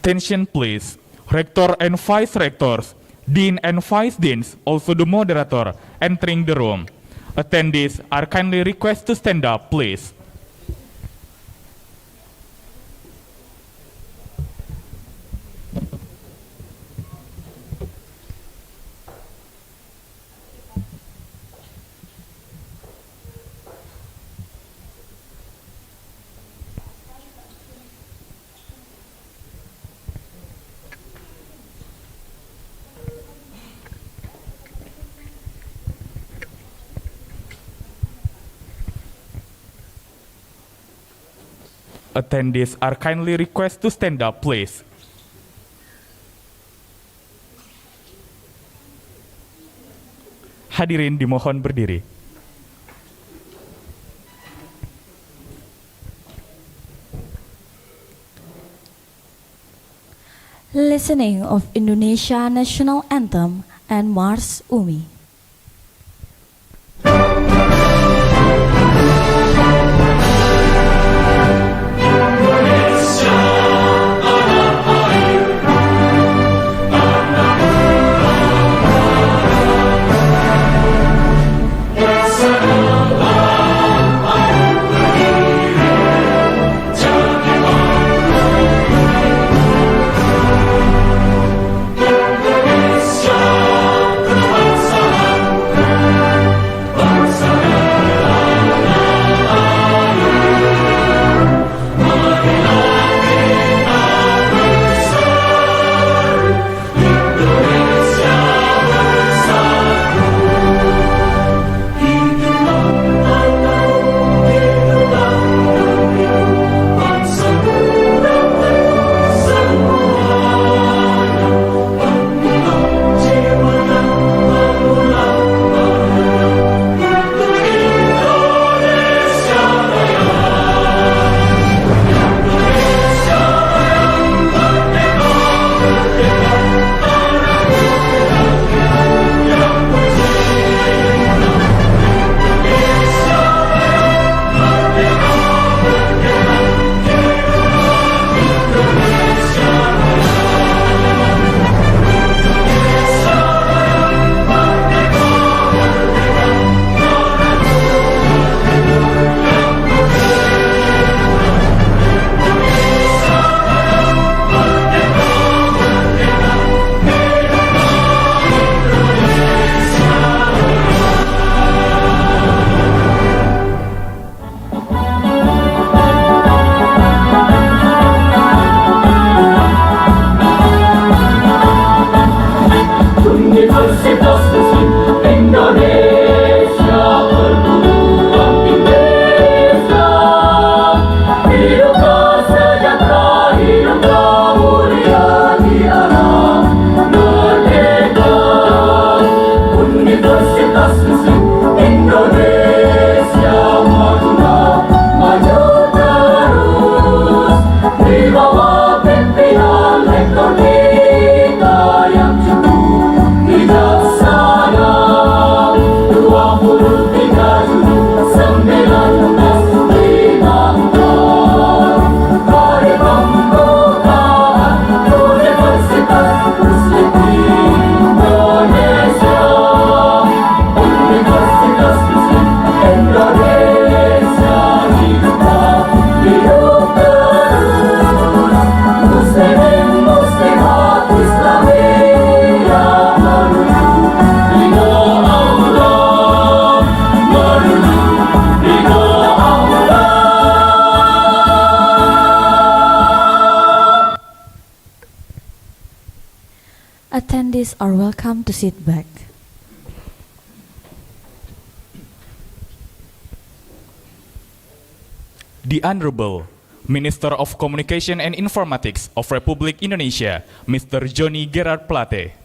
Attention please. Rector and Vice Rectors, Dean and Vice Deans, also the Moderator, entering the room. Attendees are kindly requested to stand up, please. Attendees are kindly requested to stand up, please. Hadirin dimohon berdiri. Listening of Indonesia National Anthem and Mars UMI. Attendees are welcome to sit back. The Honorable Minister of Communication and Informatics of Republik Indonesia, Mr. Johnny Gerard Plate.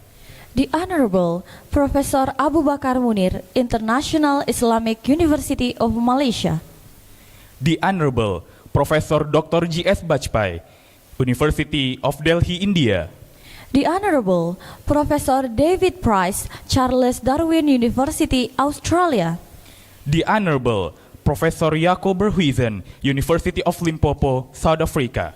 The Honorable Professor Abu Bakar Munir, International Islamic University of Malaysia. The Honorable Professor Dr. G.S. Bajpai, University of Delhi, India. The Honorable Professor David Price, Charles Darwin University, Australia. The Honorable Professor Jaco Barkhuizen, University of Limpopo, South Africa.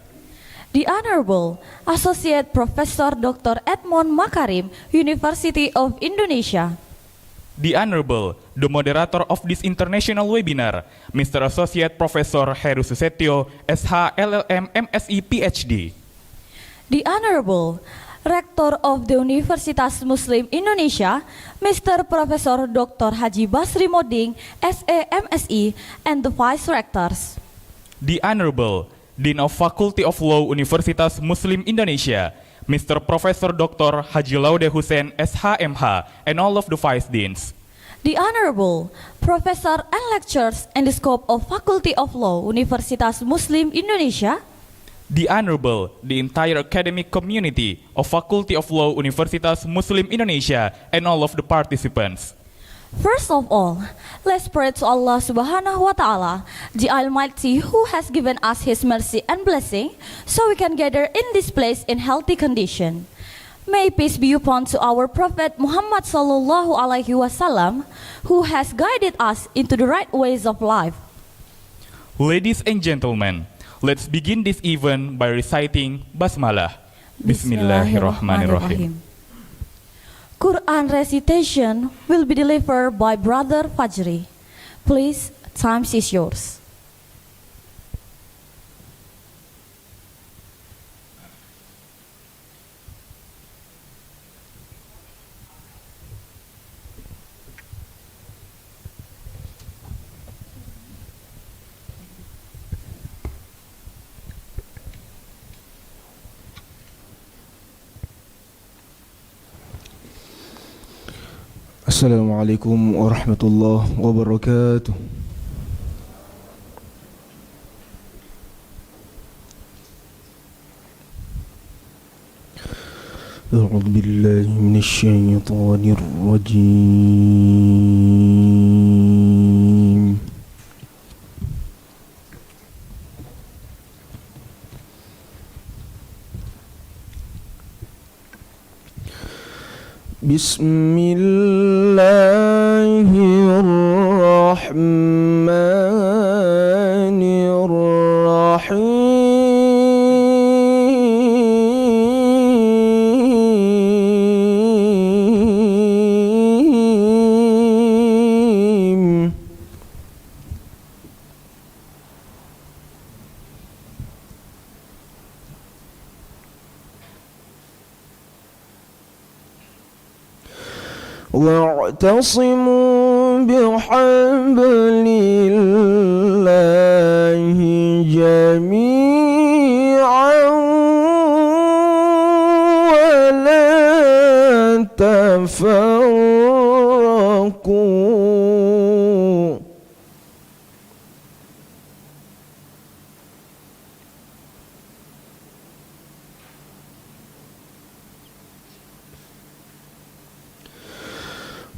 The Honorable Associate Professor Dr. Edmon Makarim, University of Indonesia. The Honorable, the moderator of this international webinar, Mr. Associate Professor Heru, SH, LLM, M.Si, Ph.D. The Honorable Rector of the Universitas Muslim Indonesia, Mr. Professor Dr. Haji Basri Moding, S.A. M.Si, and the Vice Rectors. The Honorable Dean of Faculty of Law Universitas Muslim Indonesia, Mr. Professor Dr. Haji Laude Hussein, SH.M.H, and all of the Vice Deans. The Honorable Professor and Lectures in the scope of Faculty of Law Universitas Muslim Indonesia. The Honorable, the entire academic community of Faculty of Law Universitas Muslim Indonesia, and all of the participants. First of all, let's pray to Allah Subhanahu wa Ta'ala, the Almighty, who has given us His mercy and blessing, so we can gather in this place in healthy condition. May peace be upon to our Prophet Muhammad Sallallahu Alaihi Wasallam, who has guided us into the right ways of life. Ladies and gentlemen, let's begin this event by reciting Basmalah. Bismillahirrahmanirrahim. Quran recitation will be delivered by Brother Fajri. Please, time is yours. Assalamualaikum warahmatullahi wabarakatuh. A'udzu billahi minasy syaithanir rajim. Bismillahirrahmanirrahim. واعتصموا بحبل الله جميعا ولا تفرقوا.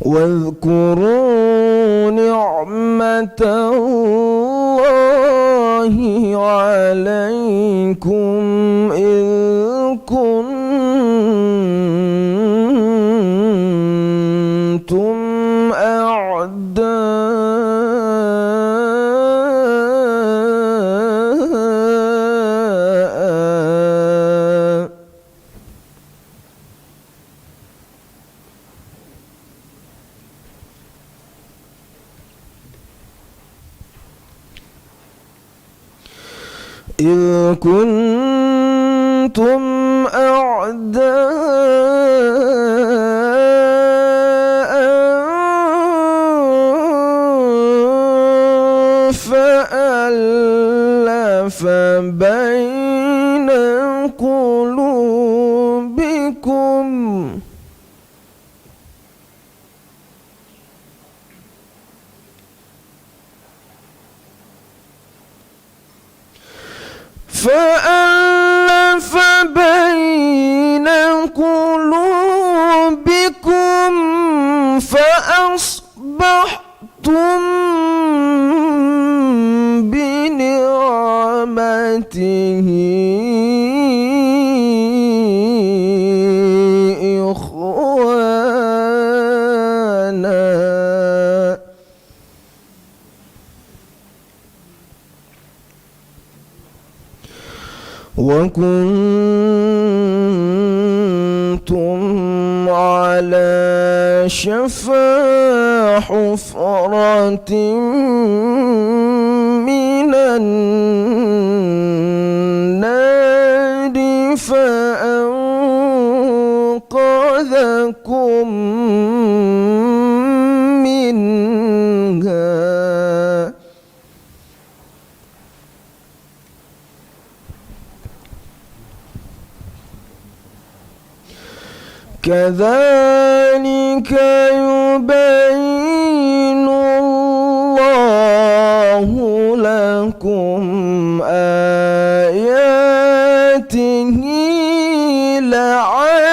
واذكروا نعمة الله عليكم إذ كنتم أعداء إذ كنتم أعداء فألف بين قلوبكم فأصبحتم بنعمته إخوانا وكنتم على شفا حفرة من النار فأنقذكم منها كذلك يبين الله لكم آياته لعلكم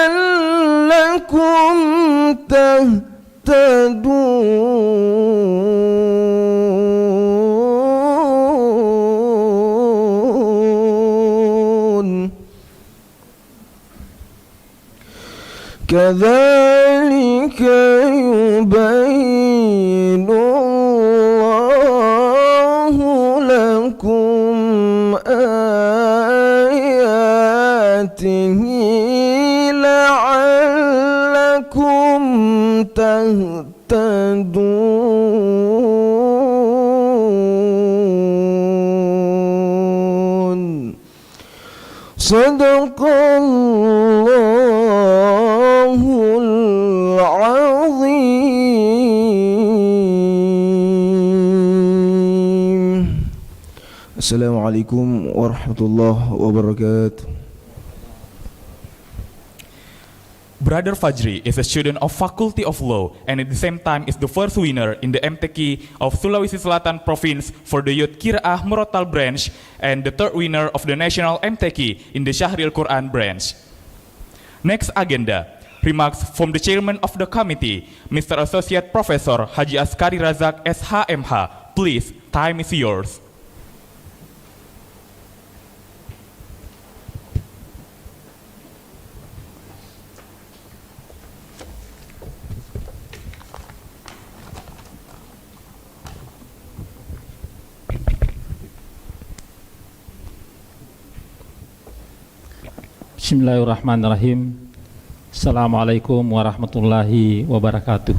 تهتدون كذلك يبين الله لكم آياته لعلكم تهتدون صدق الله العظيم. Assalamualaikum warahmatullahi wabarakatuh. Brother Fajri is a student of Faculty of Law and at the same time is the first winner in the MTQ of Sulawesi Selatan Province for the Youth Qiraah Murattal branch and the third winner of the National MTQ in the Syahril Quran branch. Next agenda, remarks from the chairman of the committee, Mr. Associate Professor Haji Askari Razak SHMH. Please, time is yours. Bismillahirrahmanirrahim. Assalamualaikum warahmatullahi wabarakatuh.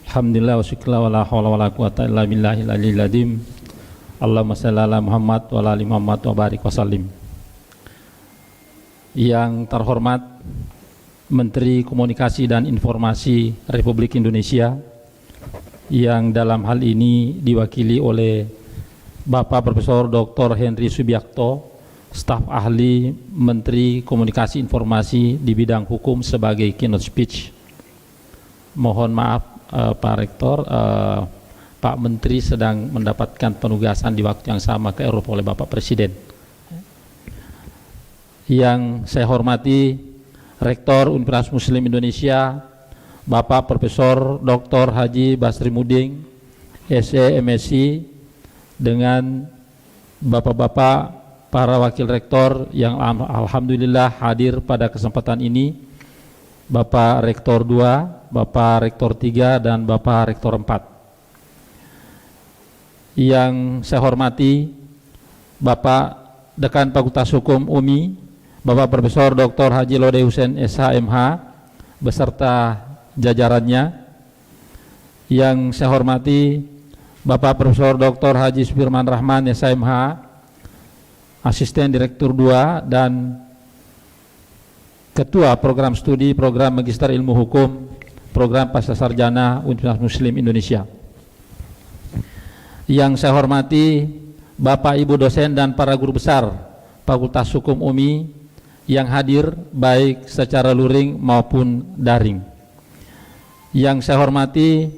Alhamdulillah wa syukurlah wa la hawla wa la quwata illa billahil aliyyil azim. Allahumma shalli ala Muhammad wa ala ali Muhammad wa barik wa sallim. Yang terhormat Menteri Komunikasi dan Informasi Republik Indonesia, yang dalam hal ini diwakili oleh Bapak Profesor Dr. Henry Subiakto, staf ahli Menteri Komunikasi Informasi di bidang hukum sebagai keynote speech. Mohon maaf Pak Rektor, Pak Menteri sedang mendapatkan penugasan di waktu yang sama ke Eropa oleh Bapak Presiden. Yang saya hormati Rektor Universitas Muslim Indonesia, Bapak Profesor Dr. Haji Basri Muding, S.E. M.Si, dengan Bapak-Bapak para wakil rektor yang alhamdulillah hadir pada kesempatan ini, Bapak Rektor 2, Bapak Rektor 3, dan Bapak Rektor 4. Yang saya hormati Bapak Dekan Fakultas Hukum UMI, Bapak Profesor Dr. Haji Lode Husain SHMH beserta jajarannya. Yang saya hormati Bapak Profesor Dr. Haji Supirman Rahman SHMH, Asisten Direktur 2 dan Ketua Program Studi Program Magister Ilmu Hukum Program Pasca Sarjana Universitas Muslim Indonesia. Yang saya hormati Bapak Ibu dosen dan para guru besar Fakultas Hukum UMI yang hadir baik secara luring maupun daring. Yang saya hormati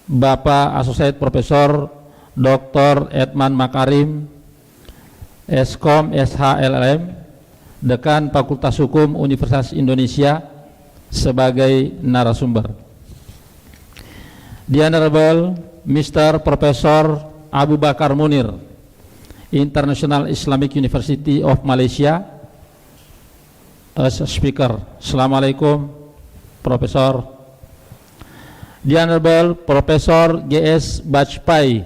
Bapak Associate Profesor Dr. Edmon Makarim, S.Kom SHLM, Dekan Fakultas Hukum Universitas Indonesia sebagai narasumber. The Honorable Mr. Professor Abu Bakar Munir, International Islamic University of Malaysia, as speaker. Assalamualaikum, Profesor. The Honorable Professor G.S. Bajpai,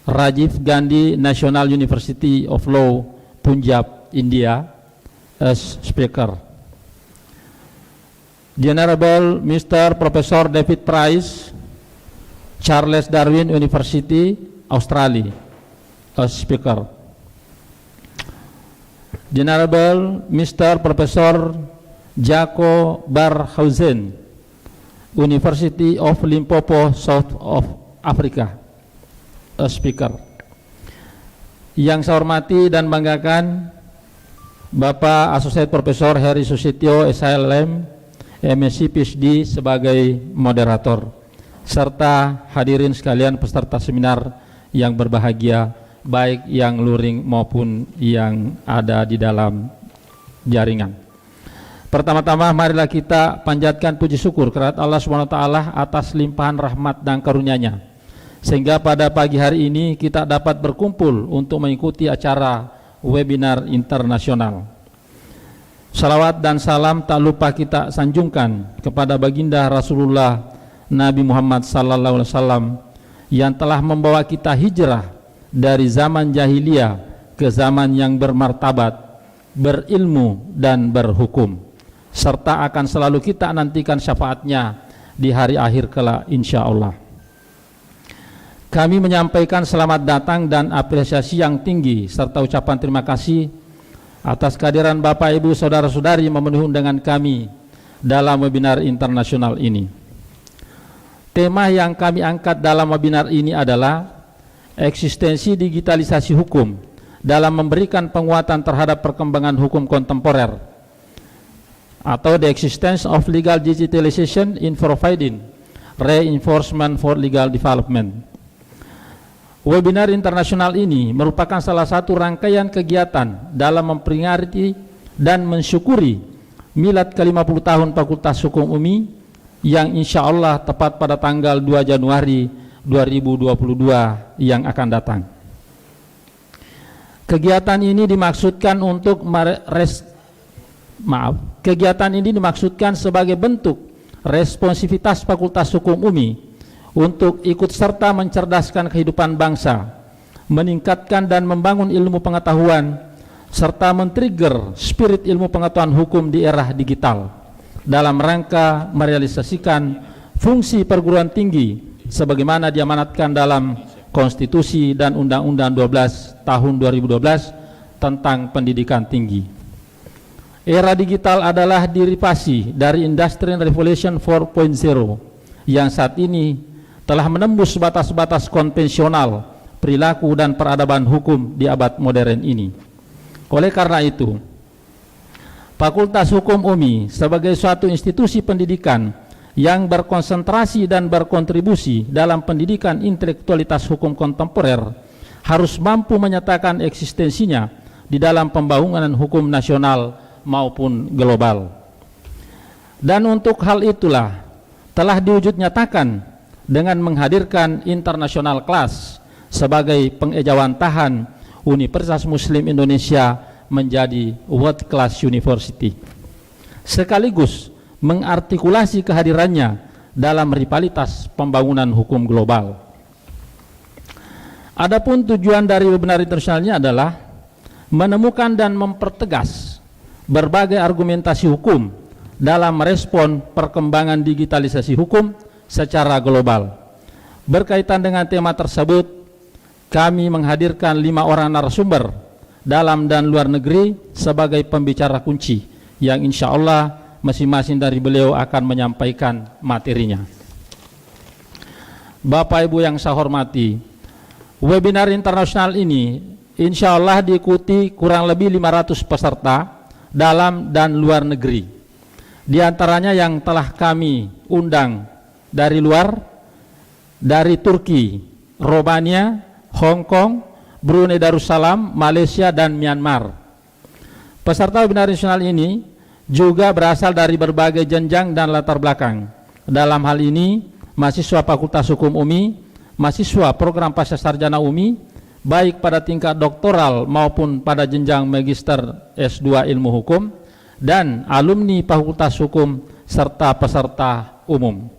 Rajiv Gandhi National University of Law, Punjab, India, as Speaker. The Honorable Mr. Professor David Price, Charles Darwin University, Australia, as Speaker. The Honorable Mr. Professor Jaco Barkhuizen, University of Limpopo, South of Africa, as Speaker. Yang saya hormati dan banggakan Bapak Associate Profesor Heru S.Lm, M.Si, Ph.D sebagai moderator, serta hadirin sekalian peserta seminar yang berbahagia, baik yang luring maupun yang ada di dalam jaringan. Pertama-tama marilah kita panjatkan puji syukur kepada Allah SWT atas limpahan rahmat dan karunia-Nya, sehingga pada pagi hari ini kita dapat berkumpul untuk mengikuti acara webinar internasional. Salawat dan salam tak lupa kita sanjungkan kepada baginda Rasulullah Nabi Muhammad SAW yang telah membawa kita hijrah dari zaman jahiliyah ke zaman yang bermartabat, berilmu dan berhukum, serta akan selalu kita nantikan syafaatnya di hari akhir kelak insya Allah. Kami menyampaikan selamat datang dan apresiasi yang tinggi serta ucapan terima kasih atas kehadiran Bapak Ibu Saudara-saudari memenuhi undangan kami dalam webinar internasional ini. Tema yang kami angkat dalam webinar ini adalah eksistensi digitalisasi hukum dalam memberikan penguatan terhadap perkembangan hukum kontemporer, atau the existence of legal digitalization in providing reinforcement for legal development. Webinar internasional ini merupakan salah satu rangkaian kegiatan dalam memperingati dan mensyukuri milad ke-50 tahun Fakultas Hukum UMI yang insya Allah tepat pada tanggal 2 Januari 2022 yang akan datang. Kegiatan ini dimaksudkan sebagai bentuk responsivitas Fakultas Hukum UMI untuk ikut serta mencerdaskan kehidupan bangsa, meningkatkan dan membangun ilmu pengetahuan, serta men-trigger spirit ilmu pengetahuan hukum di era digital dalam rangka merealisasikan fungsi perguruan tinggi sebagaimana diamanatkan dalam Konstitusi dan Undang-Undang 12 tahun 2012 tentang pendidikan tinggi. Era digital adalah derivasi dari Industrial Revolution 4.0 yang saat ini telah menembus batas-batas konvensional perilaku dan peradaban hukum di abad modern ini. Oleh karena itu, Fakultas Hukum UMI sebagai suatu institusi pendidikan yang berkonsentrasi dan berkontribusi dalam pendidikan intelektualitas hukum kontemporer harus mampu menyatakan eksistensinya di dalam pembangunan hukum nasional maupun global. Dan untuk hal itulah telah diwujud nyatakan dengan menghadirkan international class sebagai pengejawantahan Universitas Muslim Indonesia menjadi world class university, sekaligus mengartikulasi kehadirannya dalam rivalitas pembangunan hukum global. Adapun tujuan dari webinar internasionalnya adalah menemukan dan mempertegas berbagai argumentasi hukum dalam merespon perkembangan digitalisasi hukum secara global. Berkaitan dengan tema tersebut, kami menghadirkan 5 orang narasumber dalam dan luar negeri sebagai pembicara kunci yang insya Allah masing-masing dari beliau akan menyampaikan materinya. Bapak Ibu yang saya hormati, webinar internasional ini insya Allah diikuti kurang lebih 500 peserta dalam dan luar negeri. Di antaranya yang telah kami undang dari luar, dari Turki, Romania, Hong Kong, Brunei Darussalam, Malaysia, dan Myanmar. Peserta webinar nasional ini juga berasal dari berbagai jenjang dan latar belakang. Dalam hal ini, mahasiswa Fakultas Hukum UMI, mahasiswa program pasca sarjana UMI, baik pada tingkat doktoral maupun pada jenjang magister S2 ilmu hukum, dan alumni Fakultas Hukum serta peserta umum.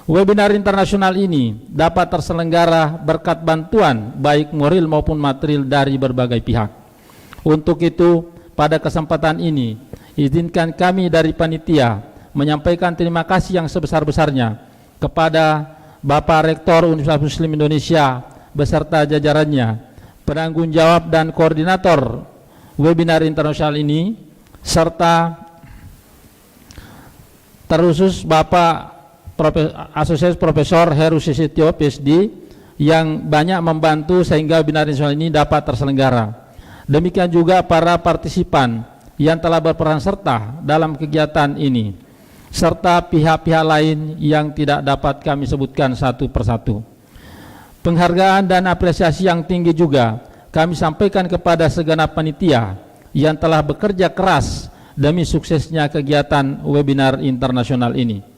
Webinar internasional ini dapat terselenggara berkat bantuan baik moral maupun material dari berbagai pihak. Untuk itu, pada kesempatan ini, izinkan kami dari panitia menyampaikan terima kasih yang sebesar-besarnya kepada Bapak Rektor Universitas Muslim Indonesia beserta jajarannya, penanggung jawab dan koordinator webinar internasional ini, serta terkhusus Bapak Asosiasi Profesor Heru Ph.D. yang banyak membantu sehingga webinar internasional ini dapat terselenggara. Demikian juga para partisipan yang telah berperan serta dalam kegiatan ini, serta pihak-pihak lain yang tidak dapat kami sebutkan satu persatu. Penghargaan dan apresiasi yang tinggi juga kami sampaikan kepada segenap panitia yang telah bekerja keras demi suksesnya kegiatan webinar internasional ini.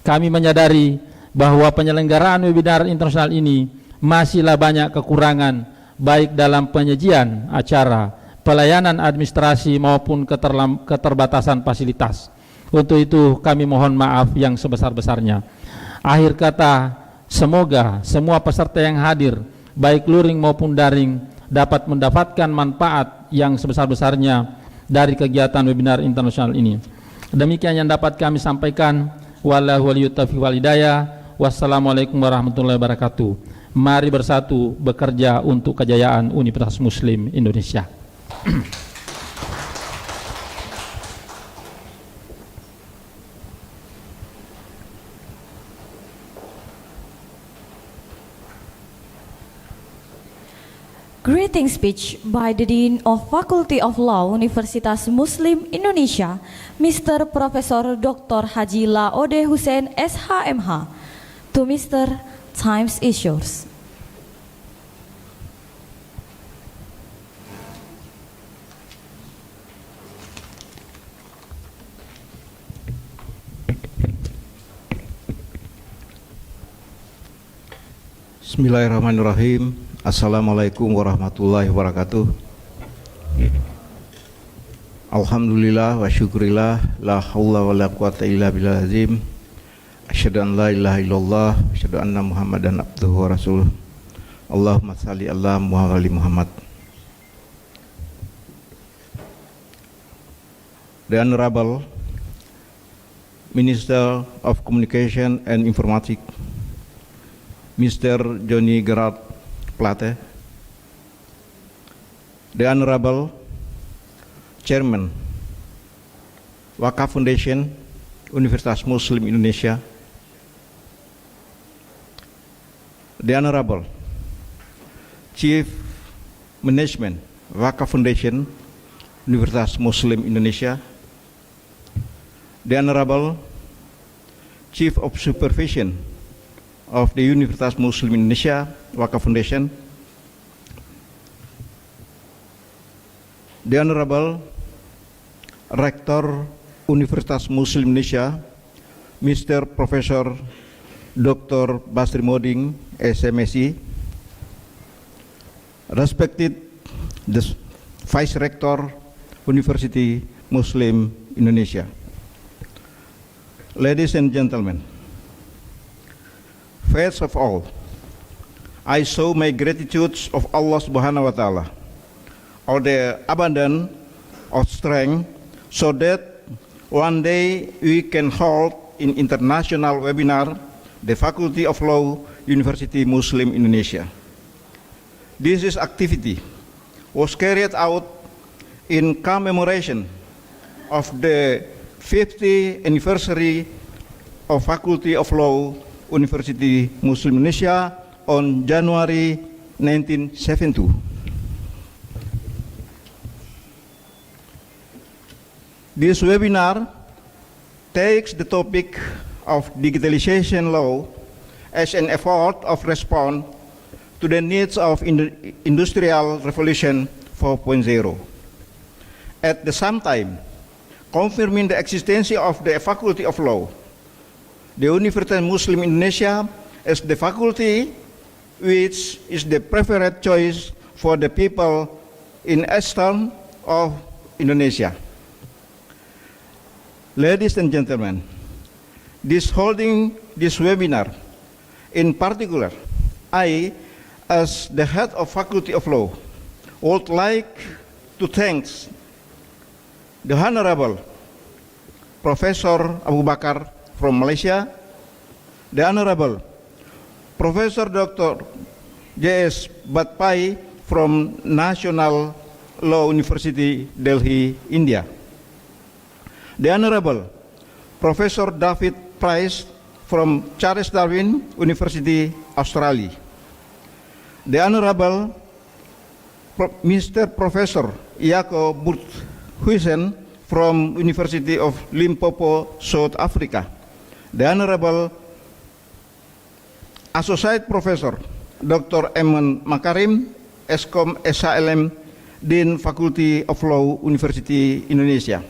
Kami menyadari bahwa penyelenggaraan webinar internasional ini masihlah banyak kekurangan baik dalam penyajian acara, pelayanan administrasi maupun keterbatasan fasilitas. Untuk itu kami mohon maaf yang sebesar-besarnya. Akhir kata, semoga semua peserta yang hadir baik luring maupun daring dapat mendapatkan manfaat yang sebesar-besarnya dari kegiatan webinar internasional ini. Demikian yang dapat kami sampaikan. Wallahu waliyut taufiq wal hidayah. Wassalamualaikum warahmatullahi wabarakatuh. Mari bersatu bekerja untuk kejayaan Universitas Muslim Indonesia. Greeting speech by the Dean of Faculty of Law Universitas Muslim Indonesia, Mr. Profesor Dr. Haji Laode Hussein SHMH, to Mr. Times is yours. Bismillahirrahmanirrahim. Assalamualaikum warahmatullahi wabarakatuh. Alhamdulillah wa syukurillah, la haula wa la quwata illa billahil azim. Asyhadu an la ilaha illallah, asyhadu anna Muhammadan abduhu wa rasuluh. Allahumma shalli ala Muhammad. The Honorable Minister of Communication and Informatics, Mr. Johnny Gerard Plate, the Honorable Chairman Wakaf Foundation Universitas Muslim Indonesia, the Honorable Chief Management Wakaf Foundation Universitas Muslim Indonesia, the Honorable Chief of Supervision of the Universitas Muslim Indonesia Wakaf Foundation, the Honorable Rektor Universitas Muslim Indonesia, Mr. Professor Dr. Basri Moding, S.M.Si, respected the Vice Rector University Muslim Indonesia, ladies and gentlemen. First of all, I show my gratitude of Allah Subhanahu wa Ta'ala for the abundance of strength so that one day we can hold in international webinar the Faculty of Law University Muslim Indonesia. This activity was carried out in commemoration of the 50th anniversary of Faculty of Law University Muslim Indonesia on January 1972. This webinar takes the topic of digitalization law as an effort of response to the needs of industrial revolution 4.0. At the same time, confirming the existence of the Faculty of Law, the Universitas Muslim Indonesia is the faculty which is the preferred choice for the people in Eastern of Indonesia. Ladies and gentlemen, this holding this webinar. In particular, I, as the head of Faculty of Law, would like to thank the Honorable Professor Abu Bakar from Malaysia, the Honorable Professor Dr. J.S. Bajpai from National Law University, Delhi, India, the Honorable Professor David Price from Charles Darwin University, Australia, the Honorable Mr. Professor Jaco Barkhuizen from University of Limpopo, South Africa, the Honorable Associate Professor Dr. Edmon Makarim, S.Kom S.Lm, Dean Faculty of Law, University Indonesia,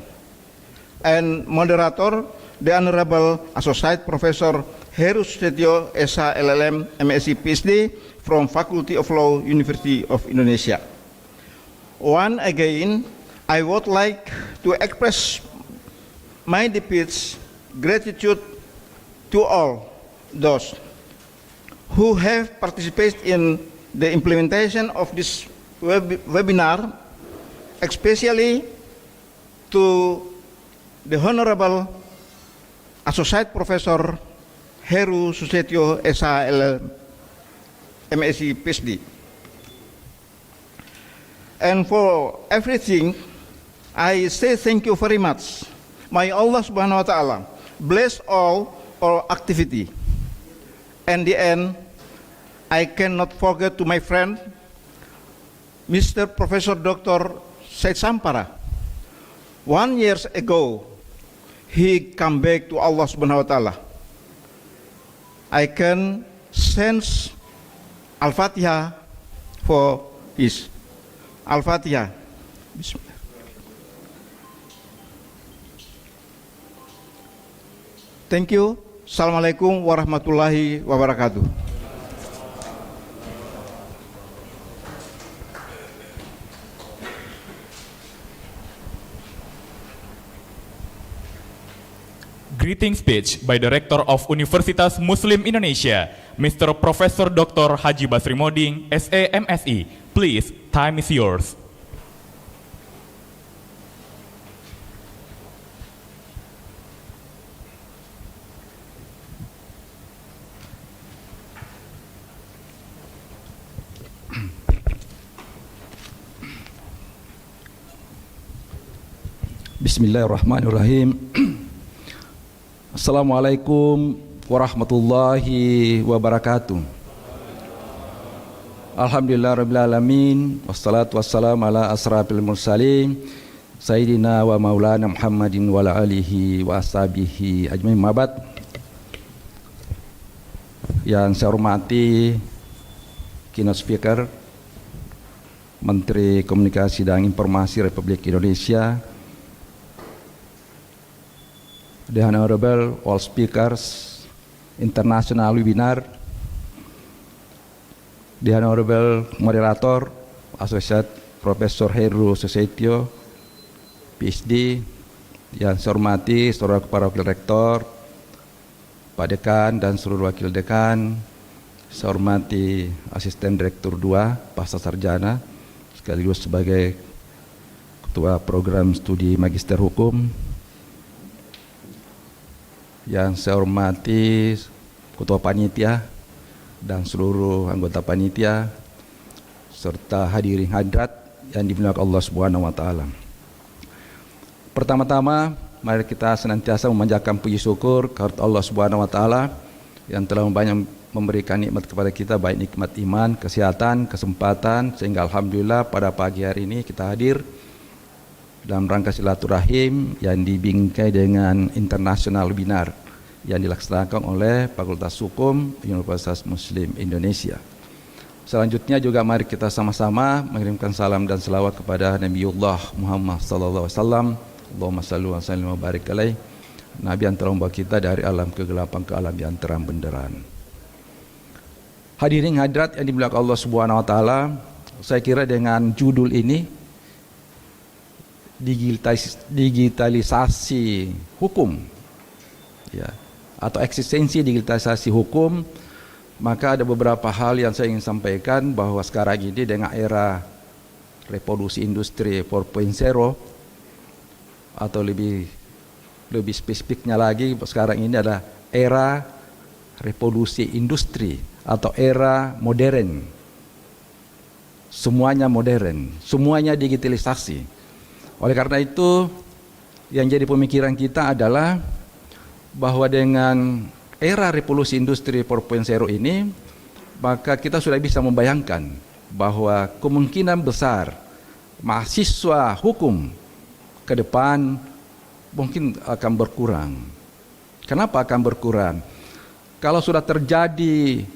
and Moderator, the Honorable Associate Professor Heru S.LLM, M.Si, Ph.D. from Faculty of Law, University of Indonesia. Once again, I would like to express my deepest gratitude to all those who have participated in the implementation of this webinar, especially to the Honorable Associate Professor Heru S.LLM, M.Si, Ph.D. And for everything, I say thank you very much. May Allah Subhanahu wa Ta'ala bless all our activity. And the end, I cannot forget to my friend, Mr. Professor Dr. Said Sampara. 1 year ago, he come back to Allah Subhanahu wa Ta'ala. I can sense Al-Fatihah for his Al-Fatihah. Bismillah. Thank you. Assalamualaikum warahmatullahi wabarakatuh. Greeting speech by the Rector of Universitas Muslim Indonesia, Mr. Professor Dr. Haji Basri Moding, S.A. M.Si. Please, time is yours. Bismillahirrahmanirrahim. Assalamualaikum warahmatullahi wabarakatuh. Alhamdulillah rabbil alamin, wassalatu wassalamu ala asrafil mursalin Sayyidina wa maulana Muhammadin wa ala alihi wa ashabihi ajmain. Mabad. Yang saya hormati Keynote Speaker Menteri Komunikasi dan Informasi Republik Indonesia, the Honorable all speakers, international webinar, the Honorable Moderator, Associate Professor Heru Ph.D, yang saya hormati saudara Kepala Wakil Rektor, Pak Dekan dan seluruh Wakil Dekan, saya hormati Asisten Direktur 2, Pasca Sarjana, sekaligus sebagai Ketua Program Studi Magister Hukum, yang saya hormati Ketua Panitia dan seluruh anggota Panitia, serta hadirin hadirat yang dimuliakan Allah Subhanahu wa Ta'ala. Pertama-tama, mari kita senantiasa memanjatkan puji syukur kepada Allah Subhanahu wa Ta'ala yang telah banyak memberikan nikmat kepada kita, baik nikmat iman, kesehatan, kesempatan, sehingga alhamdulillah pada pagi hari ini kita hadir dalam rangka silaturahim yang dibingkai dengan internasional webinar yang dilaksanakan oleh Fakultas Hukum Universitas Muslim Indonesia. Selanjutnya juga mari kita sama-sama mengirimkan salam dan selawat kepada Nabiullah Muhammad sallallahu alaihi wasallam. Allahumma shalli wa sallim wa barik alaih, Nabi yang telah membawa kita dari alam kegelapan ke alam yang terang benderang. Hadirin hadirat yang dimuliakan Allah Subhanahu wa Ta'ala, saya kira dengan judul ini, digitalisasi hukum, ya, atau eksistensi digitalisasi hukum, maka ada beberapa hal yang saya ingin sampaikan bahwa sekarang ini dengan era revolusi industri 4.0 atau lebih spesifiknya lagi sekarang ini adalah era revolusi industri atau era modern. Semuanya modern, semuanya digitalisasi. Oleh karena itu, yang jadi pemikiran kita adalah bahwa dengan era revolusi industri 4.0 ini, maka kita sudah bisa membayangkan bahwa kemungkinan besar mahasiswa hukum ke depan mungkin akan berkurang. Kenapa akan berkurang? Kalau sudah terjadi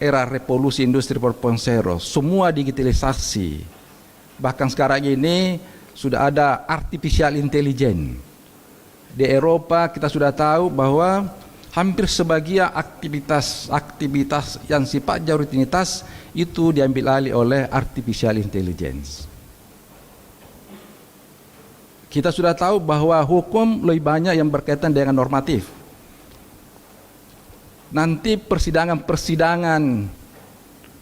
era revolusi industri 4.0, semua digitalisasi, bahkan sekarang ini sudah ada artificial intelligence. Di Eropa kita sudah tahu bahwa hampir sebagian aktivitas yang sifatnya rutinitas itu diambil alih oleh artificial intelligence. Kita sudah tahu bahwa hukum lebih banyak yang berkaitan dengan normatif. Nanti persidangan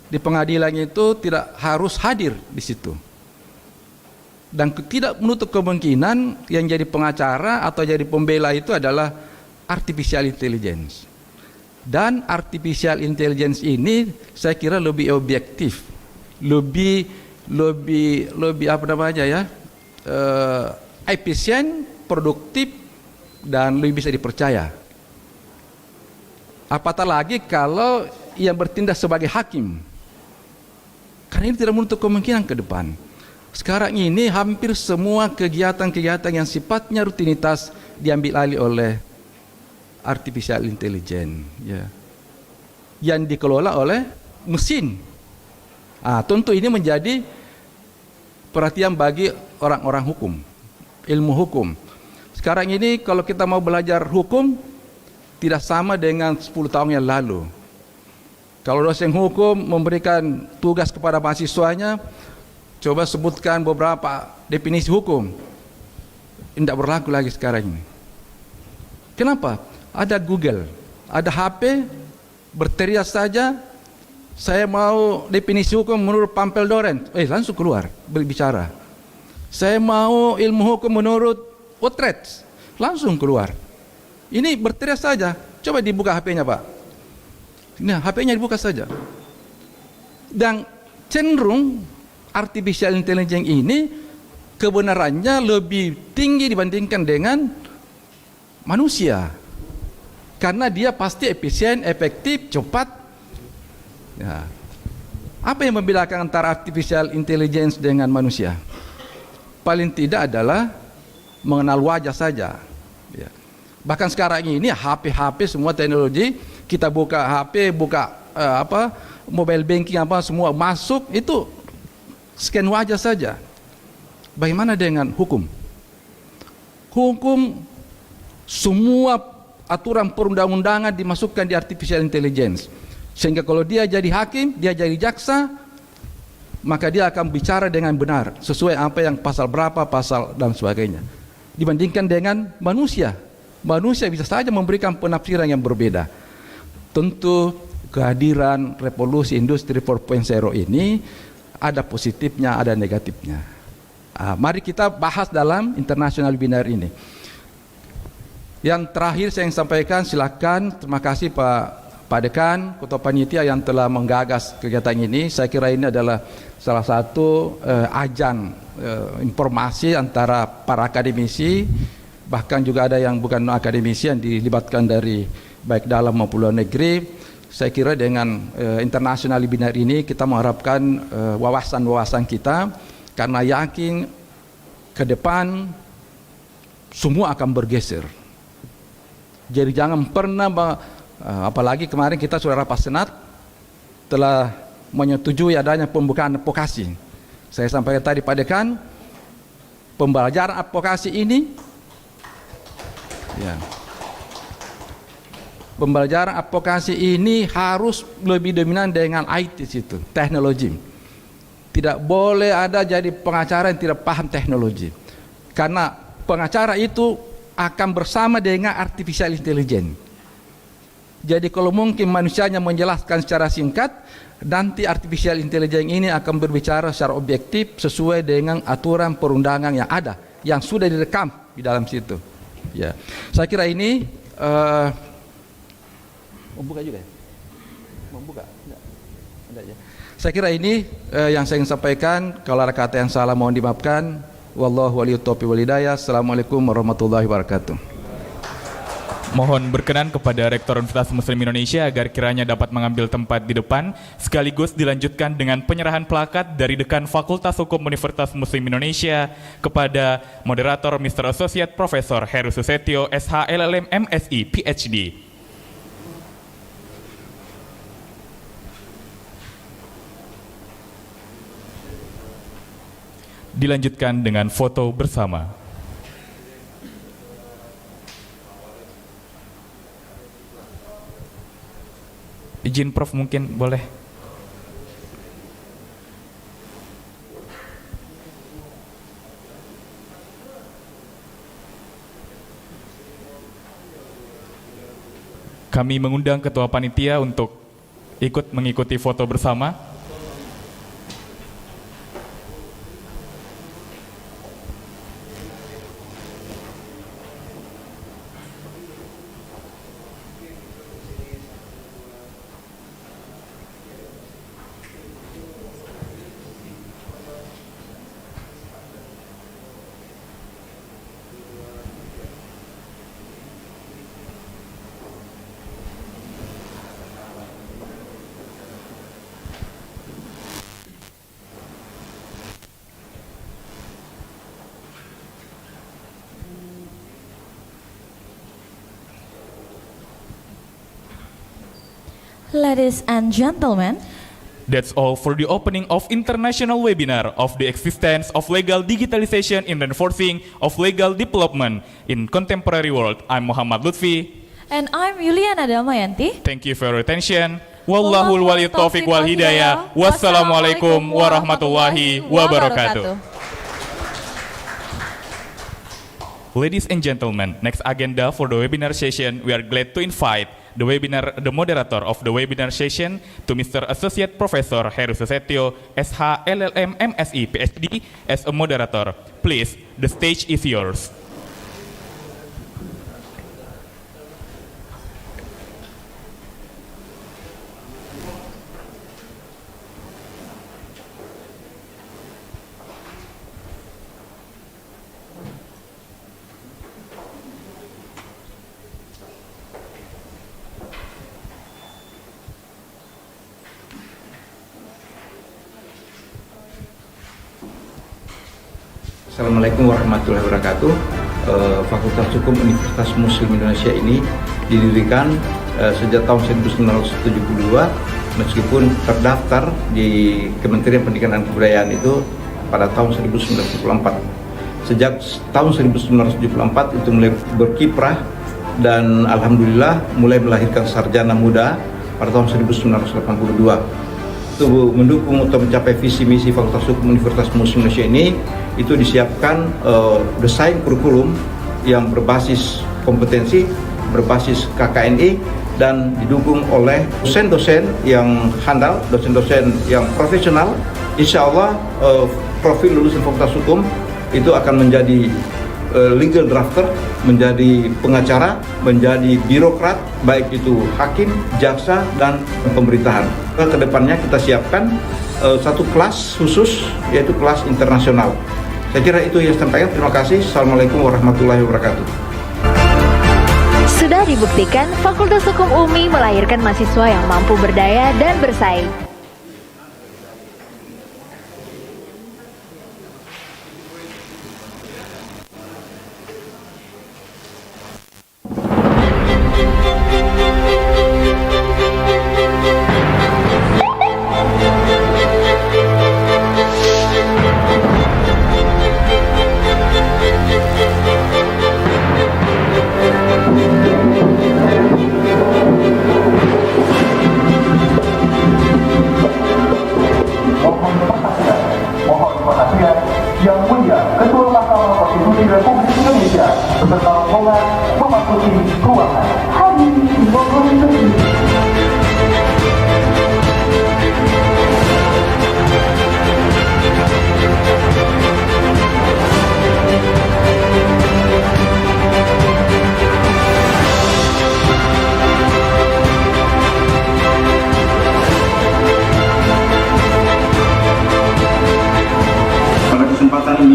di pengadilan itu tidak harus hadir di situ. Dan tidak menutup kemungkinan yang jadi pengacara atau jadi pembela itu adalah artificial intelligence. Dan artificial intelligence ini saya kira lebih objektif, lebih apa namanya ya, efisien, produktif, dan lebih bisa dipercaya. Apatah lagi kalau ia bertindak sebagai hakim, karena ini tidak menutup kemungkinan ke depan. Sekarang ini hampir semua kegiatan-kegiatan yang sifatnya rutinitas diambil alih oleh artificial intelligence, ya, yang dikelola oleh mesin. Tentu ini menjadi perhatian bagi orang-orang hukum, ilmu hukum. Sekarang ini kalau kita mau belajar hukum, tidak sama dengan 10 tahun yang lalu. Kalau dosen hukum memberikan tugas kepada mahasiswanya, coba sebutkan beberapa definisi hukum, tidak berlaku lagi sekarang ini. Kenapa? Ada Google, ada HP, berteriak saja, saya mau definisi hukum menurut Pampel Doren, langsung keluar berbicara. Saya mau ilmu hukum menurut Utrecht, langsung keluar. Ini berteriak saja, coba dibuka HP-nya Pak. Nah, HP-nya dibuka saja. Dan cenderung artificial intelligence ini kebenarannya lebih tinggi dibandingkan dengan manusia, karena dia pasti efisien, efektif, cepat. Ya. Apa yang membedakan antara artificial intelligence dengan manusia? Paling tidak adalah mengenal wajah saja. Ya. Bahkan sekarang ini HP semua teknologi, kita buka HP, buka mobile banking semua masuk itu scan wajah saja. Bagaimana dengan hukum? Hukum semua aturan perundang-undangan dimasukkan di artificial intelligence. Sehingga kalau dia jadi hakim, dia jadi jaksa, maka dia akan bicara dengan benar sesuai apa yang pasal berapa, pasal dan sebagainya. Dibandingkan dengan manusia. Manusia bisa saja memberikan penafsiran yang berbeda. Tentu kehadiran revolusi industri 4.0 ini ada positifnya, ada negatifnya. Mari kita bahas dalam international webinar ini. Yang terakhir saya ingin sampaikan, silakan, terima kasih Pak Dekan, Ketua Panitia yang telah menggagas kegiatan ini. Saya kira ini adalah salah satu ajang informasi antara para akademisi, bahkan juga ada yang bukan akademisi yang dilibatkan dari baik dalam maupun luar negeri. Saya kira dengan international webinar ini kita mengharapkan wawasan-wawasan kita, karena yakin ke depan semua akan bergeser. Jadi jangan pernah, apalagi kemarin kita sudah rapat senat telah menyetujui adanya pembukaan advokasi. Saya sampaikan tadi Pak Dekan, pembelajaran advokasi ini, ya, pembelajaran advokasi ini harus lebih dominan dengan IT situ, teknologi. Tidak boleh ada jadi pengacara yang tidak paham teknologi. Karena pengacara itu akan bersama dengan artificial intelligence. Jadi kalau mungkin manusianya menjelaskan secara singkat, nanti artificial intelligence ini akan berbicara secara objektif sesuai dengan aturan perundangan yang ada, yang sudah direkam di dalam situ. Ya, saya kira ini mau buka juga ya? Mau buka? Enggak ya. Saya kira ini yang saya ingin sampaikan. Kalau ada kata yang salah mohon dimaafkan. Wallahu waliyut taufiq wal hidayah. Assalamualaikum warahmatullahi wabarakatuh. Mohon berkenan kepada Rektor Universitas Muslim Indonesia agar kiranya dapat mengambil tempat di depan, sekaligus dilanjutkan dengan penyerahan plakat dari Dekan Fakultas Hukum Universitas Muslim Indonesia kepada Moderator Mr. Associate Profesor Heru S.H. LLM M.Si Ph.D. Dilanjutkan dengan foto bersama. Izin Prof mungkin boleh. Kami mengundang Ketua Panitia untuk ikut mengikuti foto bersama. Ladies and gentlemen, That's all for the opening of international webinar of the existence of legal digitalization in the enforcing of legal development in contemporary world. I'm Muhammad Lutfi. and I'm Yuliana Damayanti. Thank you for your attention. Wallahul waliyut taufiq wal hidayah. Wassalamualaikum warahmatullahi wabarakatuh. Ladies and gentlemen, next agenda for the webinar session, we are glad to invite the moderator of the webinar session to Mr. Associate Professor Heru S.H. LLM M.Si Ph.D. as a moderator. Please, the stage is yours. Assalamualaikum warahmatullahi wabarakatuh. Fakultas Hukum Universitas Muslim Indonesia ini didirikan sejak tahun 1972, meskipun terdaftar di Kementerian Pendidikan dan Kebudayaan itu pada tahun 1974. Sejak tahun 1974 itu mulai berkiprah dan alhamdulillah mulai melahirkan sarjana muda pada tahun 1982. Untuk mendukung atau mencapai visi misi Fakultas Hukum Universitas Muslim Indonesia ini, itu disiapkan desain kurikulum yang berbasis kompetensi, berbasis KKNI, dan didukung oleh dosen-dosen yang handal, dosen-dosen yang profesional. Insya Allah profil lulusan Fakultas Hukum itu akan menjadi legal drafter, menjadi pengacara, menjadi birokrat, baik itu hakim, jaksa, dan pemerintahan. Kedepannya kita siapkan satu kelas khusus, yaitu kelas internasional. Saya kira itu yang saya sampaikan. Terima kasih. Assalamualaikum warahmatullahi wabarakatuh. Sudah dibuktikan, Fakultas Hukum UMI melahirkan mahasiswa yang mampu berdaya dan bersaing.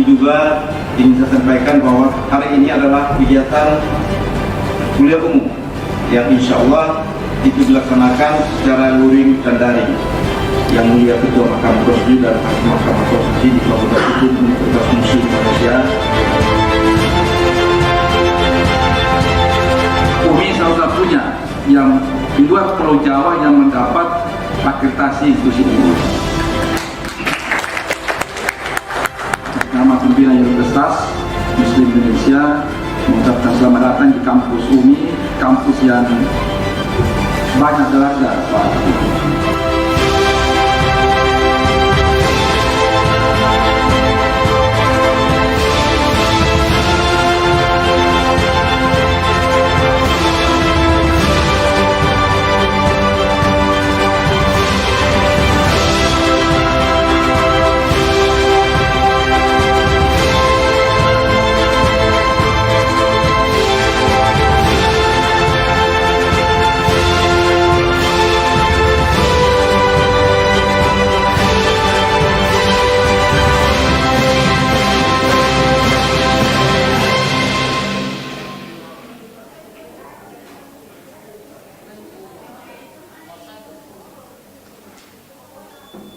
juga ingin saya sampaikan bahwa hari ini adalah kegiatan kuliah umum yang insya Allah itu dilaksanakan secara luring dan daring. Yang mulia Ketua Mahkamah Konstitusi dan Hakim Mahkamah Konstitusi di Fakultas Hukum Universitas Muslim Indonesia. UMI salah satunya yang di luar Pulau Jawa yang mendapat akreditasi institusi unggul. Nama pimpinan Universitas Muslim Indonesia mengucapkan selamat datang di kampus UMI, kampus yang banyak belajar.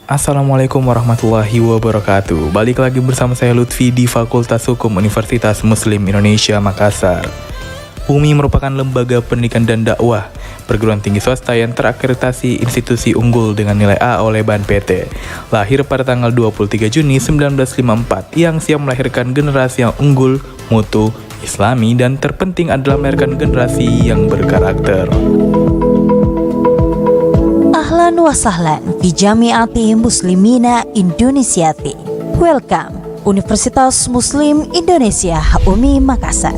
Assalamualaikum warahmatullahi wabarakatuh. Balik lagi bersama saya Lutfi di Fakultas Hukum Universitas Muslim Indonesia Makassar. UMI merupakan lembaga pendidikan dan dakwah perguruan tinggi swasta yang terakreditasi institusi unggul dengan nilai A oleh Ban PT. Lahir pada tanggal 23 Juni 1954 yang siap melahirkan generasi yang unggul, mutu, islami, dan terpenting adalah melahirkan generasi yang berkarakter. Ahlan wa sahlan fi Jamiati Muslimina Indonesiati. Welcome Universitas Muslim Indonesia UMI Makassar.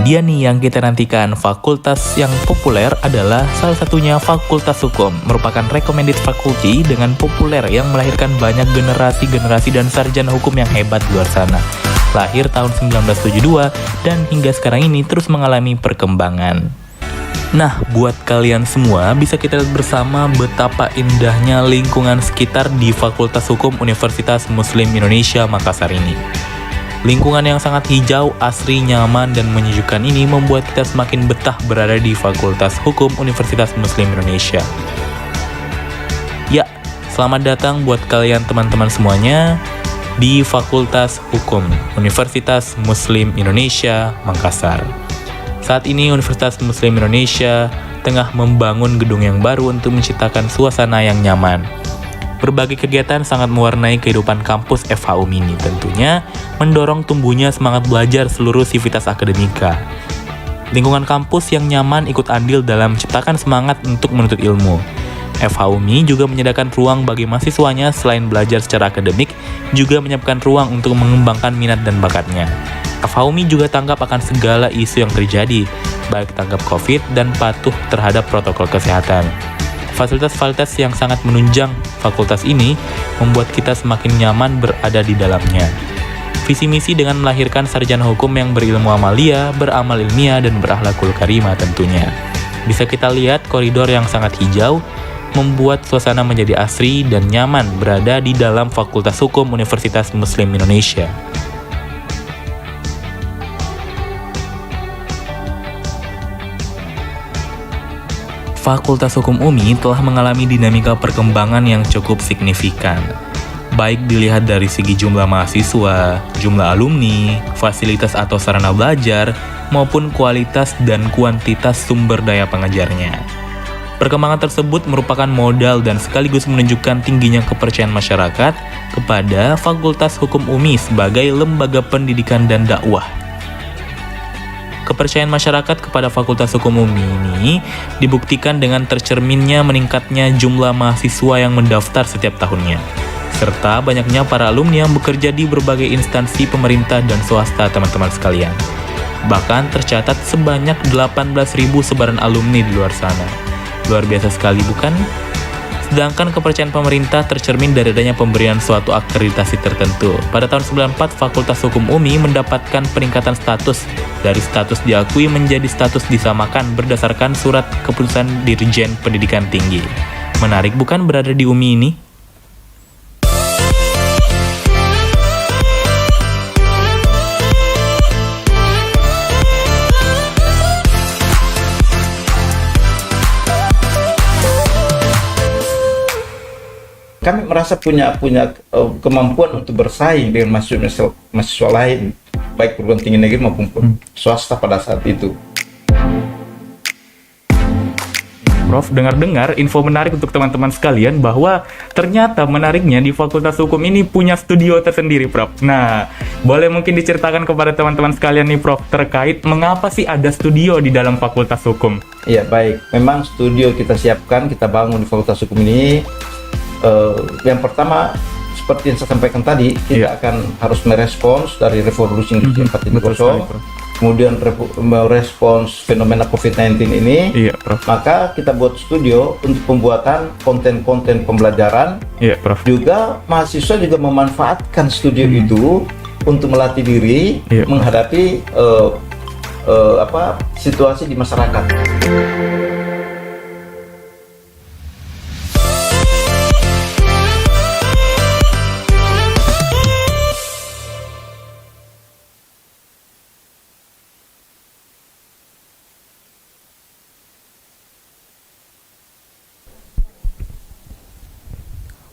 Dia nih yang kita nantikan. Fakultas yang populer adalah salah satunya Fakultas Hukum, merupakan recommended faculty dengan populer yang melahirkan banyak generasi dan sarjana hukum yang hebat di luar sana. Lahir tahun 1972 dan hingga sekarang ini terus mengalami perkembangan. Nah, buat kalian semua bisa kita lihat bersama betapa indahnya lingkungan sekitar di Fakultas Hukum Universitas Muslim Indonesia Makassar ini. Lingkungan yang sangat hijau, asri, nyaman, dan menyejukkan ini membuat kita semakin betah berada di Fakultas Hukum Universitas Muslim Indonesia. Ya, selamat datang buat kalian teman-teman semuanya di Fakultas Hukum Universitas Muslim Indonesia Makassar. Saat ini Universitas Muslim Indonesia tengah membangun gedung yang baru untuk menciptakan suasana yang nyaman. Berbagai kegiatan sangat mewarnai kehidupan kampus FHUM ini, tentunya mendorong tumbuhnya semangat belajar seluruh sivitas akademika. Lingkungan kampus yang nyaman ikut andil dalam menciptakan semangat untuk menuntut ilmu. FHUM juga menyediakan ruang bagi mahasiswanya selain belajar secara akademik, juga menyiapkan ruang untuk mengembangkan minat dan bakatnya. FHUM juga tanggap akan segala isu yang terjadi, baik tanggap COVID dan patuh terhadap protokol kesehatan. Fasilitas-fasilitas yang sangat menunjang fakultas ini membuat kita semakin nyaman berada di dalamnya. Visi misi dengan melahirkan sarjana hukum yang berilmu amalia, beramal ilmiah, dan berakhlakul karimah tentunya. Bisa kita lihat koridor yang sangat hijau, membuat suasana menjadi asri dan nyaman berada di dalam Fakultas Hukum Universitas Muslim Indonesia. Fakultas Hukum UMI telah mengalami dinamika perkembangan yang cukup signifikan. Baik dilihat dari segi jumlah mahasiswa, jumlah alumni, fasilitas atau sarana belajar, maupun kualitas dan kuantitas sumber daya pengajarnya. Perkembangan tersebut merupakan modal dan sekaligus menunjukkan tingginya kepercayaan masyarakat kepada Fakultas Hukum UMI sebagai lembaga pendidikan dan dakwah. Kepercayaan masyarakat kepada Fakultas Hukum UMI ini dibuktikan dengan tercerminnya meningkatnya jumlah mahasiswa yang mendaftar setiap tahunnya, serta banyaknya para alumni yang bekerja di berbagai instansi pemerintah dan swasta teman-teman sekalian. Bahkan tercatat sebanyak 18.000 sebaran alumni di luar sana. Luar biasa sekali, bukan? Sedangkan kepercayaan pemerintah tercermin dari adanya pemberian suatu akreditasi tertentu. Pada tahun 94, Fakultas Hukum UMI mendapatkan peningkatan status dari status diakui menjadi status disamakan berdasarkan surat keputusan Dirjen Pendidikan Tinggi. Menarik bukan berada di UMI ini? Kami merasa punya kemampuan untuk bersaing dengan mahasiswa lain, baik perguruan tinggi negeri maupun swasta pada saat itu. Prof, dengar-dengar info menarik untuk teman-teman sekalian bahwa ternyata menariknya di Fakultas Hukum ini punya studio tersendiri, Prof. Nah, boleh mungkin diceritakan kepada teman-teman sekalian nih, Prof, terkait mengapa sih ada studio di dalam Fakultas Hukum? Iya, baik. Memang studio kita siapkan, kita bangun di Fakultas Hukum ini. Yang pertama, seperti yang saya sampaikan tadi, kita akan harus merespons dari revolusi Industri 4.0, kemudian merespons fenomena COVID-19 ini. Prof. Maka kita buat studio untuk pembuatan konten-konten pembelajaran. Prof. Juga mahasiswa juga memanfaatkan studio itu untuk melatih diri menghadapi situasi di masyarakat.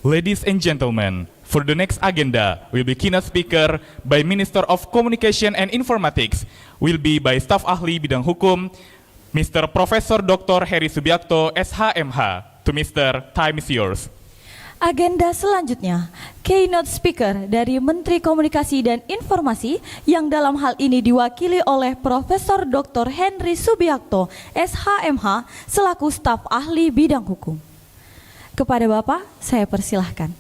Ladies and gentlemen, for the next agenda will be keynote speaker by Minister of Communication and Informatics, will be by staf ahli bidang hukum, Mr. Profesor Dr. Heru Subiakto, SHMH. To Mr. Time is yours. Agenda selanjutnya, Keynote Speaker dari Menteri Komunikasi dan Informasi yang dalam hal ini diwakili oleh Profesor Dr. Heru Subiakto, SHMH, selaku staf ahli bidang hukum. Kepada Bapak, saya persilahkan.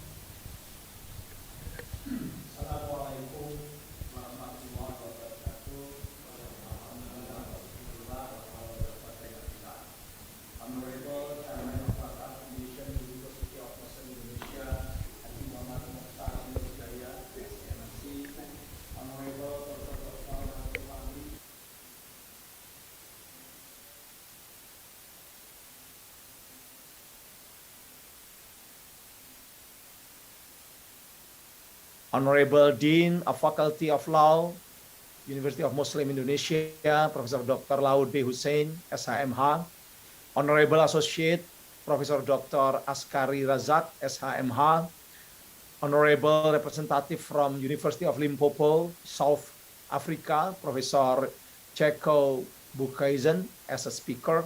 Honorable Dean of Faculty of Law, University of Muslim Indonesia, Profesor Dr. Laud B. Hussein, SHMH, Honorable Associate, Profesor Dr. Askari Razak, SHMH, Honorable Representative from University of Limpopo, South Africa, Profesor Jaco Bakar as a speaker,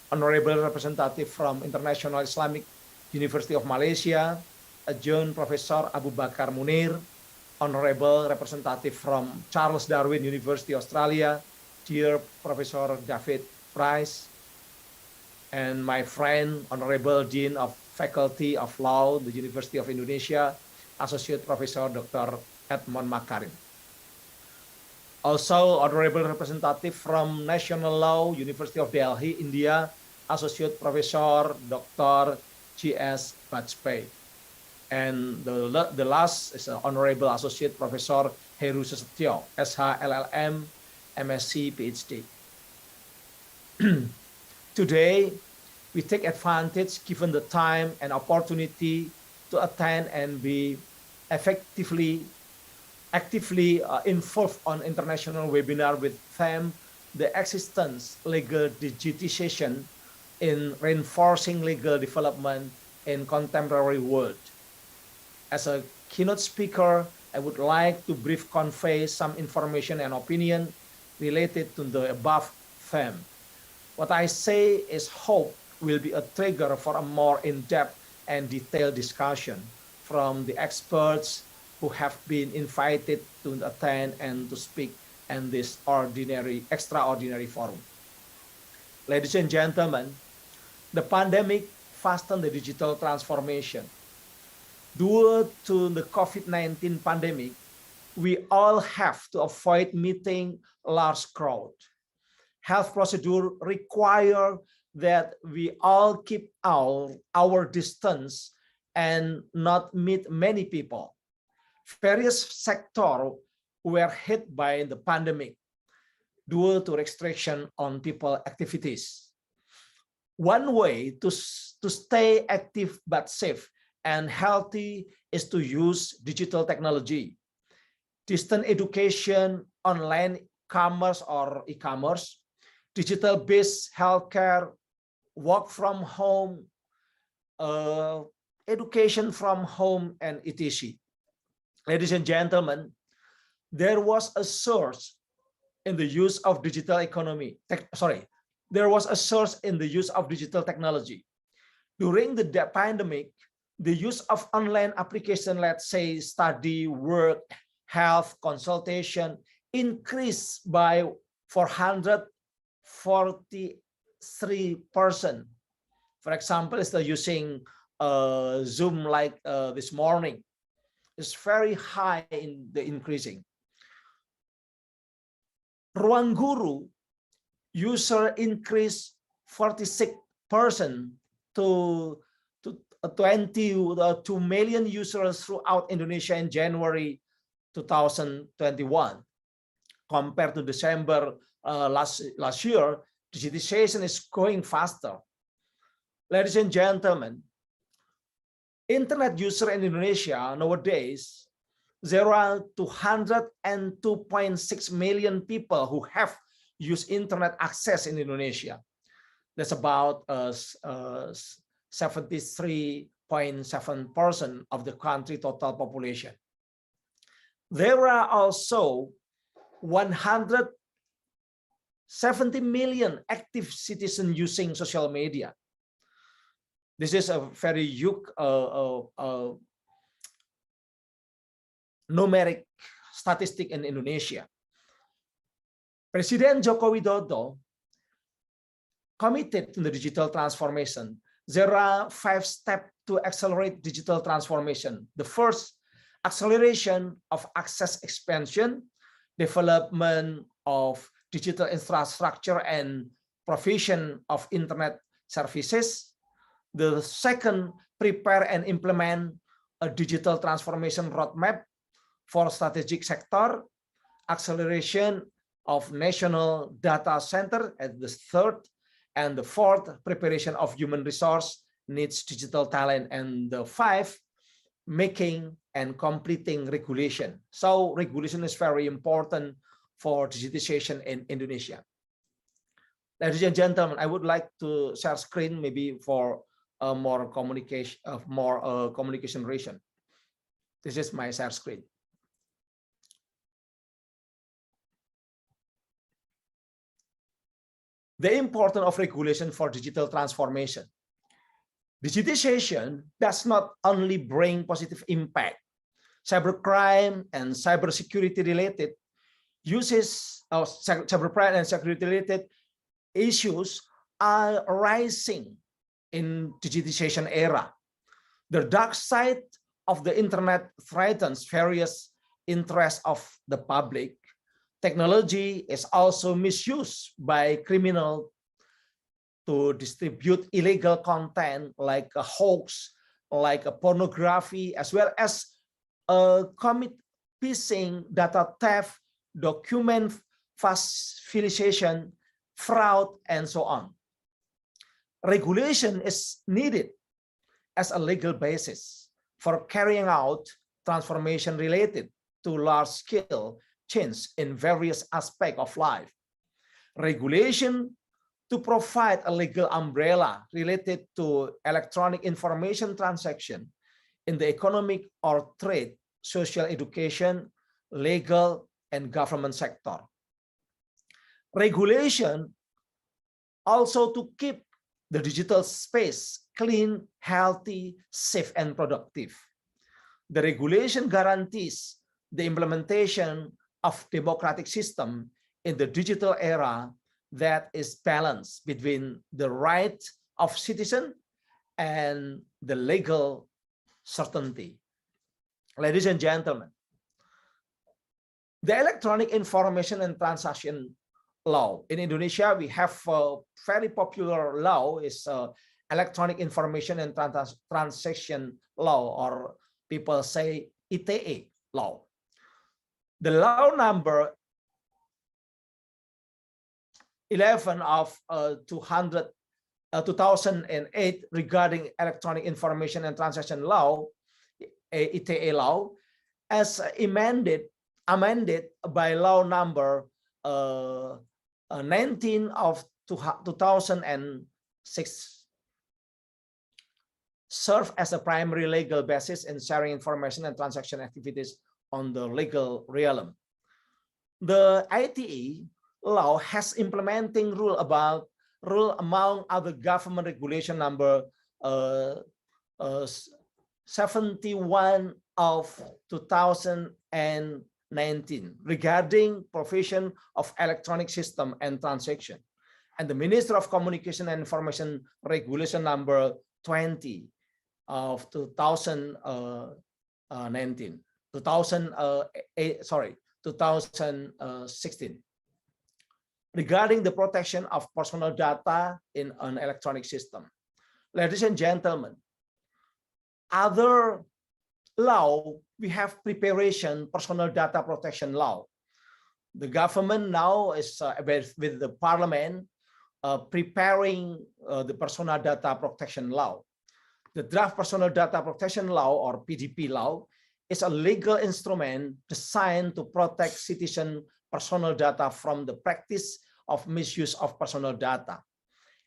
Honorable Representative from International Islamic University of Malaysia, Adjunct Professor Abu Bakar Munir, Honorable Representative from Charles Darwin University, Australia, dear Professor David Price, and my friend, Honorable Dean of Faculty of Law, the University of Indonesia, Associate Professor Dr. Edmon Makarim. Also, Honorable Representative from National Law, University of Delhi, India, Associate Professor Dr. G.S. Bajpai. And the last is Honorable Associate Professor Heru, SHLLM, M.Si, Ph.D. Today, we take advantage given the time and opportunity to attend and be actively involved on international webinar with theme the existence legal digitization in reinforcing legal development in contemporary world. As a keynote speaker, I would like to brief convey some information and opinion related to the above theme. What I say is hope will be a trigger for a more in-depth and detailed discussion from the experts who have been invited to attend and to speak in this extraordinary forum. Ladies and gentlemen, the pandemic fastened the digital transformation. Due to the COVID-19 pandemic, we all have to avoid meeting large crowd. Health procedure require that we all keep our distance and not meet many people. Various sectors were hit by the pandemic due to restriction on people activities. One way to stay active but safe and healthy is to use digital technology. Distant education, online commerce or e-commerce, digital-based healthcare, work from home, education from home, and etc. Ladies and gentlemen, there was a surge in the use of digital there was a surge in the use of digital technology. During the pandemic, the use of online application, let's say study, work, health, consultation, increased by 443%. For example, is using Zoom like this morning. It's very high in the increasing. Ruang Guru user increased 46% to 22 million users throughout Indonesia in January 2021. Compared to December last year, digitization is going faster. Ladies and gentlemen, internet user in Indonesia nowadays, there are 202.6 million people who have used internet access in Indonesia. That's about 73.7% of the country total population. There are also 170 million active citizens using social media. This is a very huge numeric statistic in Indonesia. Presiden Joko Widodo committed to the digital transformation. There are 5 steps to accelerate digital transformation. The first, acceleration of access expansion, development of digital infrastructure and provision of internet services. The second, prepare and implement a digital transformation roadmap for strategic sector, acceleration of national data center at the third, and the fourth, preparation of human resource needs digital talent, and the 5, making and completing regulation. So regulation is very important for digitization in Indonesia. Ladies and gentlemen, I would like to share screen maybe for more communication region. This is my share screen. The importance of regulation for digital transformation. Digitization does not only bring positive impact. Cybercrime and cybersecurity related uses of cybercrime and security related issues are rising in digitization era. The dark side of the internet threatens various interests of the public. Technology is also misused by criminals to distribute illegal content like a hoax, like a pornography, as well as commit phishing, data theft, document falsification, fraud, and so on. Regulation is needed as a legal basis for carrying out transformation related to large-scale change in various aspects of life. Regulation to provide a legal umbrella related to electronic information transaction in the economic or trade, social education, legal, and government sector. Regulation also to keep the digital space clean, healthy, safe, and productive. The regulation guarantees the implementation of democratic system in the digital era that is balanced between the right of citizen and the legal certainty. Ladies and gentlemen, The electronic information and transaction law. In Indonesia, we have a very popular law is electronic information and transaction law, or people say ITE law. The law number 11 of 2008 regarding electronic information and transaction law, ITE law, as amended by law number 19 of 2006, serve as a primary legal basis in sharing information and transaction activities on the legal realm. The ITE law has implementing rule among other government regulation number 71 of 2019 regarding provision of electronic system and transaction, and the Minister of Communication and Information Regulation number 20 of 2016 regarding the protection of personal data in an electronic system. Ladies and gentlemen, other law, we have preparation personal data protection law. The government now is with the parliament preparing the personal data protection law. The draft personal data protection law, or PDP law, is a legal instrument designed to protect citizen personal data from the practice of misuse of personal data.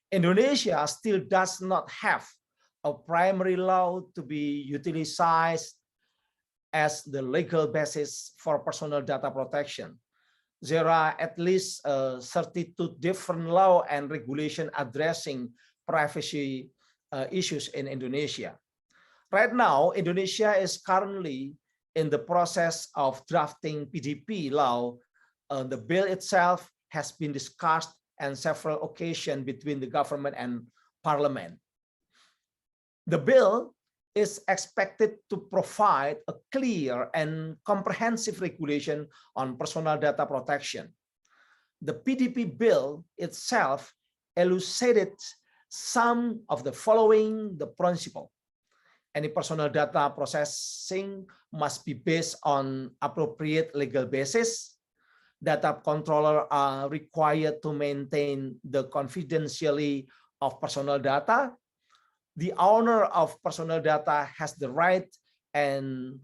Indonesia still does not have a primary law to be utilized as the legal basis for personal data protection. There are at least 32 different law and regulation addressing privacy issues in Indonesia. Right now, Indonesia is currently in the process of drafting PDP law. The bill itself has been discussed on several occasions between the government and parliament. The bill is expected to provide a clear and comprehensive regulation on personal data protection. The PDP bill itself elucidated some of the following the principle. Any personal data processing must be based on appropriate legal basis. Data controllers are required to maintain the confidentiality of personal data. The owner of personal data has the right and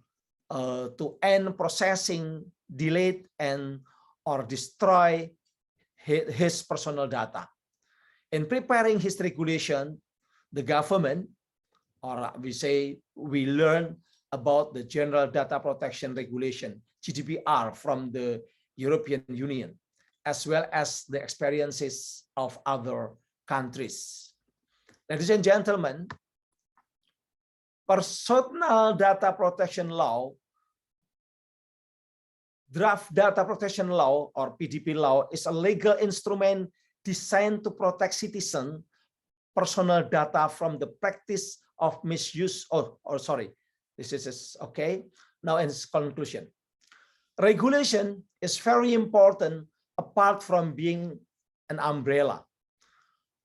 to end processing, delete, and or destroy his personal data. In preparing his regulation, the government, or we learn about the General Data Protection Regulation, GDPR, from the European Union, as well as the experiences of other countries. Ladies and gentlemen, personal data protection law, draft data protection law, or PDP law, is a legal instrument designed to protect citizen personal data from the practice of misuse. This is okay. Now in conclusion, regulation is very important apart from being an umbrella.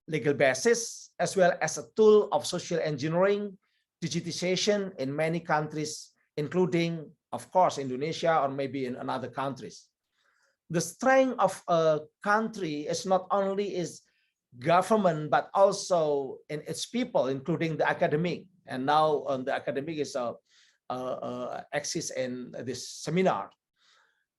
Legal basis, as well as a tool of social engineering, digitization in many countries, including, of course, Indonesia or maybe in other countries. The strength of a country is not only its government, but also in its people, including the academic. And now the academic is exists in this seminar.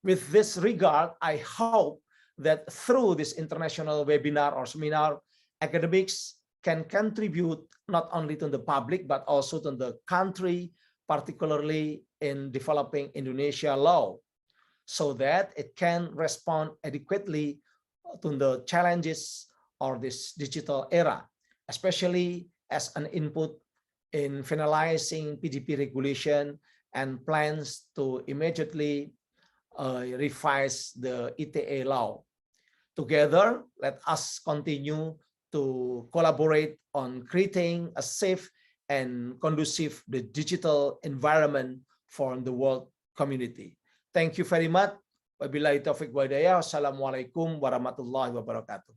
With this regard, I hope that through this international webinar or seminar, academics can contribute not only to the public, but also to the country, particularly in developing Indonesia law, so that it can respond adequately to the challenges of this digital era, especially as an input in finalizing PDP regulation and plans to immediately revise the ITE law. Together, let us continue to collaborate on creating a safe and conducive digital environment for the world community. Thank you very much. Wabillahi taufiq wa hidayah. Wassalamualaikum warahmatullahi wabarakatuh.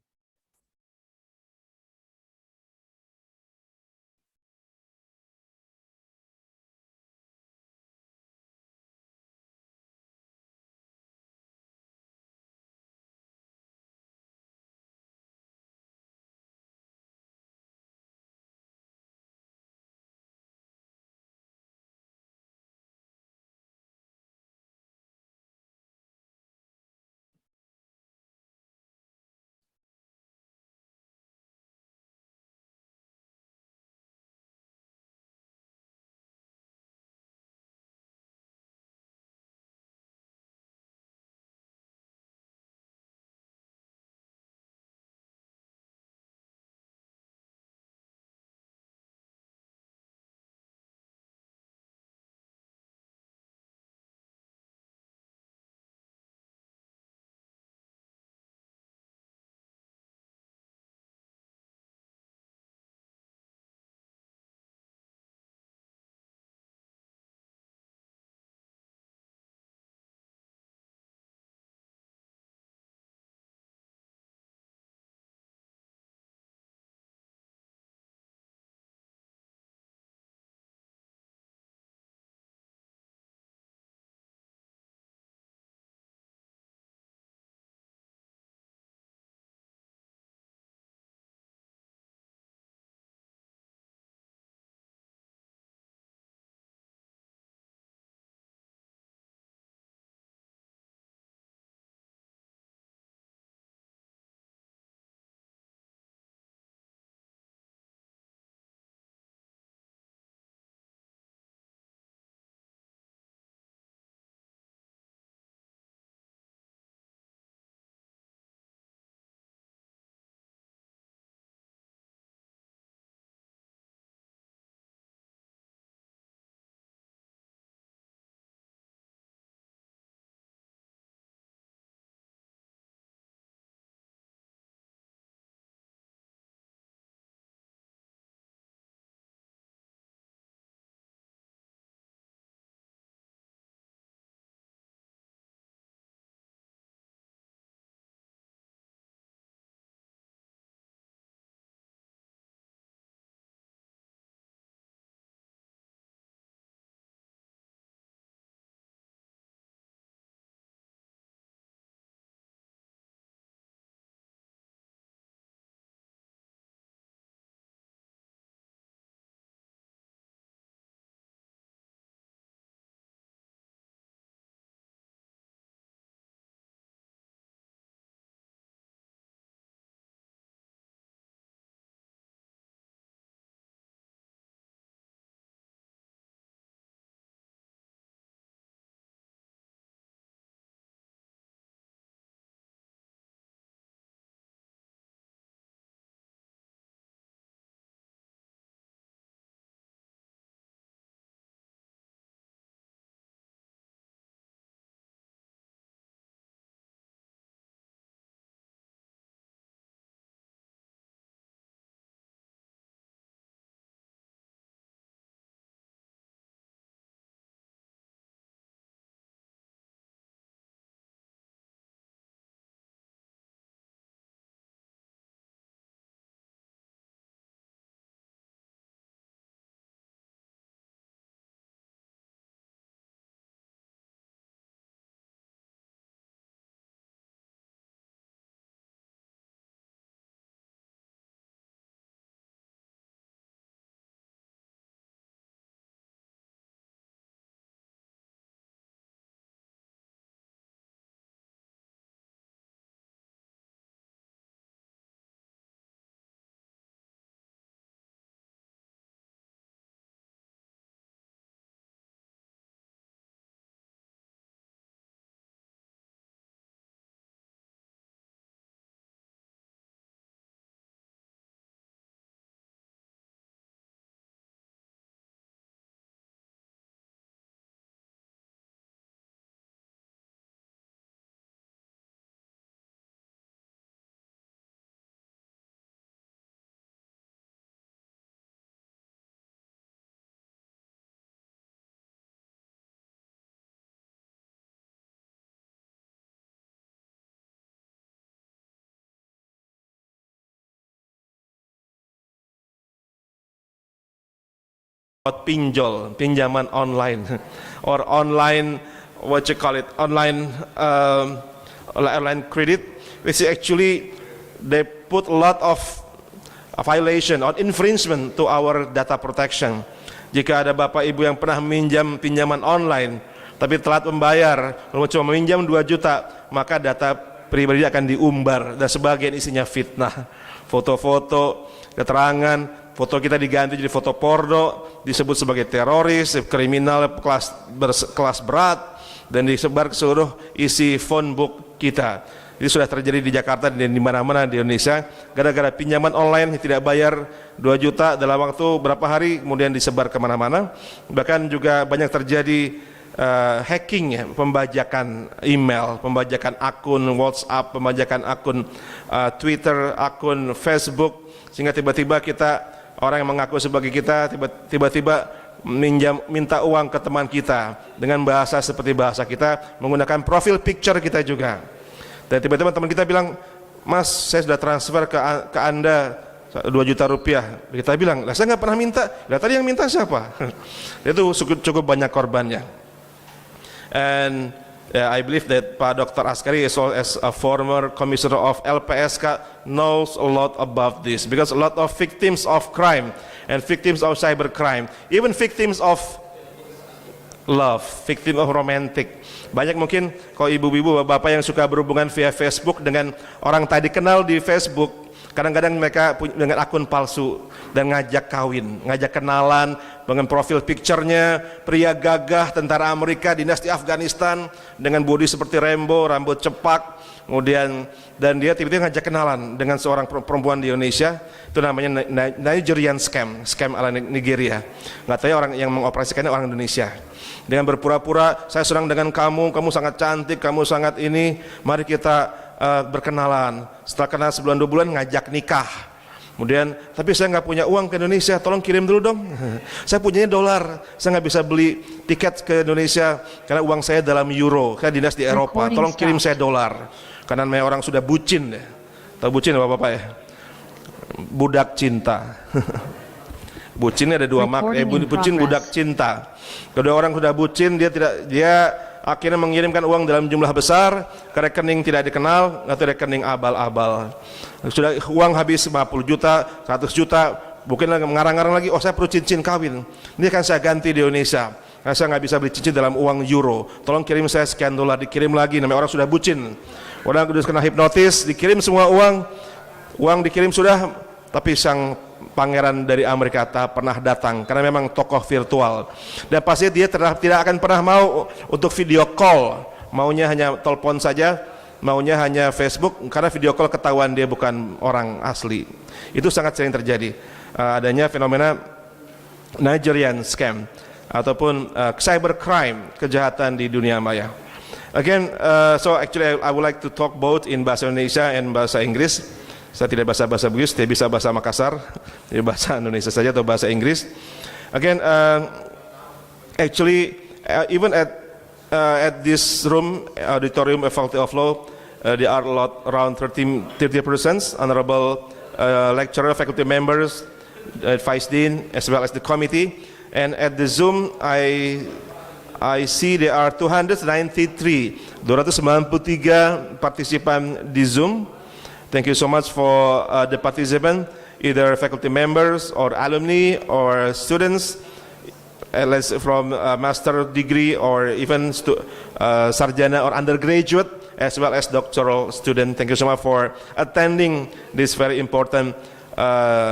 pinjol, pinjaman online, or online, what you call it, online credit, which actually they put a lot of violation or infringement to our data protection. Jika ada bapak ibu yang pernah minjam pinjaman online tapi telat membayar, lalu cuma meminjam 2 juta, maka data pribadi akan diumbar dan sebagian isinya fitnah, foto-foto, keterangan, foto kita diganti jadi foto porno, disebut sebagai teroris, kriminal kelas berat, dan disebar ke seluruh isi phone book kita. Ini sudah terjadi di Jakarta dan di mana-mana di Indonesia, gara-gara pinjaman online yang tidak bayar 2 juta dalam waktu berapa hari, kemudian disebar kemana-mana. Bahkan juga banyak terjadi hacking, ya, pembajakan email, pembajakan akun WhatsApp, pembajakan akun Twitter, akun Facebook, sehingga tiba-tiba kita, orang yang mengaku sebagai kita, tiba-tiba minta uang ke teman kita dengan bahasa seperti bahasa kita, menggunakan profil picture kita juga. Dan tiba-tiba teman kita bilang, "Mas, saya sudah transfer ke Anda 2 juta rupiah." Kita bilang, "Lah, saya nggak pernah minta." "Lah, tadi yang minta siapa?" Itu cukup banyak korbannya. And I believe that Pak Dr. Askari, as a former commissioner of LPSK, knows a lot about this, because a lot of victims of crime and victims of cybercrime, even victims of love, victim of romantic. Banyak mungkin kalau ibu-ibu, bapak yang suka berhubungan via Facebook dengan orang tadi kenal di Facebook, kadang-kadang mereka punya dengan akun palsu dan ngajak kawin, ngajak kenalan dengan profil picture-nya pria gagah tentara Amerika dinasti Afghanistan dengan bodi seperti Rambo, rambut cepak, kemudian dan dia tiba-tiba ngajak kenalan dengan seorang perempuan di Indonesia. Itu namanya Nigerian scam ala Nigeria. Nggak tahu orang yang mengoperasikannya orang Indonesia. Dengan berpura-pura, "Saya senang dengan kamu, kamu sangat cantik, kamu sangat ini, mari kita berkenalan." Setelah kenal sebulan 2 bulan ngajak nikah. Kemudian, "Tapi saya nggak punya uang ke Indonesia, tolong kirim dulu dong." "Saya punyanya dolar, saya nggak bisa beli tiket ke Indonesia karena uang saya dalam euro, saya dinas di Eropa, tolong kirim saya dolar." Karena memang orang sudah bucin, ya. Tahu bucin ya bapak ya? Budak cinta. Bucinnya ada 2 makna, bucin budak cinta. Kedua orang sudah bucin, dia akhirnya mengirimkan uang dalam jumlah besar ke rekening tidak dikenal atau rekening abal-abal. Sudah uang habis 50 juta, 100 juta, mungkin lagi mengarang-arang lagi, "Oh, saya perlu cincin kawin, ini kan saya ganti di Indonesia, karena saya nggak bisa beli cincin dalam uang euro, tolong kirim saya sekian dolar." Dikirim lagi, namanya orang sudah bucin, orang sudah kena hipnotis, dikirim semua uang dikirim sudah, tapi sang pangeran dari Amerika tak pernah datang karena memang tokoh virtual, dan pasti dia tidak akan pernah mau untuk video call, maunya hanya telepon saja, maunya hanya Facebook, karena video call ketahuan dia bukan orang asli. Itu sangat sering terjadi, adanya fenomena Nigerian scam ataupun cybercrime, kejahatan di dunia maya. Again, so actually I would like to talk both in bahasa Indonesia and bahasa Inggris. Saya tidak bahasa Bugis, tidak bisa bahasa Makassar, jadi bahasa Indonesia saja atau bahasa Inggris. Again, actually, even at this room, auditorium of Faculty of Law, there are around 30% honorable lecturer, faculty members, Vice Dean, as well as the committee. And at the Zoom, I see there are 293 partisipan di Zoom. Thank you so much for the participant, either faculty members or alumni or students, from master degree or even sarjana or undergraduate, as well as doctoral student. Thank you so much for attending this very important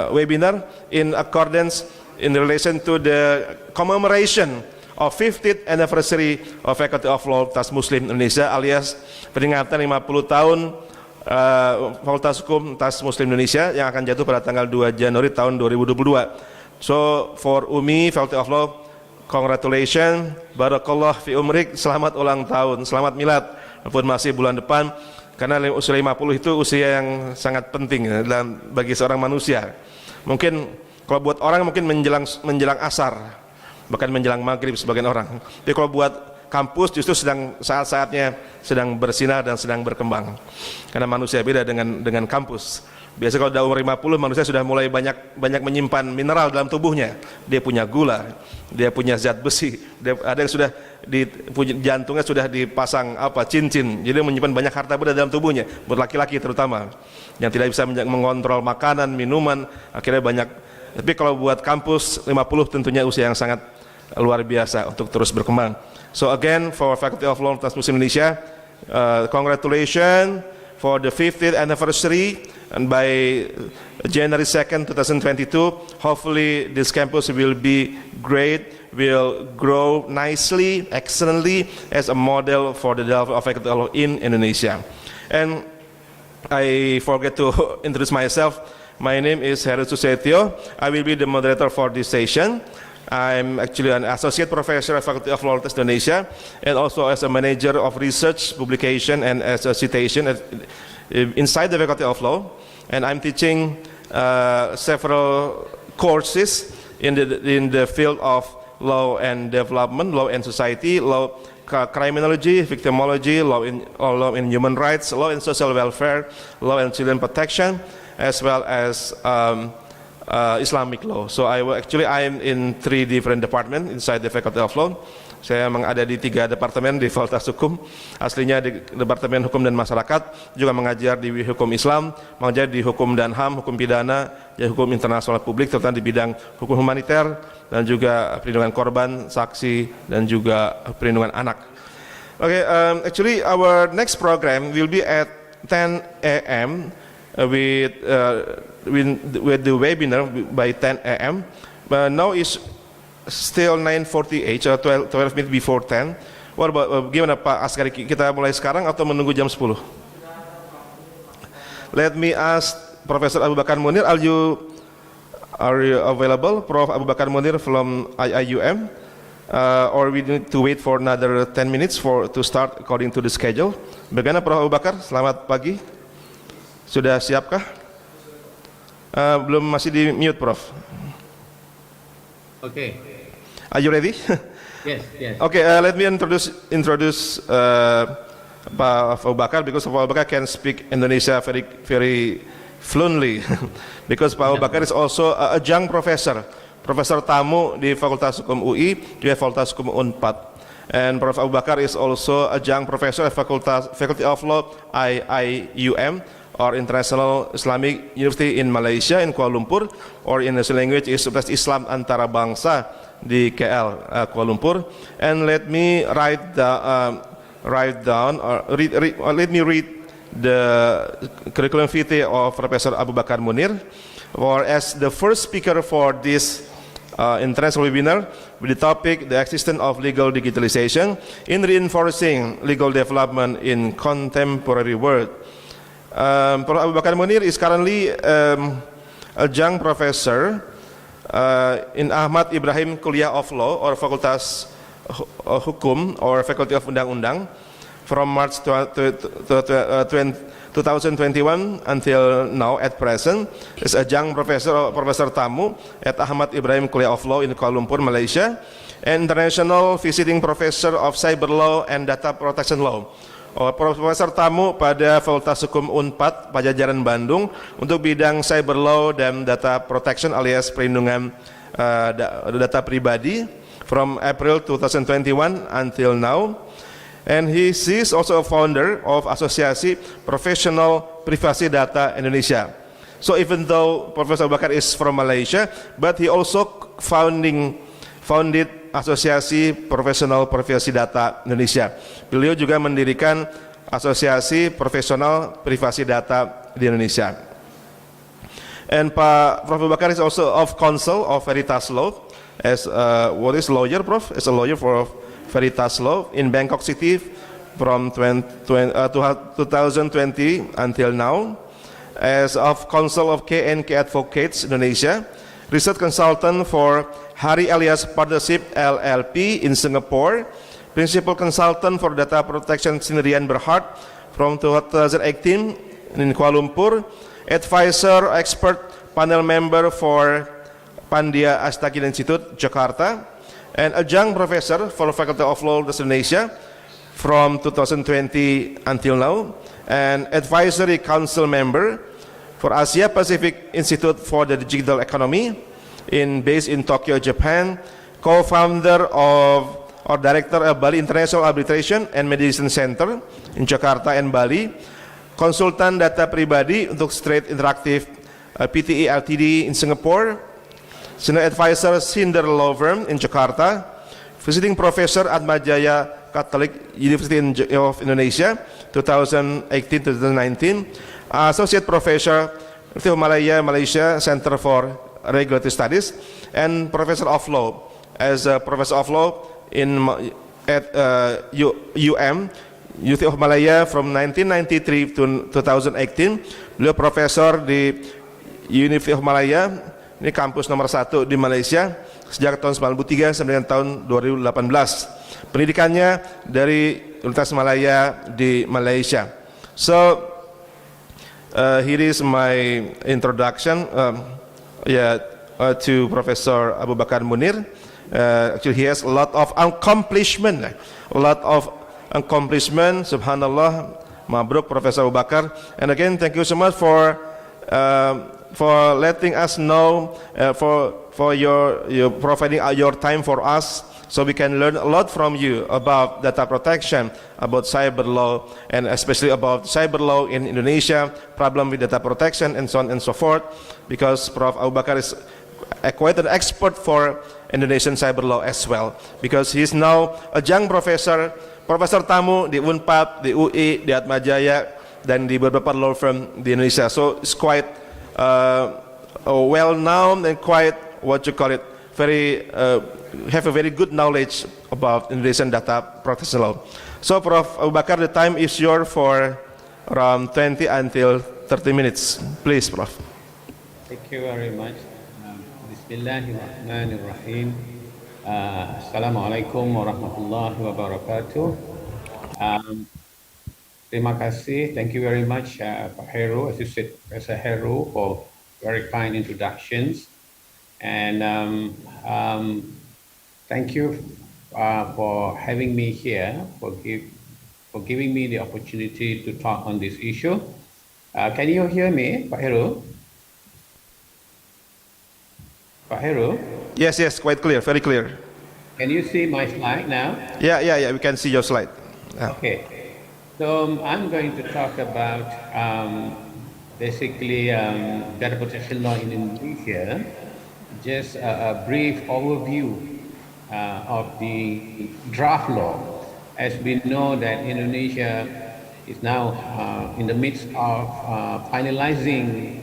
webinar in accordance in relation to the commemoration of 50th anniversary of Faculty of Law Fakultas Muslim Indonesia, alias peringatan 50 tahun Fakultas Hukum Universitas Muslim Indonesia yang akan jatuh pada tanggal 2 Januari tahun 2022. So for UMI, Faculty of Law, congratulations, barakallah fi umrik, selamat ulang tahun, selamat milad, walaupun masih bulan depan, karena usia 50 itu usia yang sangat penting dalam bagi seorang manusia. Mungkin kalau buat orang mungkin menjelang asar, bahkan menjelang maghrib sebagian orang. Tapi kalau buat kampus justru saat-saatnya sedang bersinar dan sedang berkembang. Karena manusia beda dengan kampus. Biasa kalau udah umur 50 manusia sudah mulai banyak menyimpan mineral dalam tubuhnya. Dia punya gula, dia punya zat besi, ada yang sudah jantungnya sudah dipasang cincin. Jadi menyimpan banyak harta benda dalam tubuhnya, buat laki-laki terutama yang tidak bisa mengontrol makanan, minuman, akhirnya banyak. Tapi kalau buat kampus 50 tentunya usia yang sangat luar biasa untuk terus berkembang. So again for Faculty of Law Universitas Muslim Indonesia, congratulations for the 50th anniversary, and by January 2nd, 2022, hopefully this campus will be great, will grow nicely, excellently as a model for the development of Faculty of Law in Indonesia. And I forget to introduce myself. My name is Heru. I will be the moderator for this session. I'm actually an associate professor at Faculty of Law Indonesia, and also as a manager of research, publication, and as a citation inside the Faculty of Law. And I'm teaching several courses in the field of law and development, law and society, law criminology, victimology, law in human rights, law and social welfare, law and children protection, as well as Islamic law. So I'm in 3 different departments inside the Faculty of Law. Saya memang ada di 3 departemen di Fakultas Hukum. Aslinya di Departemen Hukum dan Masyarakat, juga mengajar di Hukum Islam, mengajar di Hukum dan HAM, Hukum Pidana, Hukum Internasional Publik, terutama di bidang hukum humaniter dan juga perlindungan korban, saksi, dan juga perlindungan anak. Okay, actually our next program will be at 10 a.m. With the webinar by 10 a.m. But now it's still 9:48, so 12 minutes before 10. What about, gimana Pak Askari, kita mulai sekarang atau menunggu jam 10? Let me ask Professor Abu Bakar Munir, are you available? Prof. Abu Bakar Munir from IIUM, or we need to wait for another 10 minutes to start according to the schedule? Bagaimana Prof. Abu Bakar? Selamat pagi. Sudah siapkah? Belum, masih di mute, Prof. Okay. Are you ready? Yes. Okay, let me introduce Pak Abu Bakar, because Pak Abu Bakar can speak Indonesia very fluently. Because Pak Abu Bakar is also a young professor tamu di Fakultas Hukum UI, juga Fakultas Hukum Unpad. And Prof. Abu Bakar is also a young professor at Faculty of Law IIUM, or International Islamic University in Malaysia, in Kuala Lumpur, or in Indonesian language is Universitas Islam Antarabangsa di KL, Kuala Lumpur. And let me let me read the curriculum vitae of Professor Abu Bakar Munir, or as the first speaker for this international webinar with the topic, the existence of legal digitalization in reinforcing legal development in contemporary world. Prof. Abu Bakar Munir is currently a young professor in Ahmad Ibrahim Kuliah of Law, or Fakultas Hukum, or Faculty of Undang-Undang, from March 2021 until now at present. Is a young professor tamu at Ahmad Ibrahim Kuliah of Law in Kuala Lumpur, Malaysia, and international visiting professor of cyber law and data protection law. Profesor tamu pada Fakultas Hukum Unpad Pajajaran Bandung untuk bidang cyber law dan data protection alias perlindungan data pribadi from April 2021 until now. And he is also a founder of Asosiasi Profesional Privasi Data Indonesia. So even though Professor Abu Bakar is from Malaysia, but he also founded Asosiasi Profesional Privasi Data Indonesia. Beliau juga mendirikan Asosiasi Profesional Privasi Data di Indonesia. And Pak Prof. Abu Bakar is also of counsel of Veritas Law as what is lawyer, Prof? As a lawyer for Veritas Law in Bangkok City from 2020 until now. As of counsel of KNK Advocates Indonesia, research consultant for Hari Elias Partnership LLP in Singapore, principal consultant for data protection Sindrian Berhad from 2018 in Kuala Lumpur, advisor expert panel member for Pandya Astagina Institute Jakarta, and adjunct professor for Faculty of Law Indonesia from 2020 until now, and advisory council member for Asia Pacific Institute for the Digital Economy based in Tokyo, Japan, co-founder of or director of Bali International Arbitration and Mediation Center in Jakarta and Bali, konsultan data pribadi untuk Straight Interactive PTE Ltd in Singapore, senior advisor Cinder Law Firm in Jakarta, visiting professor at Majaya Catholic University of Indonesia 2018-2019, associate professor University of Malaya, Malaysia Center for Regulatory Studies, and professor of law. As a professor of law at UM, University of Malaya from 1993 to 2018, beliau profesor di University of Malaya, ini kampus nomor 1 di Malaysia sejak tahun 93 sampai dengan tahun 2018. Pendidikannya dari Universitas Malaya di Malaysia. So here is my introduction to Professor Abu Bakar Munir. Actually, he has a lot of accomplishment, subhanallah, mabruk Professor Abu Bakar. And again, thank you so much for letting us know, for your providing your time for us, so we can learn a lot from you about data protection, about cyber law, and especially about cyber law in Indonesia, problem with data protection, and so on and so forth, because Prof. Abu Bakar is quite an expert for Indonesian cyber law as well, because he is now a young professor tamu di Unpad, di UI, di Atmajaya, dan di beberapa law firm di Indonesia. So it's quite well known and quite have a very good knowledge about Indonesian data protection law. So Prof. Abu Bakar, the time is yours for around 20 until 30 minutes. Please, Prof. Thank you very much. Bismillahirrahmanirrahim. Assalamualaikum warahmatullahi wabarakatuh. Terima kasih. Thank you very much, Pak Heru, as you said, Professor Heru, for very kind introductions. And thank you for having me here, for giving me the opportunity to talk on this issue. Can you hear me, Pak Heru? Pak Heru? Yes, quite clear, very clear. Can you see my slide now? Yeah, we can see your slide. Yeah. Okay. So I'm going to talk about basically data protection law in Indonesia. Just a brief overview of the draft law. As we know that Indonesia is now in the midst of finalizing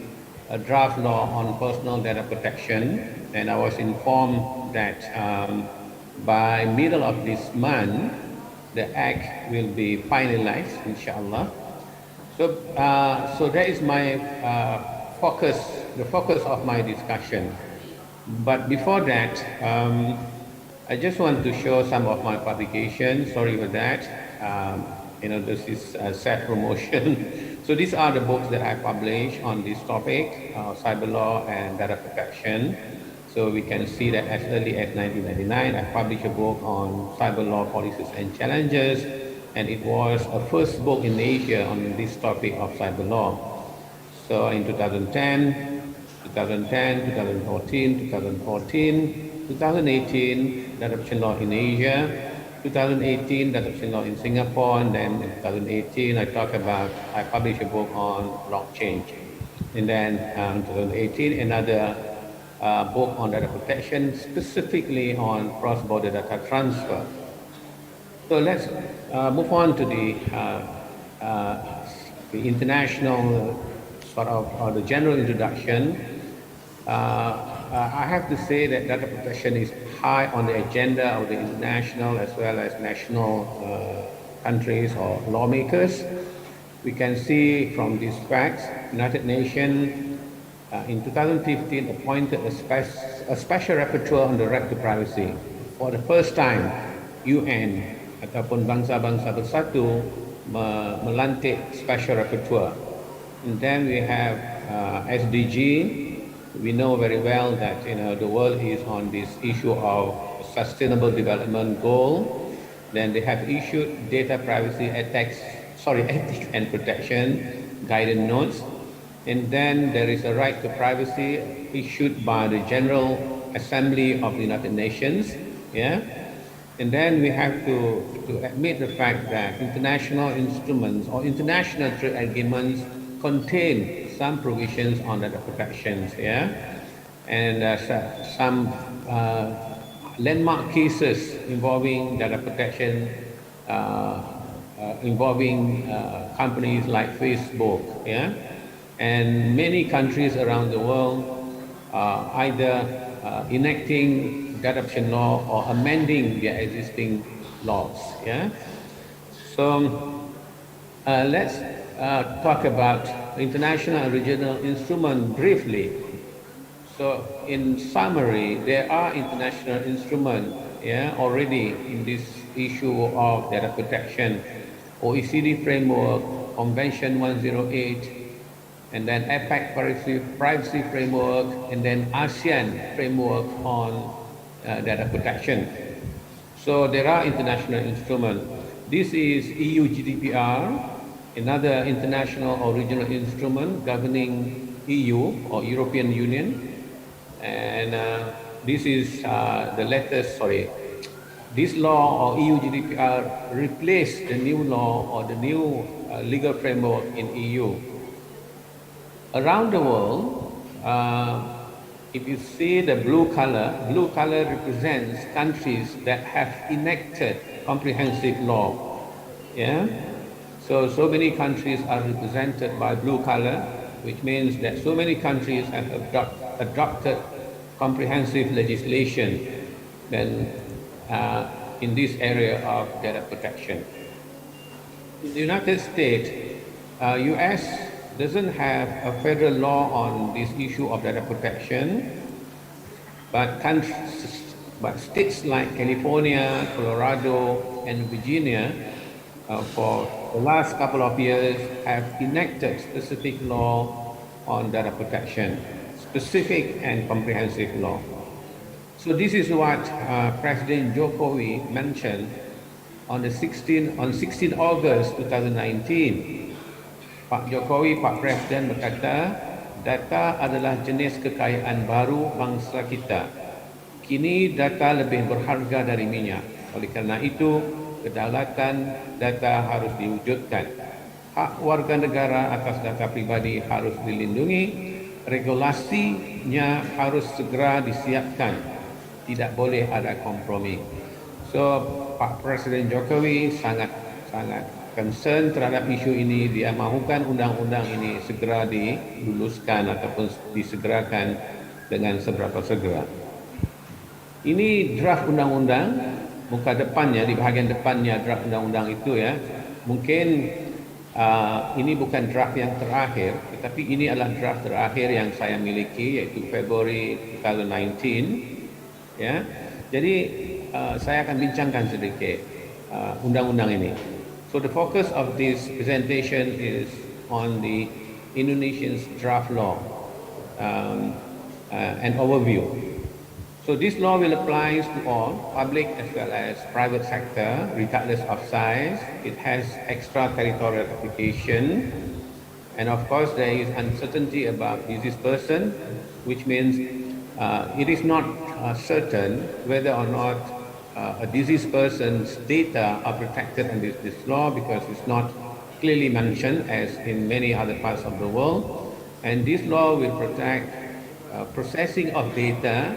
a draft law on personal data protection, and I was informed that by middle of this month, the act will be finalized, inshallah. So that is my focus, the focus of my discussion. But before that, I just want to show some of my publications. Sorry for that. This is a sad promotion. So these are the books that I published on this topic, cyber law and data protection. So we can see that as early as 1999, I published a book on cyber law policies and challenges, and it was a first book in Asia on this topic of cyber law. So in 2010, 2014, 2018, data protection law in Asia, 2018, data protection law in Singapore, and then in 2018, I published a book on blockchain. And then in 2018, another book on data protection, specifically on cross-border data transfer. So let's move on to the international the general introduction. I have to say that data protection is high on the agenda of the international as well as national countries or lawmakers. We can see from these facts, United Nations in 2015 appointed a special rapporteur on the right to privacy. For the first time, UN ataupun bangsa-bangsa bersatu melantik special rapporteur. And then we have SDG. We know very well that the world is on this issue of Sustainable Development Goal. Then they have issued data privacy ethics and protection guidance notes. And then there is a right to privacy issued by the General Assembly of the United Nations. Yeah. And then we have to admit the fact that international instruments or international trade agreements contain some provisions on data protections. Yeah. And some landmark cases involving data protection involving companies like Facebook. Yeah. And many countries around the world either enacting data protection law or amending their existing laws. Yeah. So let's talk about international and regional instrument briefly. So in summary, there are international instruments already in this issue of data protection. OECD framework, Convention 108, and then APEC privacy framework, and then ASEAN framework on data protection. So there are international instruments. This is EU GDPR, another international or regional instrument governing EU or European Union. And this is the latest, this law or EU GDPR replaced the new law or the new legal framework in EU. Around the world, if you see the blue color represents countries that have enacted comprehensive law. Yeah. So many countries are represented by blue color, which means that so many countries have adopted comprehensive legislation then in this area of data protection. In the United States, US doesn't have a federal law on this issue of data protection, but states like California, Colorado, and Virginia for the last couple of years have enacted specific law on data protection, specific and comprehensive law. So this is what President Jokowi mentioned on 16 August 2019. Pak Jokowi, Pak Presiden berkata, data adalah jenis kekayaan baru bangsa kita. Kini data lebih berharga dari minyak. Oleh kerana itu, kedaulatan data harus diwujudkan. Hak warga negara atas data pribadi harus dilindungi. Regulasinya harus segera disiapkan. Tidak boleh ada kompromi. So, Pak Presiden Jokowi sangat concern terhadap isu ini. Dia mahukan undang-undang ini segera diluluskan ataupun disegerakan dengan seberapa segera. Ini draft undang-undang, muka depannya, di bahagian depannya draft undang-undang itu ya. Mungkin ini bukan draft yang terakhir, tetapi ini adalah draft terakhir yang saya miliki, yaitu Februari 2019. Ya. Jadi saya akan bincangkan sedikit undang-undang ini. So the focus of this presentation is on the Indonesian draft law, an overview. So this law will apply to all, public as well as private sector, regardless of size. It has extraterritorial application. And of course, there is uncertainty about disease person, which means it is not certain whether or not a diseased person's data are protected under this law, because it's not clearly mentioned as in many other parts of the world. And this law will protect processing of data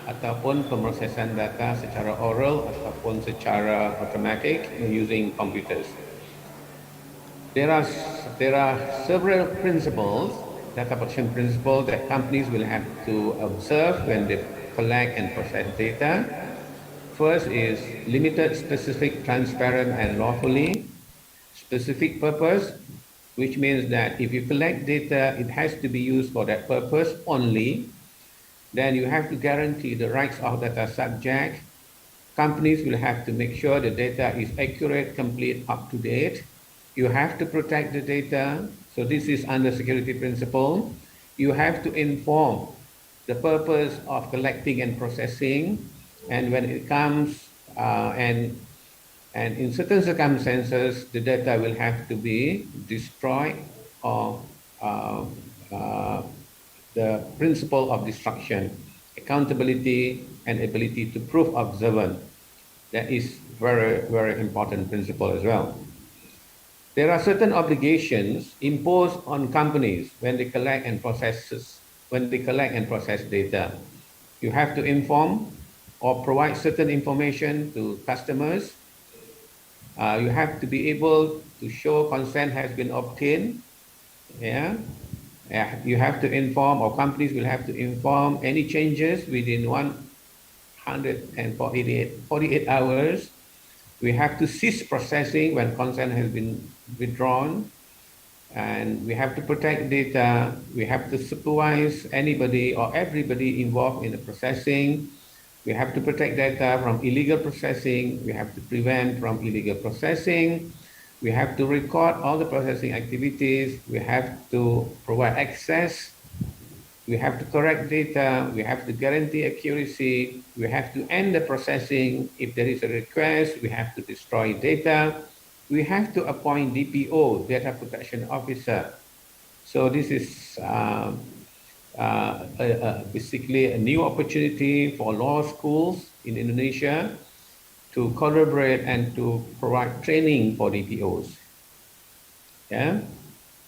ataupun pemrosesan data secara oral ataupun secara automatic using computers. There are several principles, data protection principles, that companies will have to observe when they collect and process data. First is limited, specific, transparent, and lawfully. Specific purpose, which means that if you collect data, it has to be used for that purpose only. Then you have to guarantee the rights of data subject. Companies will have to make sure the data is accurate, complete, up to date. You have to protect the data. So this is under security principle. You have to inform the purpose of collecting and processing. and when it comes and in certain circumstances, the data will have to be destroyed or the principle of destruction, accountability, and ability to prove observant. That is very, very important principle as well. There are certain obligations imposed on companies when they collect and process data. You have to inform or provide certain information to customers. You have to be able to show consent has been obtained. You have to inform, or companies will have to inform any changes within 148 hours. We have to cease processing when consent has been withdrawn, and we have to protect data. We have to supervise anybody or everybody involved in the processing. We have to protect data from illegal processing. We have to prevent from illegal processing. We have to record all the processing activities. We have to provide access. We have to correct data. We have to guarantee accuracy. We have to end the processing. If there is a request, we have to destroy data. We have to appoint DPO, Data Protection Officer. So this is basically a new opportunity for law schools in Indonesia to collaborate and to provide training for DPOs.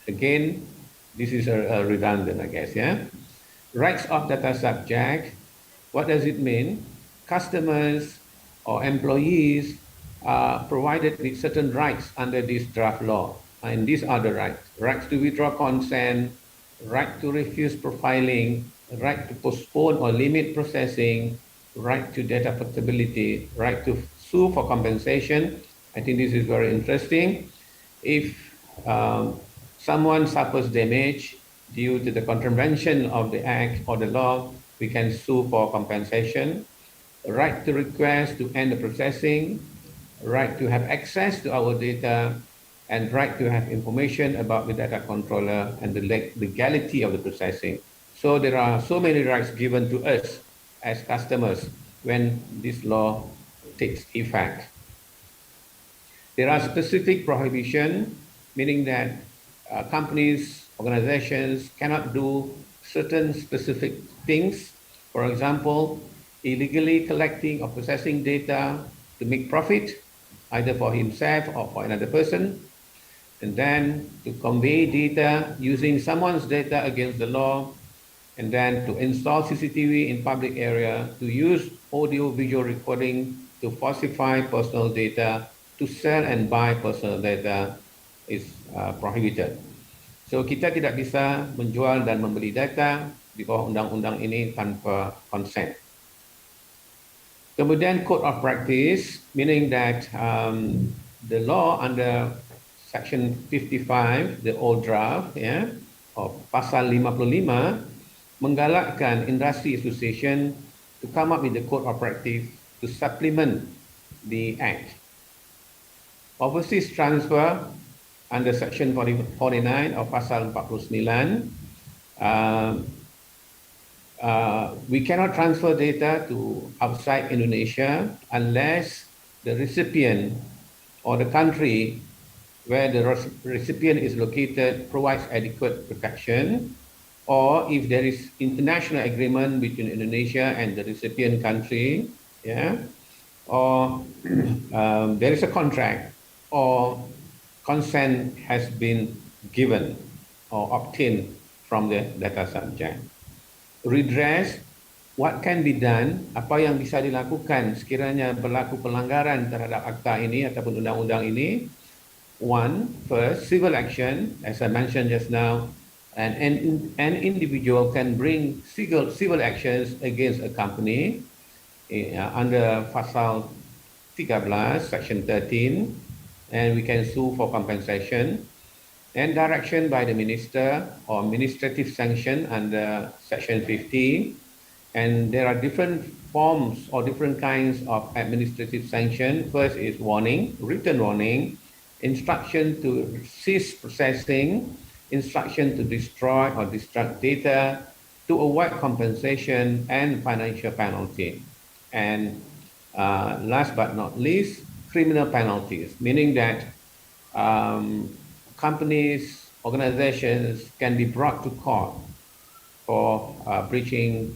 Again, this is a redundant, I guess. Rights of data subject. What does it mean? Customers or employees are provided with certain rights under this draft law. And these are the rights. Rights to withdraw consent, right to refuse profiling, right to postpone or limit processing, right to data portability, right to sue for compensation. I think this is very interesting. If someone suffers damage due to the contravention of the act or the law, we can sue for compensation. Right to request to end the processing, right to have access to our data, and right to have information about the data controller and the legality of the processing. So there are so many rights given to us as customers when this law takes effect. There are specific prohibitions, meaning that companies, organizations cannot do certain specific things. For example, illegally collecting or processing data to make profit, either for himself or for another person, and then to convey data using someone's data against the law, and then to install CCTV in public area, to use audio-visual recording to falsify personal data, to sell and buy personal data is prohibited. So kita tidak bisa menjual dan membeli data di bawah undang-undang ini tanpa consent. Kemudian code of practice, meaning that the law under section 55, the old draft, of pasal 55, menggalakkan industry association to come up with the code of practice to supplement the act. Overseas transfer under section 49 of pasal 49, we cannot transfer data to outside Indonesia unless the recipient or the country where the recipient is located provides adequate protection, or if there is international agreement between Indonesia and the recipient country, or there is a contract or consent has been given or obtained from the data subject. Redress, what can be done, apa yang bisa dilakukan sekiranya berlaku pelanggaran terhadap akta ini ataupun undang-undang ini. One, first, civil action, as I mentioned just now, an individual can bring civil actions against a company under pasal 13, section 13, and we can sue for compensation. And direction by the minister or administrative sanction under section 50. And there are different forms or different kinds of administrative sanction. First is warning, written warning, instruction to cease processing, instruction to destroy or destruct data, to avoid compensation and financial penalty. And last but not least, criminal penalties, meaning that companies, organizations can be brought to court for breaching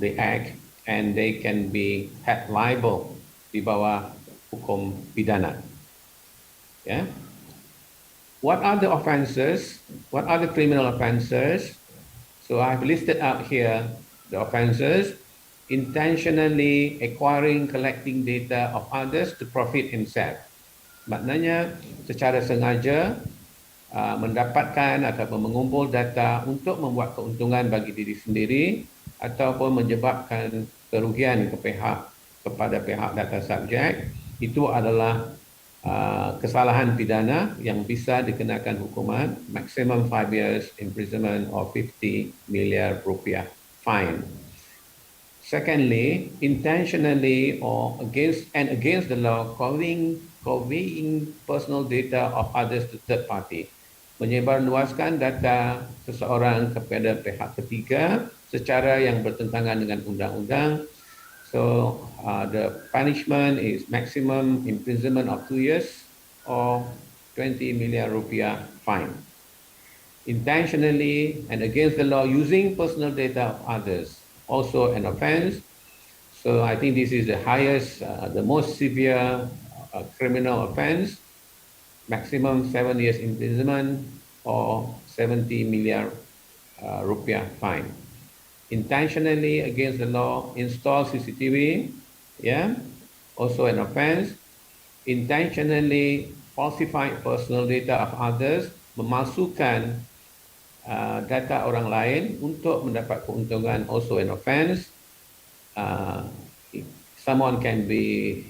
the act, and they can be held liable di bawah hukum pidana. Yeah. What are the offenses? What are the criminal offenses? So I've listed out here the offenses: intentionally acquiring, collecting data of others to profit himself. Maknanya secara sengaja mendapatkan ataupun mengumpul data untuk membuat keuntungan bagi diri sendiri ataupun menyebabkan kerugian kepada pihak data subjek. Itu adalah kesalahan pidana yang bisa dikenakan hukuman maximum 5 years imprisonment or 50 miliar rupiah fine. Secondly, intentionally or against the law, conveying personal data of others to third party, menyebarluaskan data seseorang kepada pihak ketiga secara yang bertentangan dengan undang-undang. So the punishment is maximum imprisonment of 2 years or 20 miliar rupiah fine. Intentionally and against the law using personal data of others, also an offense. So I think this is the highest, the most severe criminal offense, maximum 7 years imprisonment or 70 miliar rupiah fine. Intentionally against the law, install CCTV, yeah, also an offense. Intentionally falsify personal data of others, memalsukan data orang lain untuk mendapat keuntungan, also an offense. Someone can be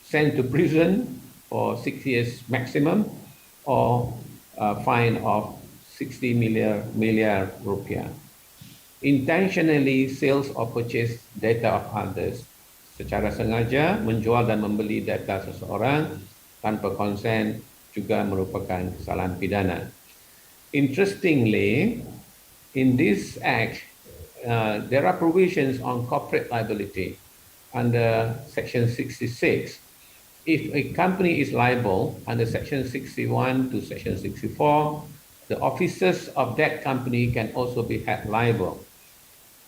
sent to prison for 6 years maximum or a fine of 60 miliar rupiah. Intentionally sales or purchase data of others, secara sengaja menjual dan membeli data seseorang tanpa konsen juga merupakan kesalahan pidana. Interestingly, in this act, there are provisions on corporate liability under Section 66. If a company is liable under Section 61 to Section 64, the officers of that company can also be held liable.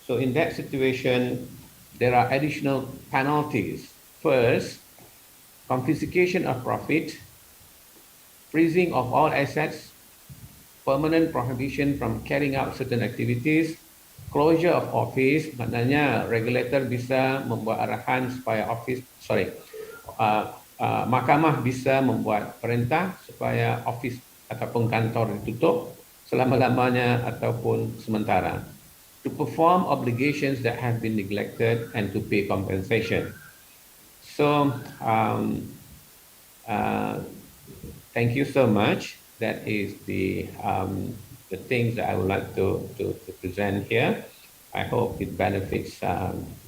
So in that situation, there are additional penalties. First, confiscation of profit, freezing of all assets, permanent prohibition from carrying out certain activities, closure of office, maknanya regulator bisa membuat arahan supaya mahkamah bisa membuat perintah supaya office ataupun kantor ditutup selama-lamanya ataupun sementara. To perform obligations that have been neglected and to pay compensation. So, thank you so much. That is the things that I would like to present here. I hope it benefits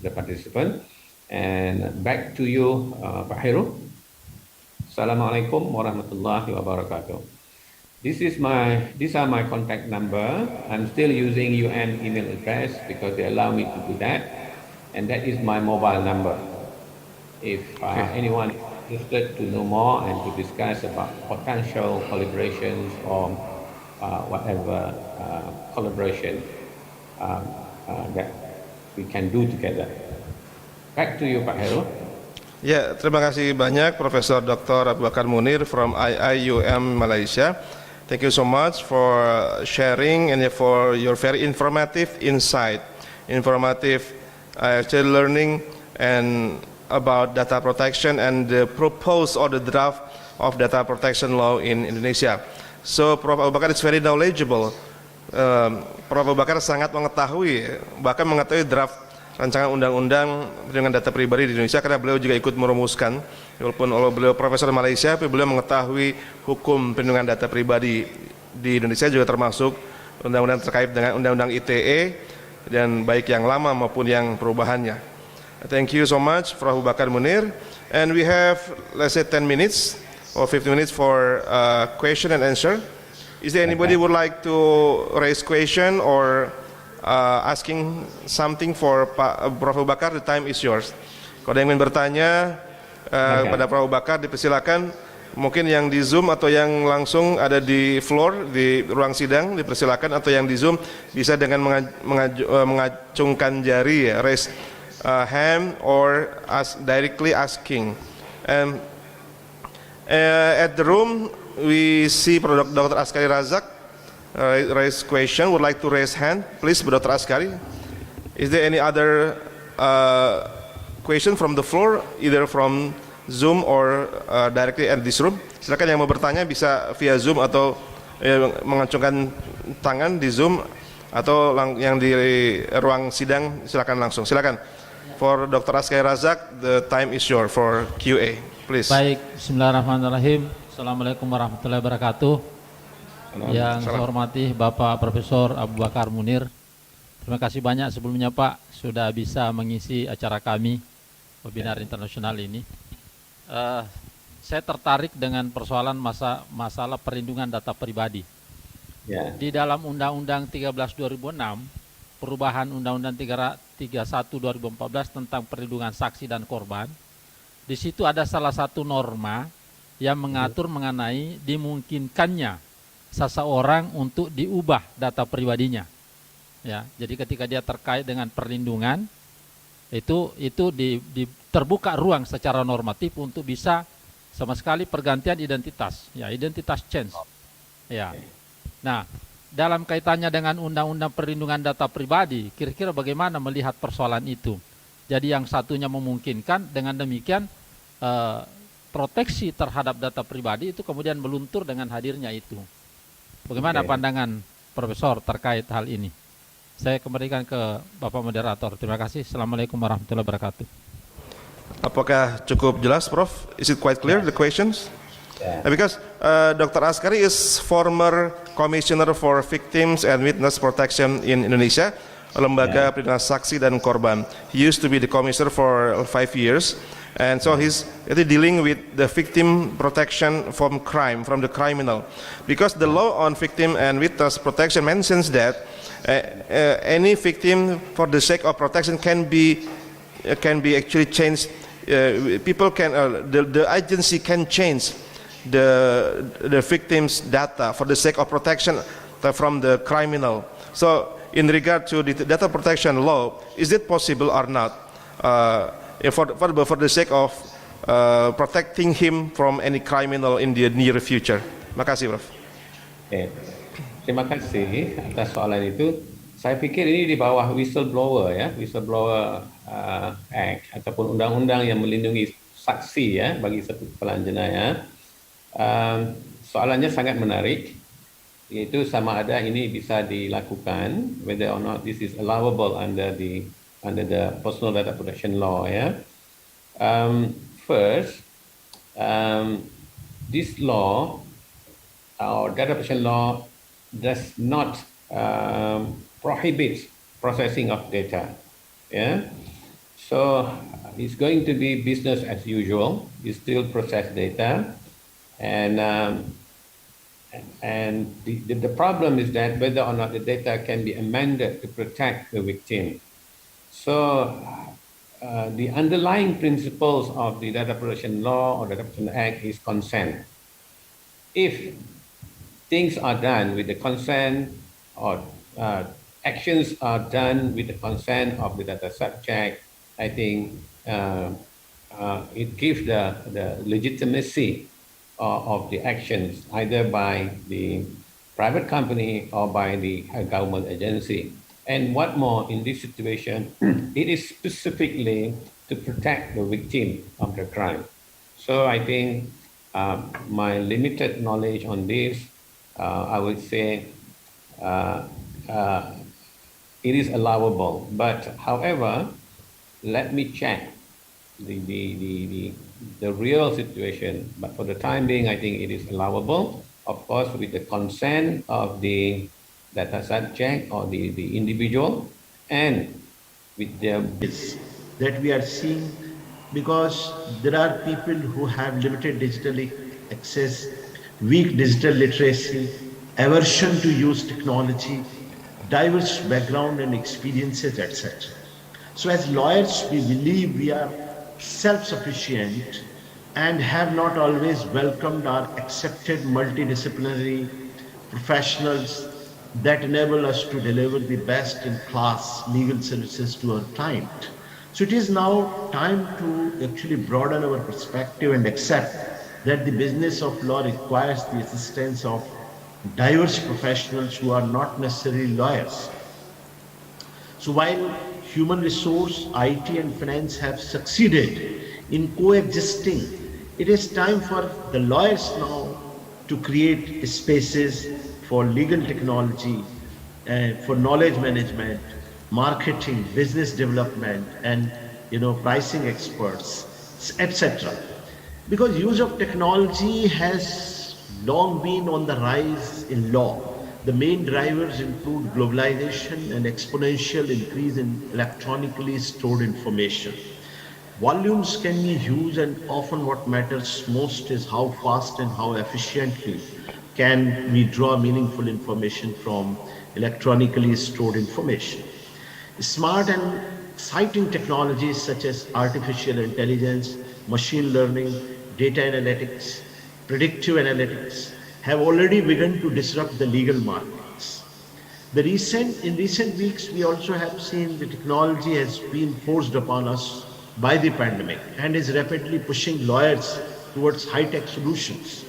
the participant. And back to you, Pak Heru. Assalamualaikum warahmatullahi wabarakatuh. These are my contact number. I'm still using UN email address because they allow me to do that. And that is my mobile number. If anyone is interested to know more and to discuss about potential collaborations or whatever collaboration that we can do together. Back to you, Pak Heru. Ya, terima kasih banyak Profesor Dr. Bakar Munir from IIUM Malaysia. Thank you so much for sharing and for your very informative insight, informative actual learning and about data protection and the proposed or the draft of data protection law in Indonesia. So Prof. Abu Bakar is very knowledgeable. Prof. Abu Bakar sangat mengetahui, bahkan mengetahui draft rancangan undang-undang perlindungan data pribadi di Indonesia karena beliau juga ikut merumuskan. Walaupun beliau profesor Malaysia, tapi beliau mengetahui hukum perlindungan data pribadi di Indonesia juga termasuk undang-undang terkait dengan undang-undang ITE dan baik yang lama maupun yang perubahannya. Thank you so much, Prof. Bakar Munir. And we have, let's say, 10 minutes or 15 minutes for question and answer. Is there anybody who would like to raise question or asking something for Prof. Bakar, the time is yours. Kalau ada yang ingin bertanya kepada Prof. Bakar, dipersilakan. Mungkin yang di Zoom atau yang langsung ada di floor, di ruang sidang, dipersilakan. Atau yang di Zoom bisa dengan mengacungkan jari, ya, raise hand or directly asking. And at the room, we see Dr. Askari Razak raise question. Would like to raise hand, please, Dr. Askari. Is there any other question from the floor, either from Zoom or directly at this room? Silakan yang mau bertanya bisa via Zoom atau mengacungkan tangan di Zoom atau yang di ruang sidang, silakan langsung. Silakan. For Dr. Askari Razak, the time is yours for QA. Please. Baik, bismillahirrahmanirrahim. Assalamualaikum warahmatullahi wabarakatuh. Yang saya hormati Bapak Profesor Abu Bakar Munir. Terima kasih banyak sebelumnya Pak sudah bisa mengisi acara kami webinar internasional ini. Saya tertarik dengan persoalan masalah perlindungan data pribadi. Di dalam Undang-Undang 13 2006, perubahan Undang-Undang 31 2014 tentang perlindungan saksi dan korban, di situ ada salah satu norma yang mengatur mengenai dimungkinkannya seseorang untuk diubah data pribadinya. Ya, jadi ketika dia terkait dengan perlindungan, itu terbuka ruang secara normatif untuk bisa sama sekali pergantian identitas, ya, identitas change. Ya. Nah, dalam kaitannya dengan Undang-Undang Perlindungan Data Pribadi, kira-kira bagaimana melihat persoalan itu? Jadi yang satunya memungkinkan, dengan demikian proteksi terhadap data pribadi itu kemudian meluntur dengan hadirnya itu. Bagaimana pandangan Profesor terkait hal ini? Saya kembalikan ke Bapak Moderator. Terima kasih. Assalamualaikum warahmatullahi wabarakatuh. Apakah cukup jelas, Prof? Is it quite clear, the questions? Because Dr. Askari is former Commissioner for Victims and Witness Protection in Indonesia, lembaga perlindungan saksi dan korban. He used to be the commissioner for 5 years, and so he's dealing with the victim protection from crime, from the criminal. Because the law on victim and witness protection mentions that any victim, for the sake of protection, can be actually changed. People can, the agency can change the victim's data for the sake of protection from the criminal. So, in regard to the data protection law, is it possible or not for the sake of protecting him from any criminal in the near future? Terima kasih, Prof. Terima kasih atas soalan itu. Saya pikir ini di bawah whistleblower, ya, whistleblower Act ataupun undang-undang yang melindungi saksi, ya, bagi satu kepala jenayah. Soalannya sangat menarik, yaitu sama ada ini bisa dilakukan, whether or not this is allowable under the Personal Data Protection Law, ya. First, this law, our data protection law, does not prohibit processing of data. Yeah, so it's going to be business as usual. You still process data, and the problem is that whether or not the data can be amended to protect the victim. So the underlying principles of the data protection law or data protection act is consent. If things are done with the consent, or actions are done with the consent of the data subject, I think it gives the legitimacy of the actions either by the private company or by the government agency. And what more, in this situation, it is specifically to protect the victim of the crime. So I think my limited knowledge on this, I would say it is allowable. But however, let me check the real situation. But for the time being, I think it is allowable, of course, with the consent of the data subject or the individual, and with the that we are seeing, because there are people who have limited digital access, weak digital literacy, aversion to use technology, diverse background and experiences, etc. So as lawyers, we believe we are self-sufficient and have not always welcomed our accepted multidisciplinary professionals that enable us to deliver the best in class legal services to our client. So it is now time to actually broaden our perspective and accept that the business of law requires the assistance of diverse professionals who are not necessarily lawyers. So while human resource, IT and finance have succeeded in coexisting, it is time for the lawyers now to create spaces for legal technology, for knowledge management, marketing, business development, and pricing experts, etc. Because use of technology has long been on the rise in law. The main drivers include globalization and exponential increase in electronically stored information. Volumes can be huge, and often what matters most is how fast and how efficiently can we draw meaningful information from electronically stored information. Smart and exciting technologies such as artificial intelligence, machine learning, data analytics, predictive analytics have already begun to disrupt the legal markets. In recent weeks, we also have seen the technology has been forced upon us by the pandemic and is rapidly pushing lawyers towards high-tech solutions.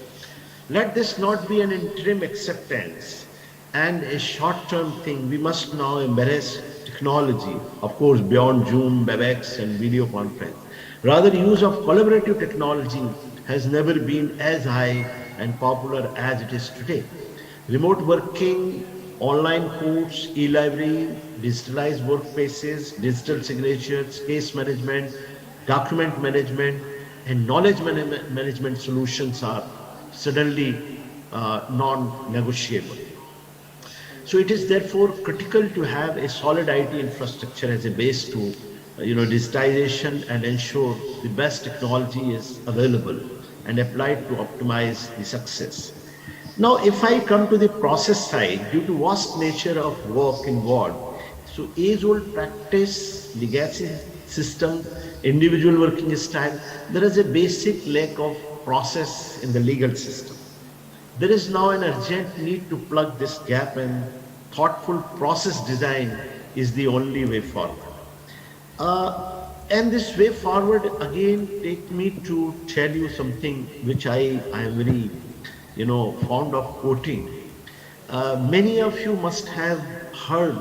Let this not be an interim acceptance and a short-term thing. We must now embrace technology, of course, beyond Zoom, WebEx, and video conference. Rather, use of collaborative technology has never been as high and popular as it is today. Remote working, online course, e-library, digitalized workplaces, digital signatures, case management, document management, and knowledge management solutions are suddenly non-negotiable. So it is therefore critical to have a solid IT infrastructure as a base to digitization and ensure the best technology is available and applied to optimize the success. Now, if I come to the process side, due to vast nature of work involved, so age-old practice, legacy system, individual working style, there is a basic lack of process in the legal system. There is now an urgent need to plug this gap, and thoughtful process design is the only way forward. And this way forward again take me to tell you something which I am very fond of quoting. Many of you must have heard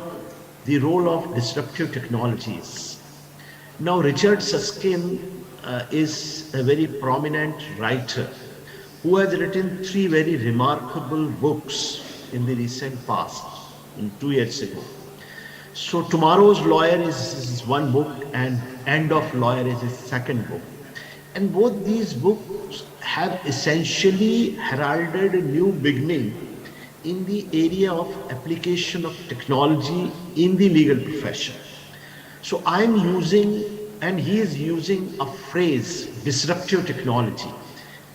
the role of disruptive technologies. Now, Richard S.Kom is a very prominent writer who has written 3 very remarkable books in the recent past, 2 years ago. So, Tomorrow's Lawyer is one book, and End of Lawyer is his second book. And both these books have essentially heralded a new beginning in the area of application of technology in the legal profession. So I'm using, and he is using, a phrase, disruptive technology.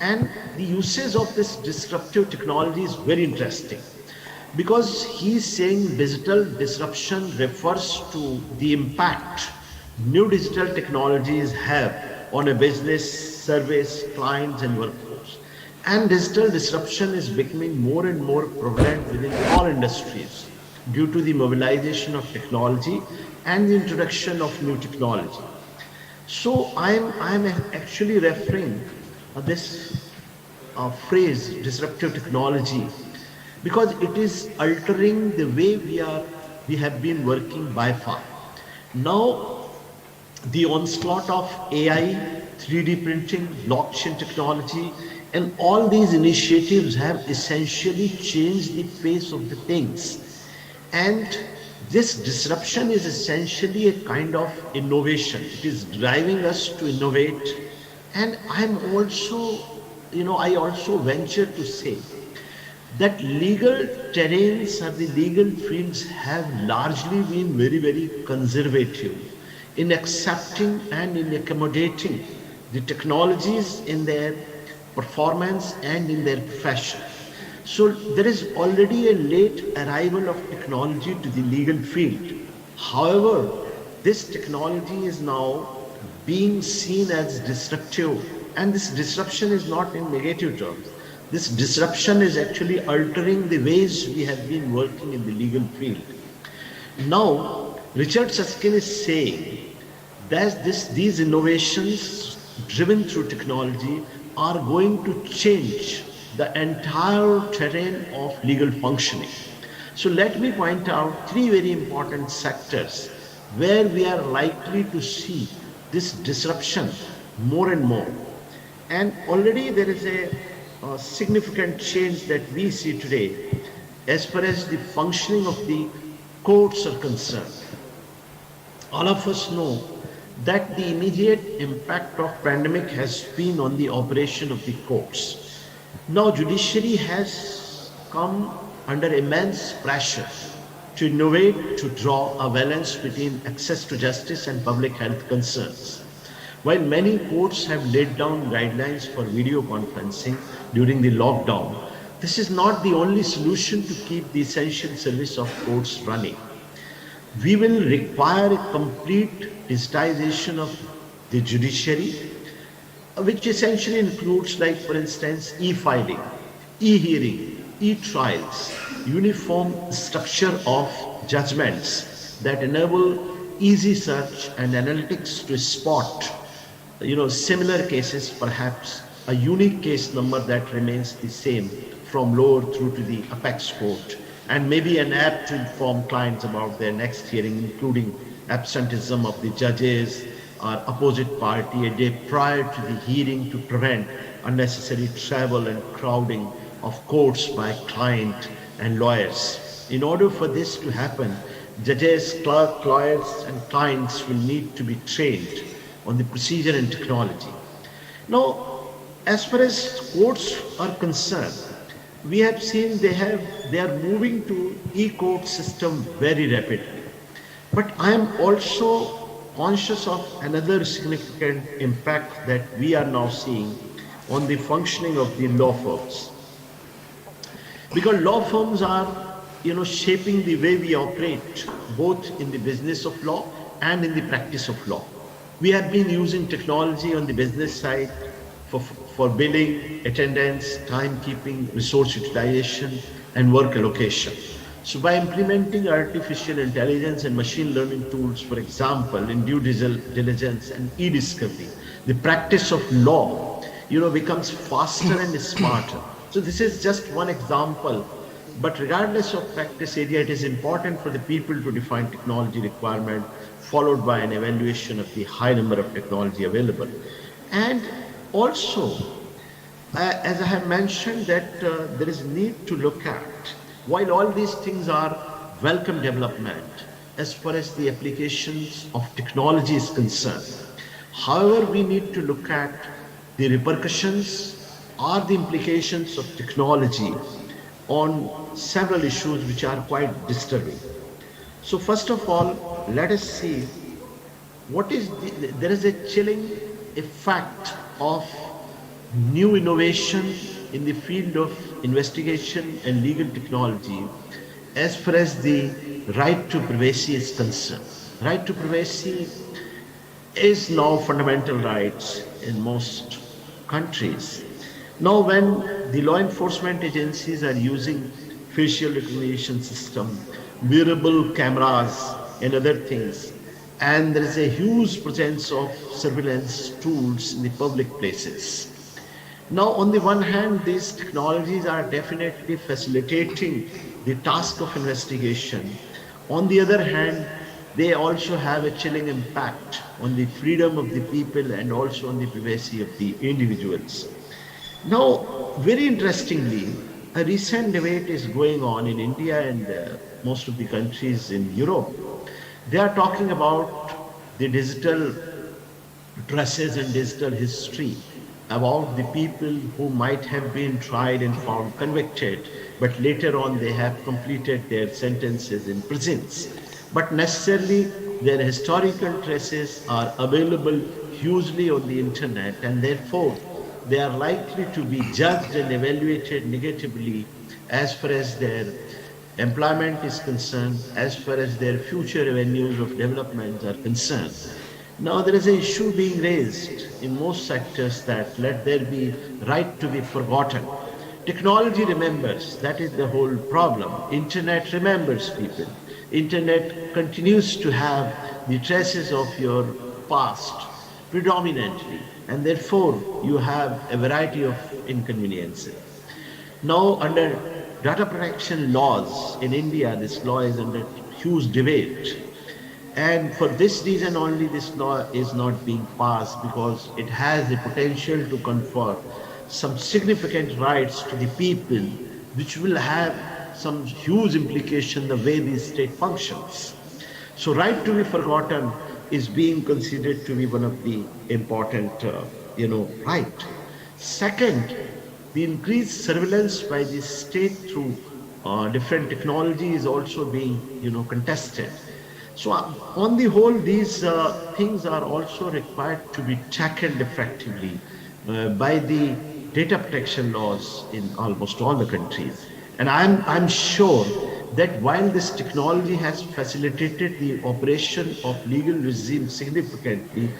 And the usage of this disruptive technology is very interesting, because he is saying digital disruption refers to the impact new digital technologies have on a business, service, clients, and workforce. And digital disruption is becoming more and more prevalent within all industries due to the mobilization of technology and the introduction of new technology. So I'm actually referring this phrase, disruptive technology, because it is altering the way we have been working by far. Now, the onslaught of AI, 3D printing, blockchain technology, and all these initiatives have essentially changed the face of the things. And this disruption is essentially a kind of innovation. It is driving us to innovate. And I'm also, I also venture to say that legal terrains or the legal fields have largely been very, very conservative in accepting and in accommodating the technologies in their performance and in their profession. So there is already a late arrival of technology to the legal field. However, this technology is now being seen as disruptive, and this disruption is not in negative terms. This disruption is actually altering the ways we have been working in the legal field. Now, Richard S.Kom is saying that these innovations driven through technology are going to change the entire terrain of legal functioning. So let me point out three very important sectors where we are likely to see this disruption more and more. And already there is a significant change that we see today as far as the functioning of the courts are concerned. All of us know that the immediate impact of pandemic has been on the operation of the courts. Now judiciary has come under immense pressure to innovate, to draw a balance between access to justice and public health concerns. While many courts have laid down guidelines for video conferencing during the lockdown, this is not the only solution to keep the essential service of courts running. We will require a complete digitization of the judiciary, which essentially includes, like for instance, e-filing, e-hearing, e-trials, uniform structure of judgments that enable easy search and analytics to spot, similar cases, perhaps a unique case number that remains the same from lower through to the apex court, and maybe an app to inform clients about their next hearing, including absenteeism of the judges or opposite party a day prior to the hearing to prevent unnecessary travel and crowding of courts by client and lawyers. In order for this to happen, judges, clerk, lawyers and clients will need to be trained on the procedure and technology. Now, as far as courts are concerned, we have seen they are moving to e-court system very rapidly. But I am also conscious of another significant impact that we are now seeing on the functioning of the law firms. Because law firms are shaping the way we operate, both in the business of law and in the practice of law. We have been using technology on the business side for billing, attendance, timekeeping, resource utilization, and work allocation. So by implementing artificial intelligence and machine learning tools, for example, in due diligence and e-discovery, the practice of law, becomes faster and smarter. So this is just one example, but regardless of practice area, it is important for the people to define technology requirement, followed by an evaluation of the high number of technology available. And also, as I have mentioned, that there is need to look at, while all these things are welcome development as far as the applications of technology is concerned. However, we need to look at the repercussions or the implications of technology on several issues which are quite disturbing. So first of all, let us see there is a chilling effect of new innovation in the field of investigation and legal technology as far as the right to privacy is concerned. Right to privacy is now fundamental rights in most countries. Now when the law enforcement agencies are using facial recognition system, wearable cameras and other things, and there is a huge presence of surveillance tools in the public places. Now, on the one hand, these technologies are definitely facilitating the task of investigation. On the other hand, they also have a chilling impact on the freedom of the people and also on the privacy of the individuals. Now, very interestingly, a recent debate is going on in India and most of the countries in Europe. They are talking about the digital traces and digital history, about the people who might have been tried and found convicted, but later on they have completed their sentences in prisons. But necessarily their historical traces are available hugely on the internet, and therefore they are likely to be judged and evaluated negatively as far as their employment is concerned, as far as their future avenues of development are concerned. Now there is an issue being raised in most sectors that let there be right to be forgotten. Technology remembers, that is the whole problem. Internet remembers people. Internet continues to have the traces of your past predominantly, and therefore you have a variety of inconveniences. Now under data protection laws in India, this law is under huge debate. And for this reason only this law is not being passed, because it has the potential to confer some significant rights to the people, which will have some huge implication the way the state functions. So right to be forgotten is being considered to be one of the important right. Second, the increased surveillance by the state through different technology is also being contested. So on the whole, these things are also required to be tackled effectively by the data protection laws in almost all the countries. And I'm sure that while this technology has facilitated the operation of legal regime significantly,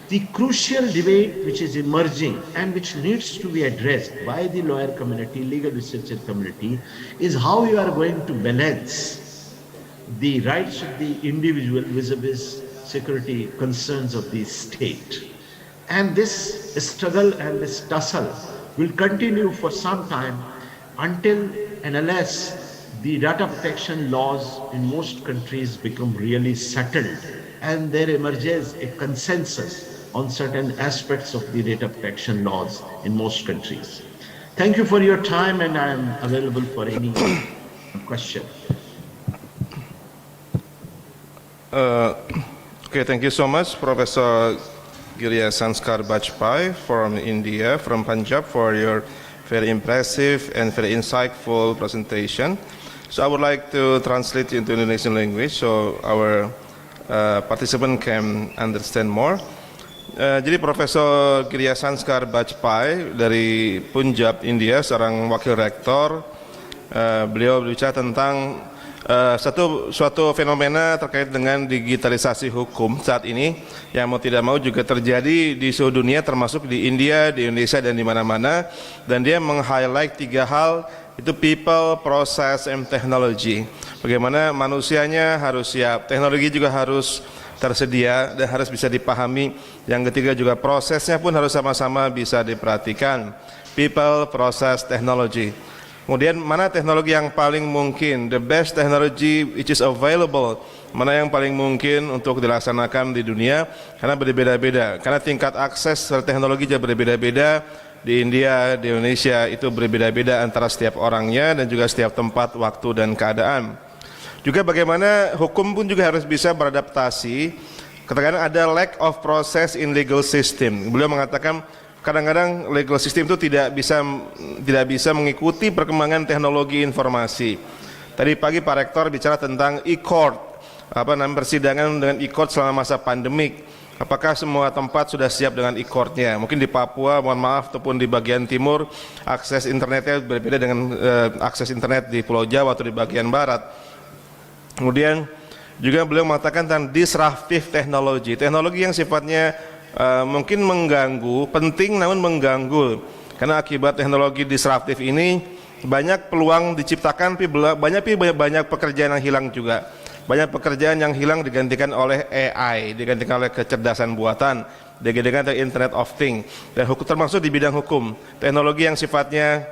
the crucial debate which is emerging and which needs to be addressed by the lawyer community, legal researcher community, is how you are going to balance the rights of the individual vis-a-vis security concerns of the state. And this struggle and this tussle will continue for some time until and unless the data protection laws in most countries become really settled and there emerges a consensus on certain aspects of the data protection laws in most countries. Thank you for your time, and I am available for any question. Okay, thank you so much, Professor Gerard Sanskar Bajpai from India, from Punjab, for your very impressive and very insightful presentation. So I would like to translate into Indonesian language so our participant can understand more. Jadi Profesor Gerard Sanskar Bajpai dari Punjab, India, seorang wakil rektor, beliau berbicara tentang suatu fenomena terkait dengan digitalisasi hukum saat ini yang mau tidak mau juga terjadi di seluruh dunia, termasuk di India, di Indonesia, dan di mana-mana. Dan dia meng-highlight 3 hal, itu people, process, and technology. Bagaimana manusianya harus siap, teknologi juga harus tersedia dan harus bisa dipahami. Yang ketiga juga prosesnya pun harus sama-sama bisa diperhatikan. People, process, technology. Kemudian mana teknologi yang paling mungkin, the best technology which is available, mana yang paling mungkin untuk dilaksanakan di dunia, karena berbeda-beda, karena tingkat akses teknologi juga berbeda-beda di India, di Indonesia itu berbeda-beda antara setiap orangnya dan juga setiap tempat, waktu, dan keadaan. Juga bagaimana hukum pun juga harus bisa beradaptasi, kadang-kadang ada lack of process in legal system. Beliau mengatakan kadang-kadang legal system itu tidak bisa mengikuti perkembangan teknologi informasi. Tadi pagi Pak Rektor bicara tentang e-court, persidangan dengan e-court selama masa pandemik. Apakah semua tempat sudah siap dengan e-courtnya? Mungkin di Papua, mohon maaf, ataupun di bagian timur akses internetnya berbeda dengan akses internet di Pulau Jawa atau di bagian barat. Kemudian juga beliau mengatakan tentang disruptive technology, teknologi yang sifatnya mungkin mengganggu, penting namun mengganggu, karena akibat teknologi disruptif ini banyak peluang diciptakan, banyak pekerjaan yang hilang juga. Banyak pekerjaan yang hilang digantikan oleh AI, digantikan oleh kecerdasan buatan, digantikan oleh Internet of Things, dan termasuk di bidang hukum. Teknologi yang sifatnya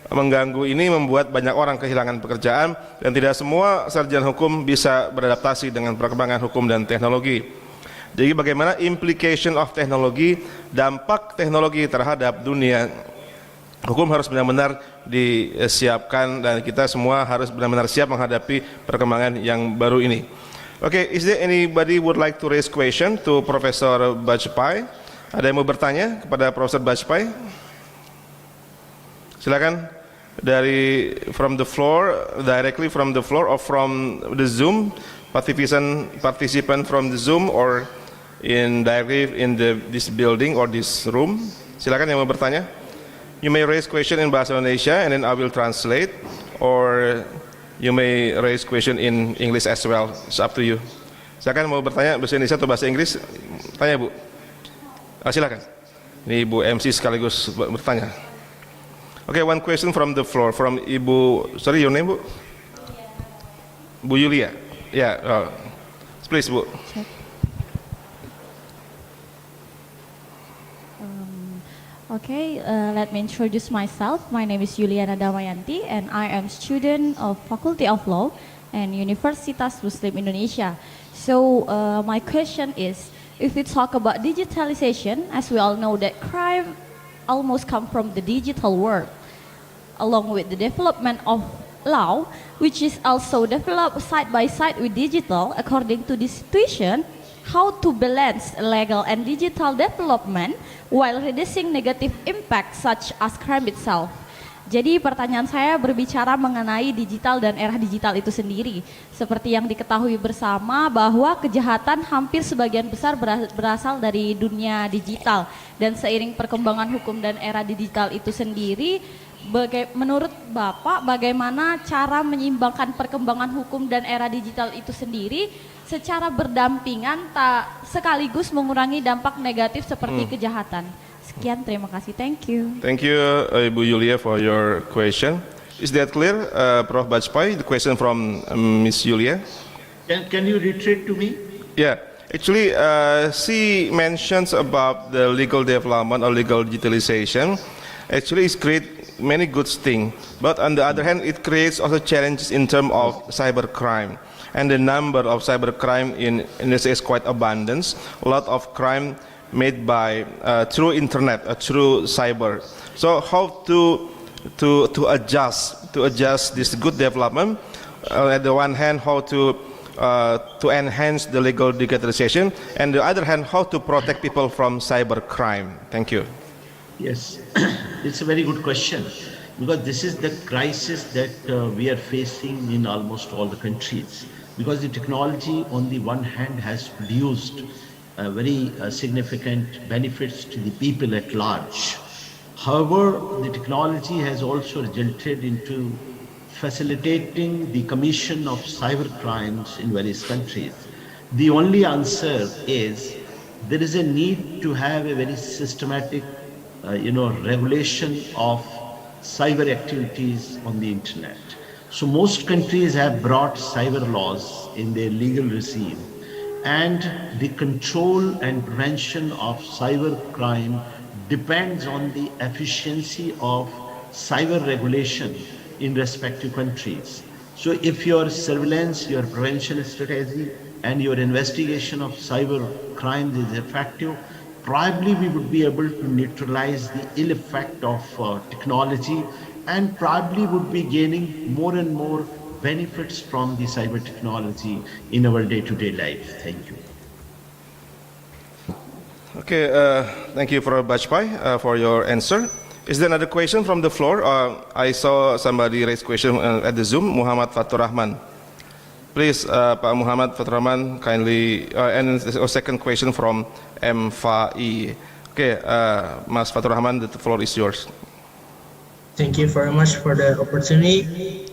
mengganggu ini membuat banyak orang kehilangan pekerjaan, dan tidak semua sarjana hukum bisa beradaptasi dengan perkembangan hukum dan teknologi. Jadi bagaimana implication of teknologi, dampak teknologi terhadap dunia hukum harus benar-benar disiapkan, dan kita semua harus benar-benar siap menghadapi perkembangan yang baru ini. Okay, is there anybody would like to raise question to Professor Bajpai? Ada yang mau bertanya kepada Profesor Bajpai? Silakan dari from the floor, directly from the floor, or from the Zoom, participant from the Zoom, or directly in this building or this room. Silakan yang mau bertanya. You may raise question in bahasa Indonesia and then I will translate. or you may raise question in English as well. It's up to you. Silakan mau bertanya bahasa Indonesia atau bahasa Inggris? Tanya Bu. Silakan. Ini Ibu MC sekaligus bertanya. Okay, one question from the floor from Ibu. Sorry, your name Bu? Bu Yulia. Yeah. Please Bu. Okay, let me introduce myself. My name is Yuliana Damayanti and I am student of Faculty of Law and Universitas Muslim Indonesia. So my question is, if we talk about digitalization, as we all know that crime almost come from the digital world, along with the development of law, which is also developed side by side with digital, according to this situation, how to balance legal and digital development while reducing negative impact such as crime itself. Jadi pertanyaan saya berbicara mengenai digital dan era digital itu sendiri. Seperti yang diketahui bersama bahwa kejahatan hampir sebagian besar berasal dari dunia digital. Dan seiring perkembangan hukum dan era digital itu sendiri, menurut Bapak bagaimana cara menyeimbangkan perkembangan hukum dan era digital itu sendiri secara berdampingan tak sekaligus mengurangi dampak negatif seperti kejahatan? Sekian, terima kasih. Thank you. Thank you, Ibu Yulia, for your question. Is that clear, Prof. Bajpai? The question from Miss Yulia. Can you reiterate to me? Yeah, actually, she mentions about the legal development or legal digitalization. Actually, it's create many good things, but on the other hand, it creates also challenges in terms of cybercrime. And the number of cybercrime in Indonesia is quite abundant. A lot of crime made by through internet, through cyber. So how to adjust this good development? At the one hand, how to enhance the legal digitalization, and the other hand, how to protect people from cybercrime. Thank you. Yes, it's a very good question, because this is the crisis that we are facing in almost all the countries. Because the technology on the one hand has produced very significant benefits to the people at large. However, the technology has also resulted into facilitating the commission of cyber crimes in various countries. The only answer is there is a need to have a very systematic regulation of cyber activities on the internet. So most countries have brought cyber laws in their legal regime, and the control and prevention of cyber crime depends on the efficiency of cyber regulation in respective countries. So if your surveillance, your prevention strategy, and your investigation of cyber crimes is effective, probably we would be able to neutralize the ill effect of technology, and probably would be gaining more and more benefits from the cyber technology in our day-to-day life. Thank you. Okay, thank you, Prof. Bajpai, for your answer. Is there another question from the floor? I saw somebody raise question at the Zoom, Muhammad Fatur Rahman. Please, Pak Muhammad Fatur Rahman, kindly, and a second question from M.Si. Okay, Mas Fatur Rahman, the floor is yours. Thank you very much for the opportunity.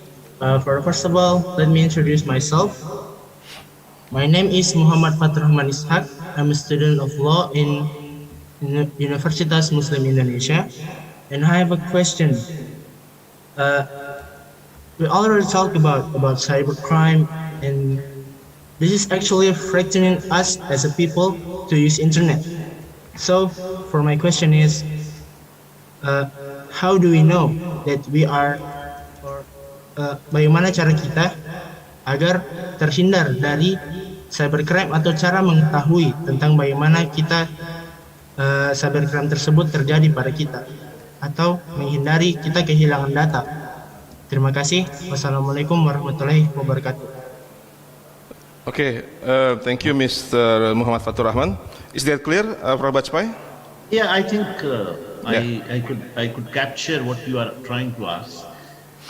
First of all, let me introduce myself. My name is Muhammad Fatur Rahman Ishak. I'm a student of law in Universitas Muslim Indonesia, and I have a question. We already talked about cybercrime, and this is actually threatening us as a people to use internet. So, for my question is, how do we know that we are, bagaimana cara kita agar terhindar dari cybercrime, atau cara mengetahui tentang bagaimana kita cybercrime tersebut terjadi pada kita, atau menghindari kita kehilangan data. Terima kasih. Wassalamualaikum warahmatullahi wabarakatuh. Okay, thank you, Mr. Muhammad Fatur Rahman. Is that clear, Prof. Bajpai? Yeah, I think I could capture what you are trying to ask.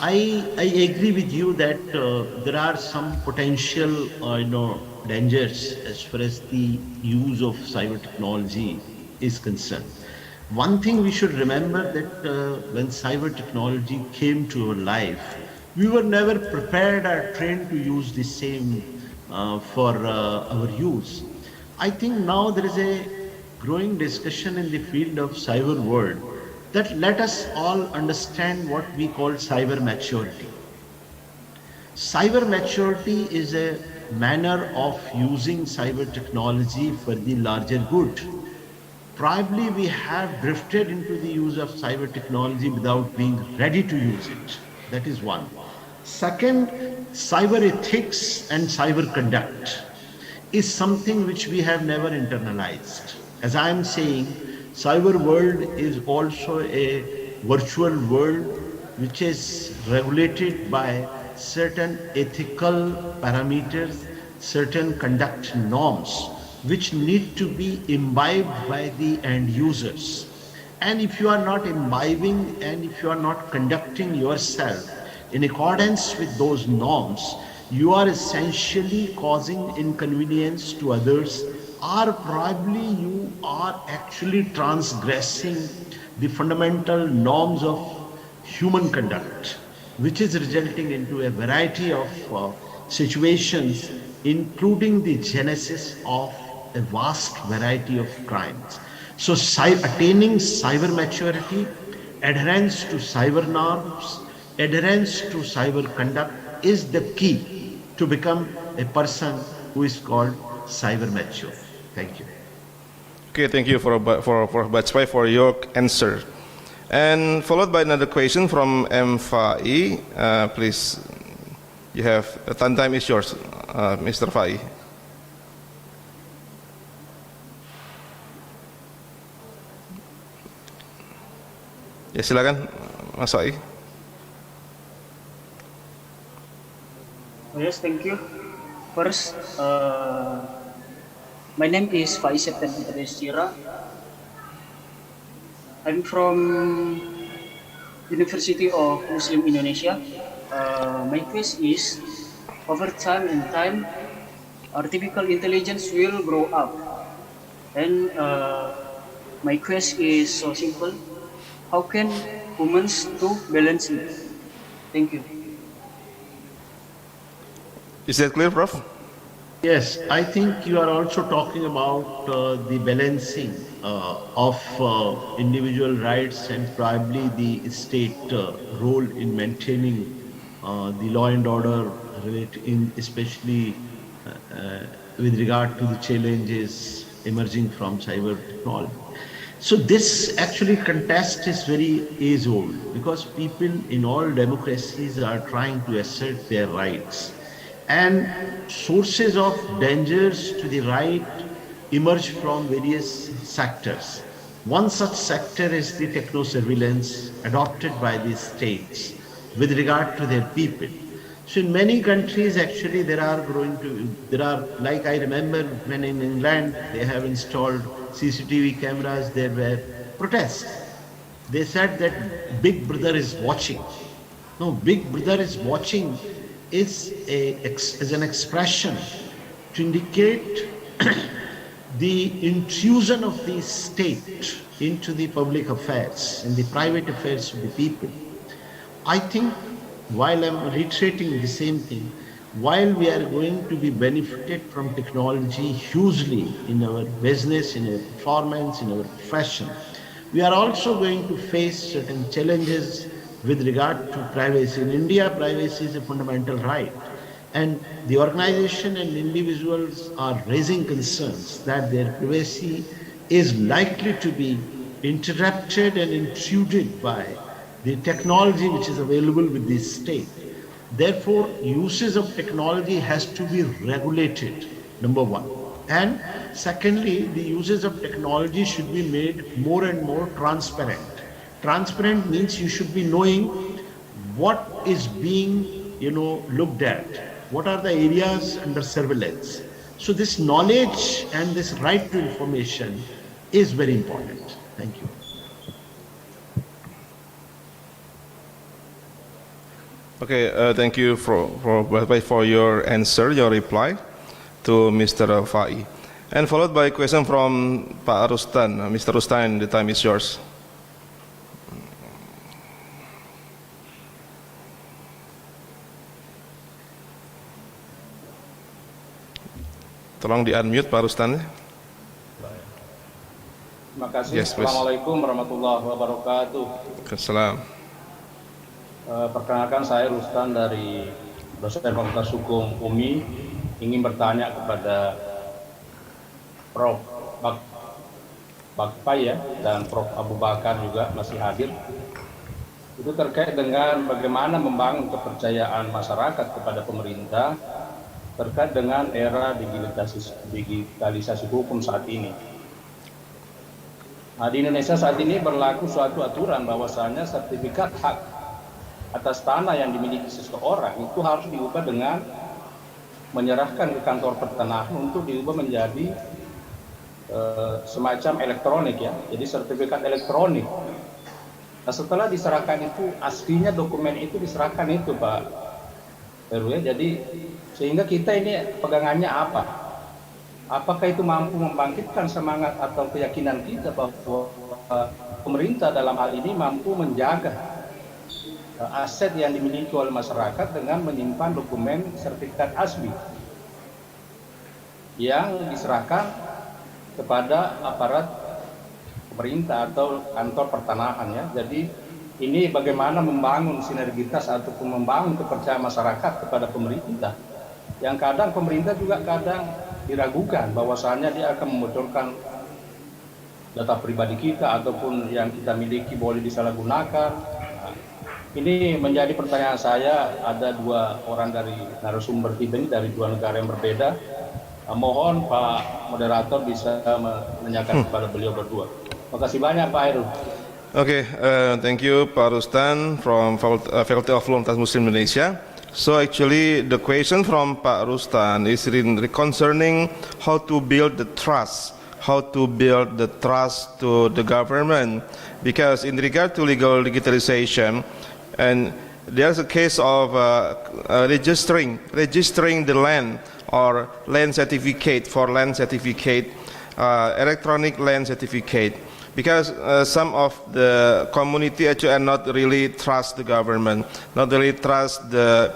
I agree with you that there are some potential dangers as far as the use of cyber technology is concerned. One thing we should remember that when cyber technology came to our life, We were never prepared or trained to use the same for our use. I think now there is a growing discussion in the field of cyber world that let us all understand what we call cyber maturity. Cyber maturity is a manner of using cyber technology for the larger good. Probably we have drifted into the use of cyber technology without being ready to use it. That is one. Second, cyber ethics and cyber conduct is something which we have never internalized. As I am saying, cyber world is also a virtual world which is regulated by certain ethical parameters, certain conduct norms which need to be imbibed by the end users. And if you are not imbibing and if you are not conducting yourself in accordance with those norms, you are essentially causing inconvenience to others, or probably you are actually transgressing the fundamental norms of human conduct, which is resulting into a variety of situations, including the genesis of a vast variety of crimes. So attaining cyber maturity, adherence to cyber norms, adherence to cyber conduct is the key to become a person who is called cyber mature. Thank you. Okay, thank you for Bajpai for your answer. And followed by another question from M.Si. Please, you have time is yours, Mr. Fai. Ya, silakan, Mas Fai. Yes, thank you. First, my name is Faiz September. I'm from University of Muslim Indonesia. My question is, over time and time, artificial intelligence will grow up. And my question is so simple. How can humans to balance it? Thank you. Is that clear, Prof? Yes, I think you are also talking about the balancing of individual rights and probably the state role in maintaining the law and order, especially with regard to the challenges emerging from cyber technology. So this actually contest is very age old, because people in all democracies are trying to assert their rights. And sources of dangers to the right emerge from various sectors. One such sector is the techno-surveillance adopted by the states with regard to their people. So in many countries, actually, like I remember when in England, they have installed CCTV cameras, there were protests. They said that Big Brother is watching. No, Big Brother is watching is an expression to indicate the intrusion of the state into the public affairs, in the private affairs of the people. I think, while I'm reiterating the same thing, while we are going to be benefited from technology hugely in our business, in our performance, in our profession, we are also going to face certain challenges with regard to privacy. In India, privacy is a fundamental right. And the organization and individuals are raising concerns that their privacy is likely to be interrupted and intruded by the technology which is available with the state. Therefore, uses of technology has to be regulated, number one. And secondly, the uses of technology should be made more and more transparent. Transparent means you should be knowing what is being, looked at. What are the areas under surveillance? So this knowledge and this right to information is very important. Thank you. Okay, thank you for your answer, your reply to Mr. Fai. And followed by a question from Pak Rustan. Mr. Rustan, the time is yours. Tolong di-unmute Pak Rustan. Terima kasih. Yes, please. Assalamualaikum warahmatullahi wabarakatuh. Assalam. Perkenalkan saya Rustan dari dosen Fakultas Hukum UMI, ingin bertanya kepada Prof. Bajpai ya, dan Prof. Abu Bakar juga masih hadir. Itu terkait dengan bagaimana membangun kepercayaan masyarakat kepada pemerintah terkait dengan era digitalisasi hukum saat ini. Nah, di Indonesia saat ini berlaku suatu aturan bahwasanya sertifikat hak atas tanah yang dimiliki seseorang itu harus diubah dengan menyerahkan ke kantor pertanahan untuk diubah menjadi semacam elektronik ya, jadi sertifikat elektronik. Nah, setelah diserahkan itu aslinya dokumen itu diserahkan itu Pak Heru ya, jadi sehingga kita ini pegangannya apa? Apakah itu mampu membangkitkan semangat atau keyakinan kita bahwa pemerintah dalam hal ini mampu menjaga aset yang dimiliki oleh masyarakat dengan menyimpan dokumen sertifikat asli yang diserahkan kepada aparat pemerintah atau kantor pertanahan ya. Jadi ini bagaimana membangun sinergitas ataupun membangun kepercayaan masyarakat kepada pemerintah. Yang kadang pemerintah juga kadang diragukan bahwasannya dia akan membocorkan data pribadi kita ataupun yang kita miliki boleh disalahgunakan. Nah, ini menjadi pertanyaan saya. Ada dua orang dari narasumber kita ini dari dua negara yang berbeda. Mohon Pak Moderator bisa menanyakan kepada beliau berdua. Terima kasih banyak Pak Heru. Okay, thank you Pak Rustan from Fakultas Hukum Muslim Indonesia. So actually the question from Pak Rustan is concerning how to build the trust to the government, because in regard to legal digitalization, and there's a case of registering the land or land certificate, electronic land certificate, because some of the community actually are not really trust the government, not really trust the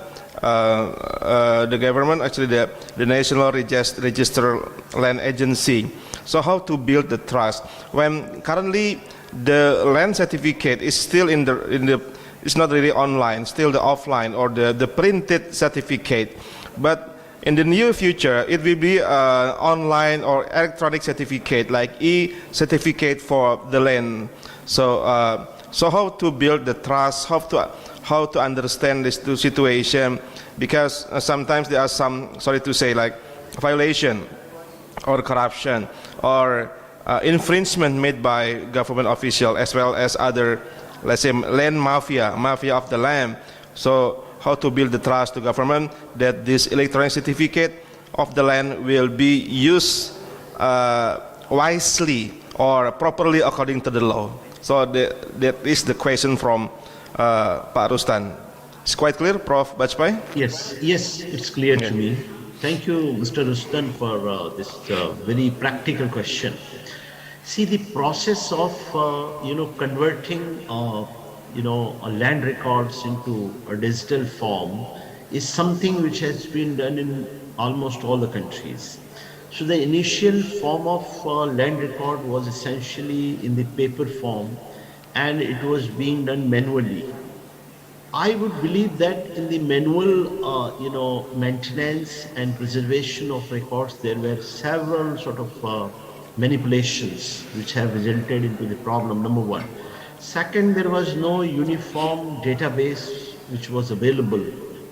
government, actually the National Register Land Agency. So how to build the trust when currently the land certificate is still in the it's not really online, still the offline or the printed certificate, but in the near future, it will be online or electronic certificate, like e-certificate for the land. So, so how to build the trust? How to understand this situation? Because sometimes there are some, sorry to say, like violation or corruption or infringement made by government official as well as other, let's say, land mafia of the land. So how to build the trust to government that this electronic certificate of the land will be used wisely or properly according to the law. So that is the question from Pak Rustan. It's quite clear, Prof. Bajpai? Yes, it's clear to me. Thank you, Mr. Rustan, for this very practical question. See, the process of converting land records into a digital form is something which has been done in almost all the countries. So the initial form of land record was essentially in the paper form, and it was being done manually. I would believe that in the manual maintenance and preservation of records, there were several sort of manipulations which have resulted into the problem, number one. Second, there was no uniform database which was available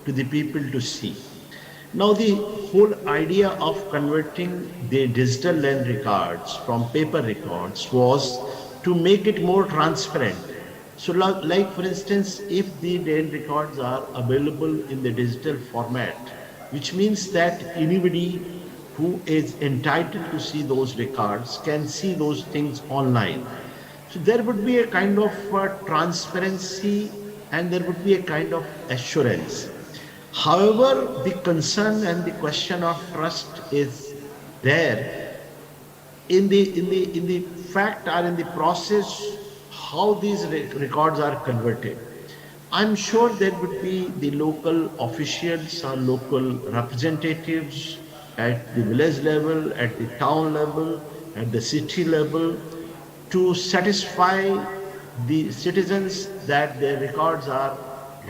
to the people to see. Now, the whole idea of converting the digital land records from paper records was to make it more transparent. So, like for instance, if the land records are available in the digital format, which means that anybody who is entitled to see those records can see those things online. So there would be a kind of transparency and there would be a kind of assurance. However, the concern and the question of trust is there in the fact or in the process how these records are converted. I'm sure there would be the local officials or local representatives at the village level, at the town level, at the city level, to satisfy the citizens that their records are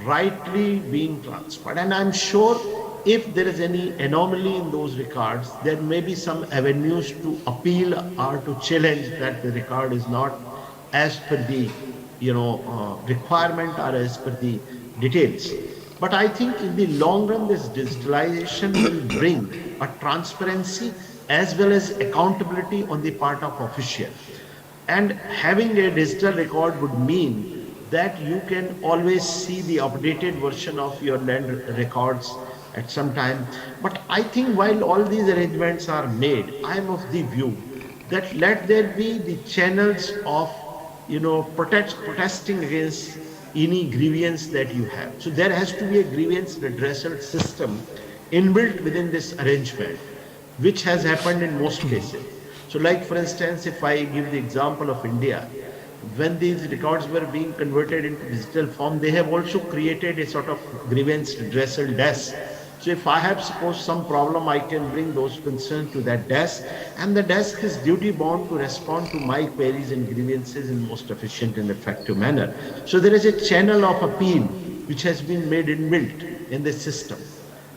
rightly being transferred. And I'm sure if there is any anomaly in those records, there may be some avenues to appeal or to challenge that the record is not as per the requirement or as per the details. But I think in the long run, this digitalization will bring a transparency as well as accountability on the part of officials. And having a digital record would mean that you can always see the updated version of your land records at some time. But I think while all these arrangements are made, I am of the view that let there be the channels of protesting against any grievance that you have. So there has to be a grievance redressal system inbuilt within this arrangement, which has happened in most cases. So like for instance, if I give the example of India, when these records were being converted into digital form, they have also created a sort of grievance redressal desk. So if I have suppose some problem, I can bring those concerns to that desk, and the desk is duty bound to respond to my queries and grievances in most efficient and effective manner. So there is a channel of appeal which has been made inbuilt in the system.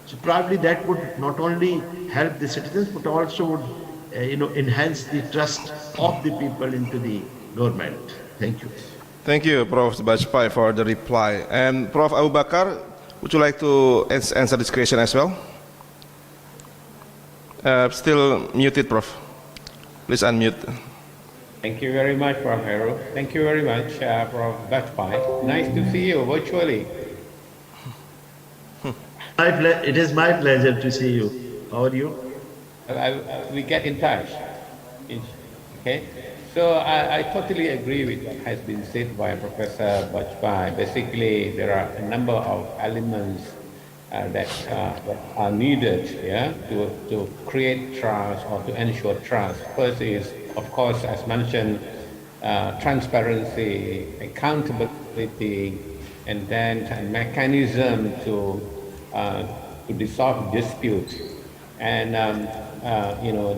So probably that would not only help the citizens, but also would enhance the trust of the people into the government. Thank you. Thank you, Prof. Bajpai, for the reply. And Prof. Abu Bakar, would you like to answer this question as well? Still muted, Prof. Please unmute. Thank you very much, Prof. Heru. Thank you very much, Prof. Bajpai. Nice to see you virtually. It is my pleasure to see you. How are you? We get in touch. Okay. So I totally agree with what has been said by Professor Bajpai. Basically, there are a number of elements that are needed, to create trust or to ensure trust. First is, of course, as mentioned, transparency, accountability, and then a mechanism to resolve disputes. And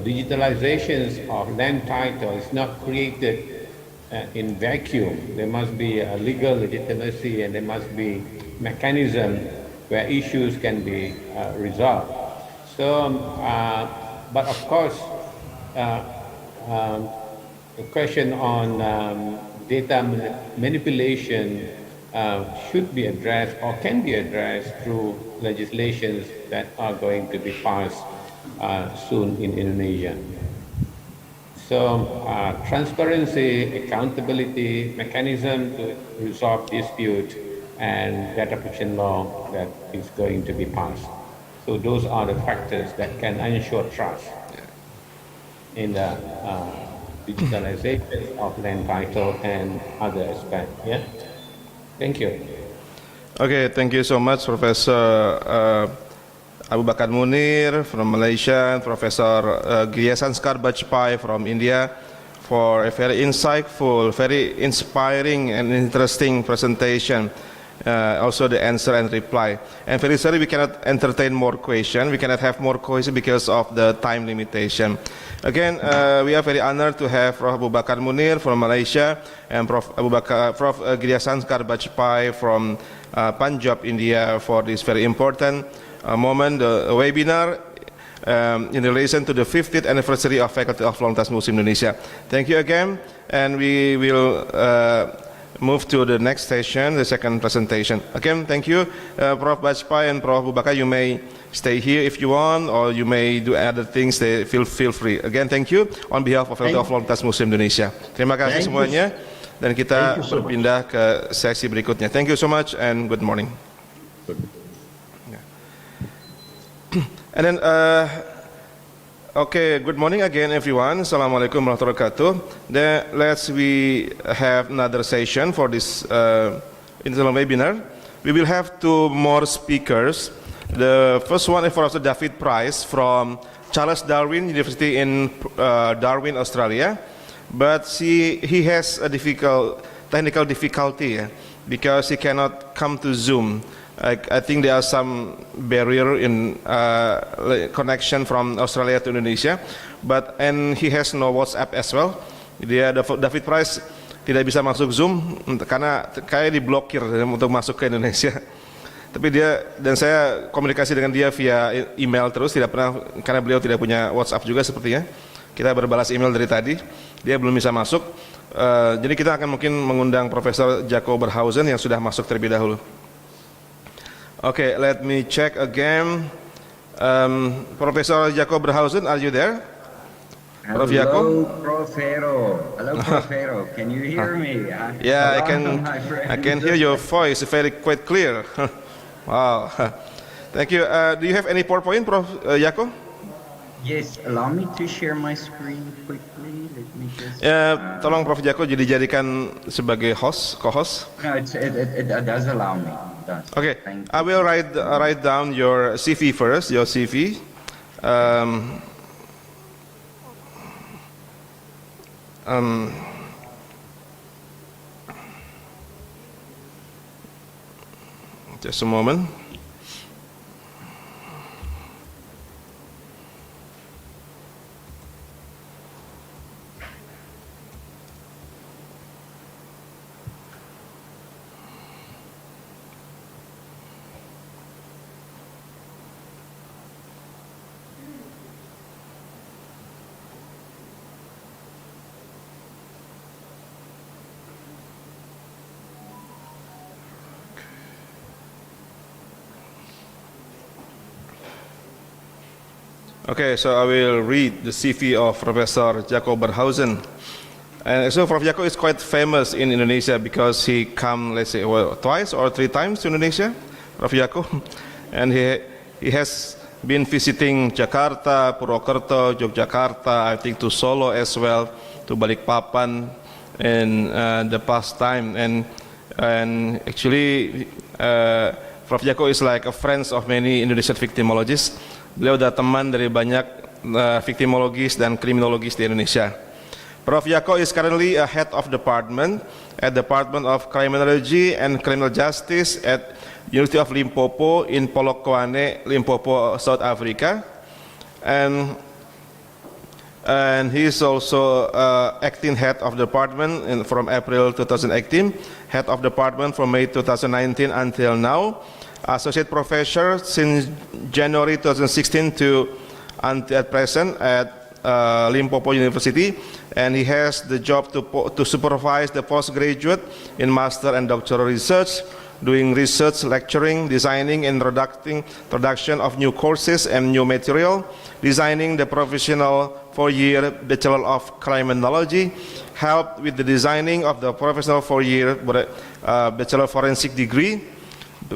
digitalizations of land title is not created in vacuum. There must be a legal legitimacy, and there must be mechanism where issues can be resolved. So, but of course, the question on data manipulation should be addressed or can be addressed through legislations that are going to be passed soon in Indonesia. So transparency, accountability, mechanism to resolve dispute, and data protection law that is going to be passed. So those are the factors that can ensure trust in the digitalization of land title and other aspects. Yeah. Thank you. Okay, thank you so much, Professor Abu Bakar Munir from Malaysia, and Professor Gyasanskar Bajpai from India, for a very insightful, very inspiring and interesting presentation. Also the answer and reply. And very sorry we cannot entertain more questions. We cannot have more questions because of the time limitation. Again, we are very honored to have Prof. Abu Bakar Munir from Malaysia and Prof. Gyasanskar Bajpai from Punjab, India, for this very important moment, the webinar in relation to the 50th anniversary of Fakultas of Fakultas Muslim Indonesia. Thank you again, and we will move to the next session, the second presentation. Again, thank you, Prof. Bajpai and Prof. Abu Bakar. You may stay here if you want, or you may do other things. Feel free. Again, thank you on behalf of Fakultas of Fakultas Muslim Indonesia. Terima kasih semuanya, dan kita berpindah ke sesi berikutnya. Thank you so much and good morning. And then, okay, good morning again, everyone. Assalamualaikum warahmatullahi wabarakatuh. Then we have another session for this internal webinar. We will have two more speakers. The first one is Professor David Price from Charles Darwin University in Darwin, Australia. But he has a technical difficulty because he cannot come to Zoom I think there are some barrier in connection from Australia to Indonesia, and he has no WhatsApp as well. David Price tidak bisa masuk Zoom karena kayak diblokir untuk masuk ke Indonesia. Tapi saya komunikasi dengan dia via email terus, tidak pernah, karena beliau tidak punya WhatsApp juga sepertinya. Kita berbalas email dari tadi, dia belum bisa masuk. Jadi kita akan mungkin mengundang Profesor Jaco Barkhuizen yang sudah masuk terlebih dahulu. Okay, let me check again. Professor Jaco Barkhuizen, are you there? Hello, Prof. Jaco? Prof. Heru. Hello, Prof. Heru. Can you hear me? Yeah, Hello, I can hear your voice quite clear. Wow, thank you. Do you have any PowerPoint, Prof. Jaco? Yes, allow me to share my screen quickly. Let me just. Tolong Prof. Jaco dijadikan sebagai co-host. No, it does allow me. Okay, I will write down your CV first. Your CV. Just a moment. Okay, so I will read the CV of Professor Jaco Barkhuizen. And so Prof. Jaco is quite famous in Indonesia because he come, let's say, twice or three times to Indonesia, Prof. Jaco. And he has been visiting Jakarta, Purwokerto, Yogyakarta, I think to Solo as well, to Balikpapan in the past time. And actually, Prof. Jaco is like a friend of many Indonesian victimologists. Beliau adalah teman dari banyak victimologis dan kriminologis di Indonesia. Prof. Jaco is currently a head of department at Department of Criminology and Criminal Justice at University of Limpopo in Polokwane, Limpopo, South Africa. And he is also acting head of department from April 2018, head of department from May 2019 until now. Associate professor since January 2016 until at present at Limpopo University, and he has the job to supervise the postgraduate in master and doctoral research, doing research, lecturing, designing and production of new courses and new material, designing the professional 4-year Bachelor of Criminology, helped with the designing of the professional 4-year Bachelor of Forensic degree.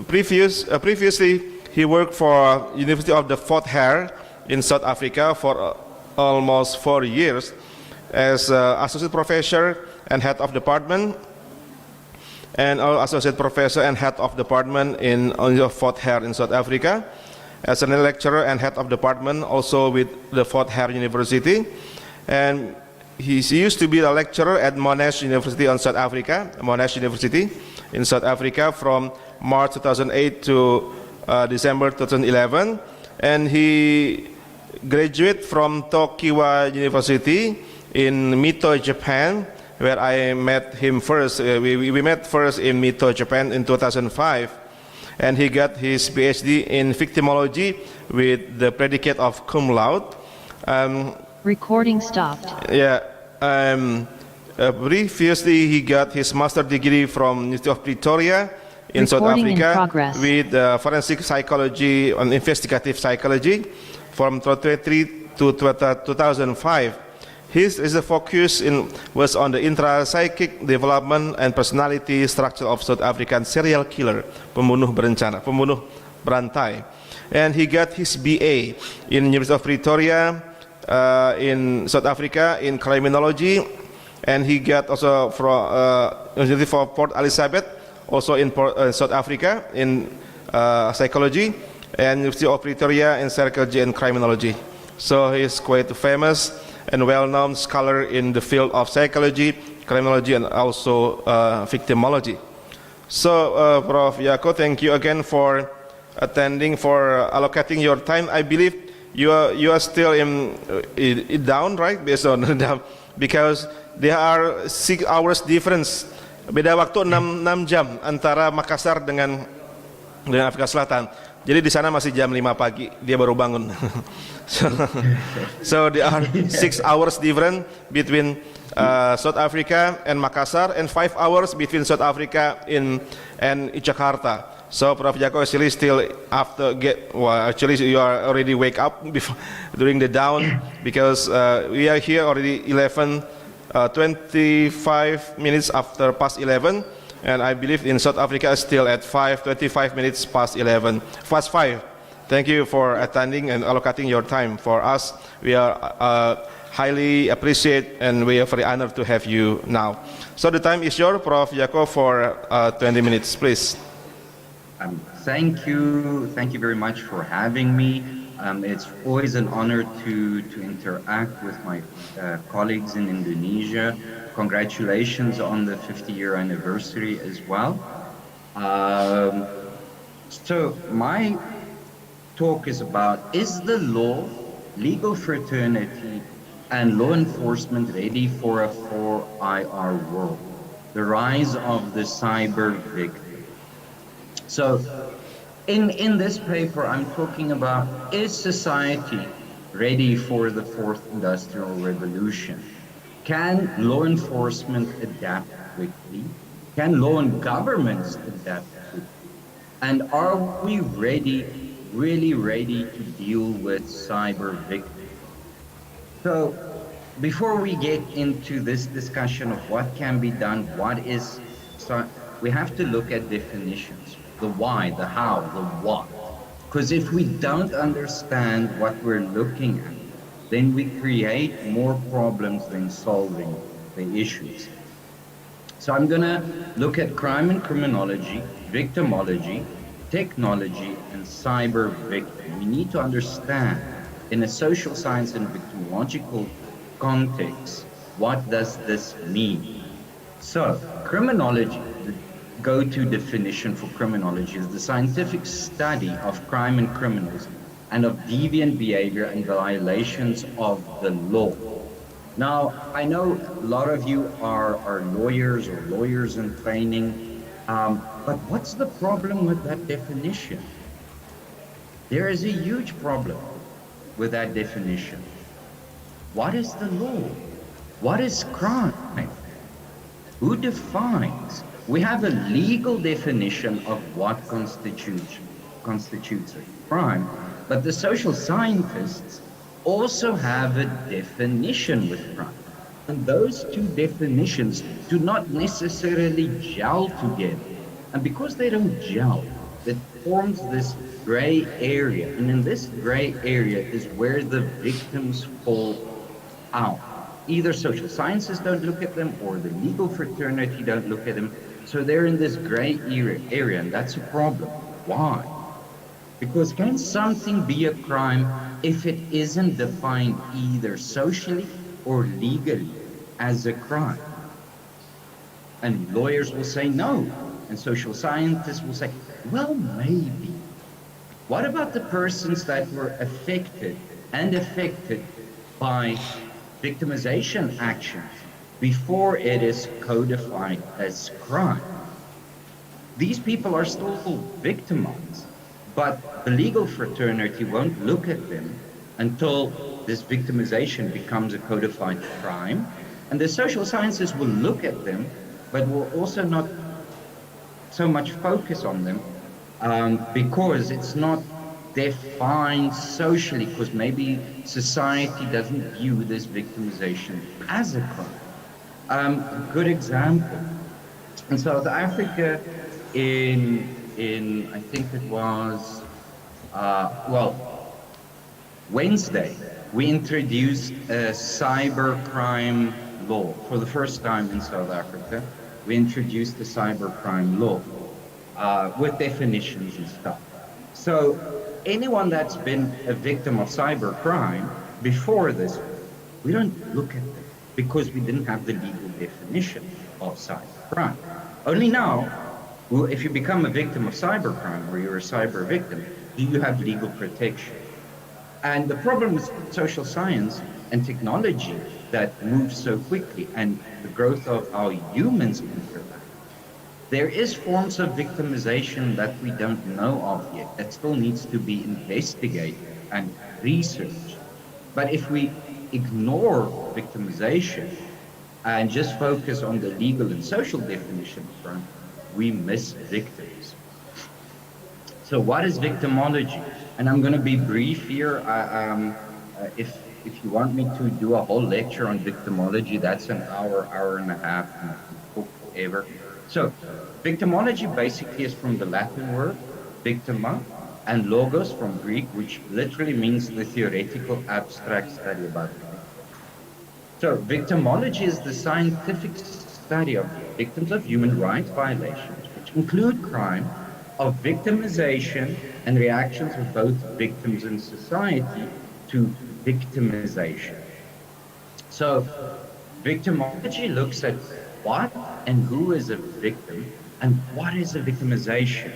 Previously, he worked for University of the Fort Hare in South Africa for almost 4 years as associate professor and head of department, and associate professor and head of department in Fort Hare in South Africa, as a lecturer and head of department also with the Fort Hare University. And he used to be a lecturer at Monash University in South Africa, Monash University in South Africa from March 2008 to December 2011, and he graduated from Tokiwa University in Mito, Japan, where I met him first. We met first in Mito, Japan in 2005, and he got his Ph.D. in victimology with the predicate of cum laude. Recording stopped. Yeah. Previously, he got his master's degree from University of Pretoria in South Africa with forensic psychology and investigative psychology from 2003 to 2005. His focus was on the intra-psychic development and personality structure of South African serial killer, pembunuh berencana, pembunuh berantai. And he got his BA in University of Pretoria in South Africa in criminology, and he got also from University of Port Elizabeth, also in South Africa in psychology, and University of Pretoria in psychology and criminology. So he is quite famous and well-known scholar in the field of psychology, criminology, and also victimology. So, Prof. Jaco, thank you again for attending, for allocating your time. I believe you are still in down, right? Based on down, because there are 6 hours difference. Beda waktu 6 jam antara Makassar dengan Afrika Selatan. Jadi di sana masih jam 5 pagi, dia baru bangun. So there are 6 hours different between South Africa and Makassar, and 5 hours between South Africa and Jakarta. So Prof. Jaco actually still actually you are already wake up before during the dawn, because we are here already 25 minutes after past 11. And I believe in South Africa is still at 25 minutes past 11, past 5. Thank you for attending and allocating your time for us. We are highly appreciate, and we are very honored to have you now. So the time is yours, Prof. Jaco, for 20 minutes, please. Thank you very much for having me. It's always an honor to interact with my colleagues in Indonesia. Congratulations on the 50-year anniversary as well. So my talk is about, is the law, legal fraternity, and law enforcement ready for a 4IR world? The rise of the cyber victim. So in this paper, I'm talking about, is society ready for the 4th industrial revolution? Can law enforcement adapt quickly? Can law and governments adapt quickly? And are we ready, really ready to deal with cyber victims? So before we get into this discussion of what can be done, we have to look at definitions, the why, the how, the what. Because if we don't understand what we're looking at, then we create more problems than solving the issues. So I'm gonna look at crime and criminology, victimology, technology, and cyber victim. We need to understand, in a social science and victimological context, what does this mean? So criminology, the go-to definition for criminology, is the scientific study of crime and criminals, and of deviant behavior and violations of the law. Now, I know a lot of you are lawyers or lawyers in training, but what's the problem with that definition? There is a huge problem with that definition. What is the law? What is crime? Who defines? We have a legal definition of what constitutes a crime, but the social scientists also have a definition with crime. And those two definitions do not necessarily gel together. And because they don't gel, it forms this gray area. And in this gray area is where the victims fall out. Either social sciences don't look at them, or the legal fraternity don't look at them. So they're in this gray area, and that's a problem. Why? Because can something be a crime if it isn't defined either socially or legally as a crime? And lawyers will say no, and social scientists will say, well, maybe. What about the persons that were affected by victimization actions before it is codified as crime? These people are still victimized, but the legal fraternity won't look at them until this victimization becomes a codified crime. And the social sciences will look at them, but will also not so much focus on them because it's not defined socially, because maybe society doesn't view this victimization as a crime. A good example, in South Africa, in I think it was, Wednesday, we introduced a cybercrime law. For the first time in South Africa, we introduced the cybercrime law with definitions and stuff. So anyone that's been a victim of cybercrime before this, we don't look at them because we didn't have the legal definition of cybercrime. Only now Well, if you become a victim of cybercrime or you're a cyber victim, do you have legal protection? And the problem with social science and technology that moves so quickly and the growth of how humans interact, there is forms of victimization that we don't know of yet, that still needs to be investigated and researched. But if we ignore victimization and just focus on the legal and social definition of crime, we miss victims. So what is victimology? And I'm going to be brief here. If you want me to do a whole lecture on victimology, that's an hour, hour and a half, and I can talk forever. So victimology basically is from the Latin word victima and logos from Greek, which literally means the theoretical abstract study about the victim. So victimology is the scientific study of victims of human rights violations, which include crime, of victimization and reactions of both victims and society to victimization. So victimology looks at what and who is a victim and what is a victimization.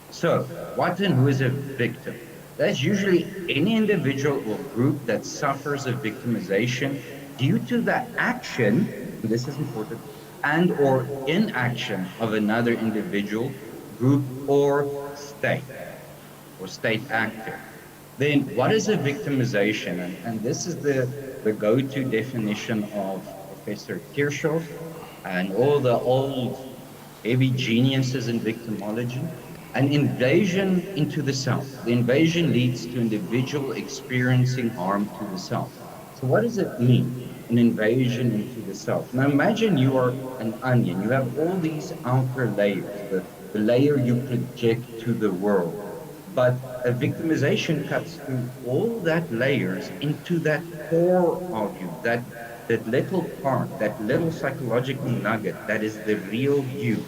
So what and who is a victim? That's usually any individual or group that suffers of victimization due to the action, this is important, and or inaction of another individual, group, or state actor. Then what is a victimization? And this is the go-to definition of Professor Kirchhoff and all the old heavy geniuses in victimology. An invasion into the self. The invasion leads to individual experiencing harm to the self. So what does it mean, an invasion into the self? Now imagine you are an onion. You have all these outer layers, the layer you project to the world. But a victimization cuts through all that layers into that core of you, that little part, that little psychological nugget that is the real you.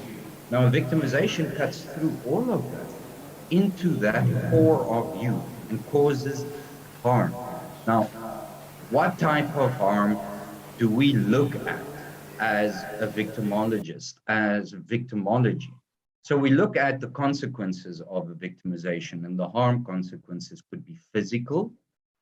Now, victimization cuts through all of that into that core of you and causes harm. Now, what type of harm do we look at as a victimologist, as victimology? So we look at the consequences of a victimization, and the harm consequences could be physical,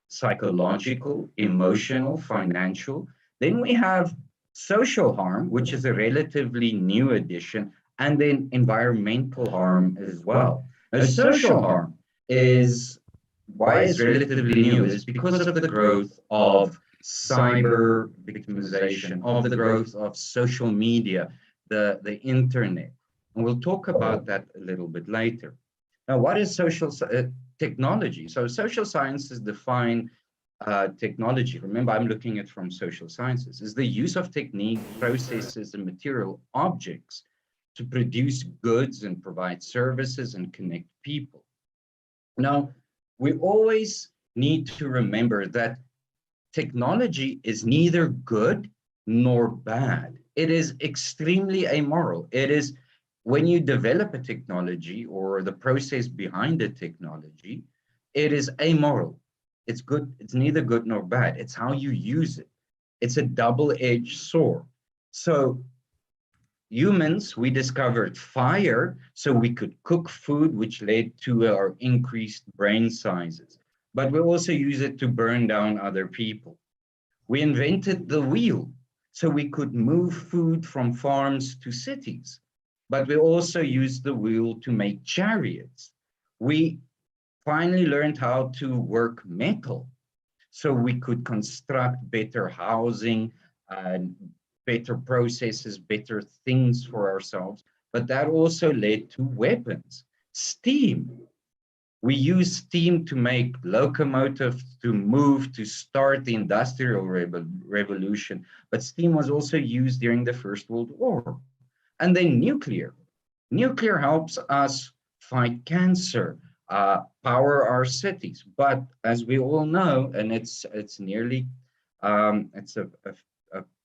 psychological, emotional, financial. Then we have social harm, which is a relatively new addition, and then environmental harm as well. Now, social harm is, why it's relatively new, is because of the growth of cyber victimization, of the growth of social media, the internet. And we'll talk about that a little bit later. Now, what is social technology? So social sciences define technology. Remember, I'm looking at from social sciences, is the use of technique, processes, and material objects to produce goods and provide services and connect people. Now, we always need to remember that technology is neither good nor bad. It is extremely amoral. It is, when you develop a technology or the process behind the technology, it is amoral. It's good. It's neither good nor bad. It's how you use it. It's a double-edged sword. So humans, we discovered fire so we could cook food, which led to our increased brain sizes. But we also use it to burn down other people. We invented the wheel so we could move food from farms to cities. But we also used the wheel to make chariots. We finally learned how to work metal so we could construct better housing and better processes, better things for ourselves. But that also led to weapons. Steam. We use steam to make locomotives, to move, to start the Industrial Revolution. But steam was also used during the First World War. And then nuclear. Nuclear helps us fight cancer, power our cities. But as we all know, and it's nearly, it's a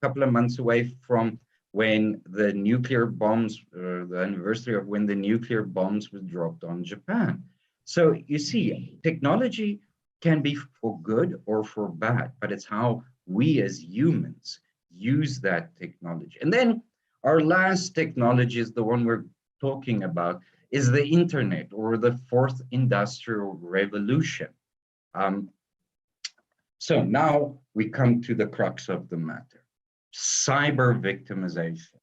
couple of months away from when the nuclear bombs, the anniversary of when the nuclear bombs was dropped on Japan. So you see, technology can be for good or for bad, but it's how we as humans use that technology. And then our last technology is the one we're talking about is the internet, or the fourth industrial revolution. So now we come to the crux of the matter: cyber victimization.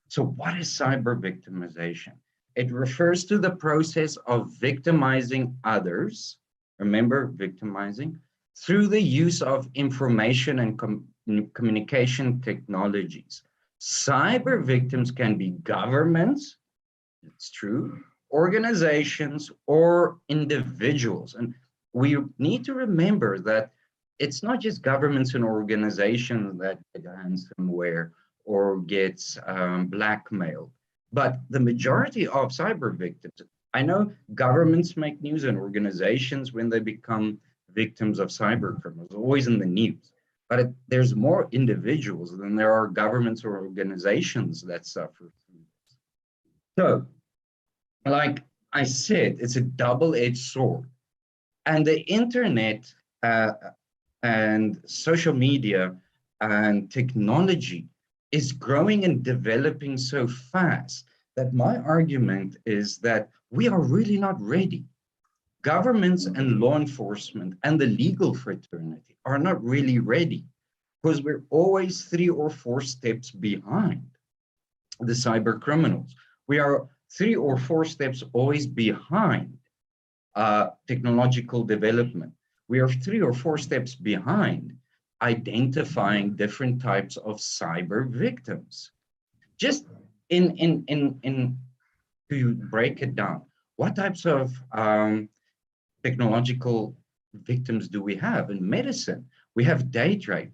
So what is cyber victimization? It refers to the process of victimizing others, remember victimizing, through the use of information and communication technologies. Cyber victims can be governments, it's true, organizations, or individuals. And we need to remember that it's not just governments and organizations that get ransomware or gets blackmailed, but the majority of cyber victims. I know governments make news and organizations when they become victims of cyber criminals, always in the news. But there's more individuals than there are governments or organizations that suffer through this. So, like I said, it's a double-edged sword. And the internet and social media and technology is growing and developing so fast that my argument is that we are really not ready. Governments and law enforcement and the legal fraternity are not really ready, because we're always 3 or 4 steps behind the cyber criminals. We are 3 or 4 steps always behind technological development. We are 3 or 4 steps behind identifying different types of cyber victims. Just to break it down, what types of technological victims do we have? In medicine, we have date rape,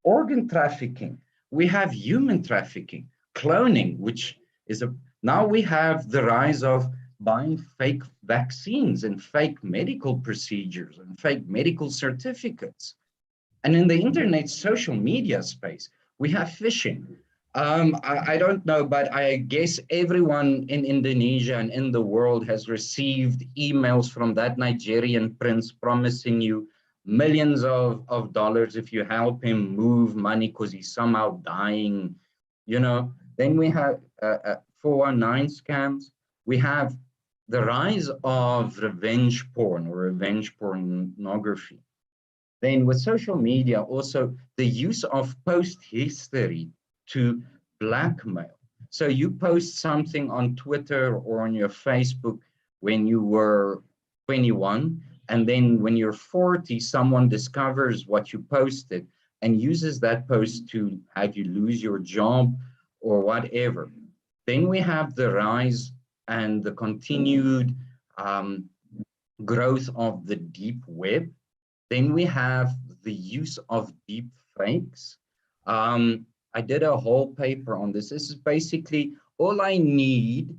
organ trafficking, we have human trafficking, cloning, which is now we have the rise of buying fake vaccines and fake medical procedures and fake medical certificates. And in the internet social media space, we have phishing. I don't know, but I guess everyone in Indonesia and in the world has received emails from that Nigerian prince promising you millions of dollars if you help him move money because he's somehow dying, you know. Then we have 419 scams. We have the rise of revenge porn or revenge pornography. Then with social media, also the use of post history to blackmail. So you post something on Twitter or on your Facebook when you were 21, and then when you're 40, someone discovers what you posted and uses that post to have you lose your job or whatever. Then we have the rise and the continued growth of the deep web. Then we have the use of deep fakes. I did a whole paper on this. This is basically all I need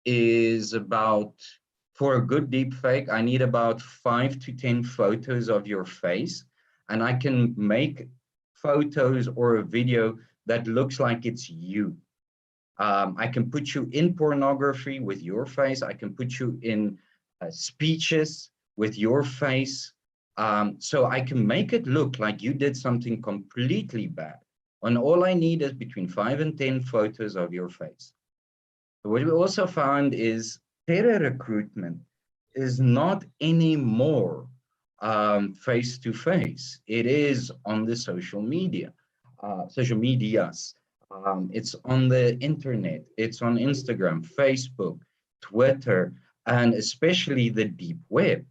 is about, for a good deep fake, I need about 5 to 10 photos of your face, and I can make photos or a video that looks like it's you. I can put you in pornography with your face. I can put you in speeches with your face. So I can make it look like you did something completely bad. And all I need is between 5 and 10 photos of your face. What we also found is terror recruitment is not anymore face-to-face. It is on the social media, social medias. It's on the internet. It's on Instagram, Facebook, Twitter, and especially the deep web.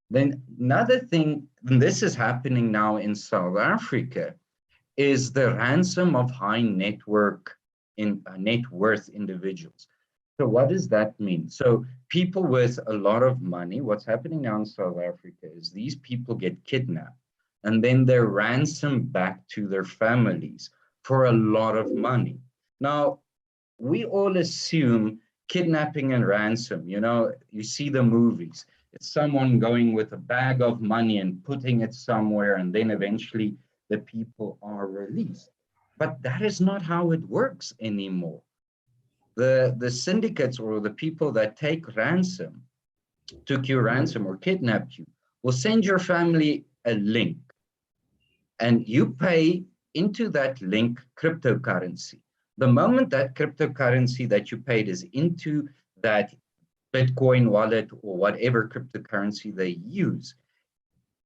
Then another thing, and this is happening now in South Africa, is the ransom of high net worth individuals. So what does that mean? So people with a lot of money, what's happening now in South Africa is these people get kidnapped and then they're ransomed back to their families for a lot of money. Now, we all assume kidnapping and ransom, you know, you see the movies. It's someone going with a bag of money and putting it somewhere, and then eventually the people are released. But that is not how it works anymore. The syndicates or the people that took your ransom or kidnapped you, will send your family a link, and you pay into that link cryptocurrency. The moment that cryptocurrency that you paid is into that Bitcoin wallet or whatever cryptocurrency they use,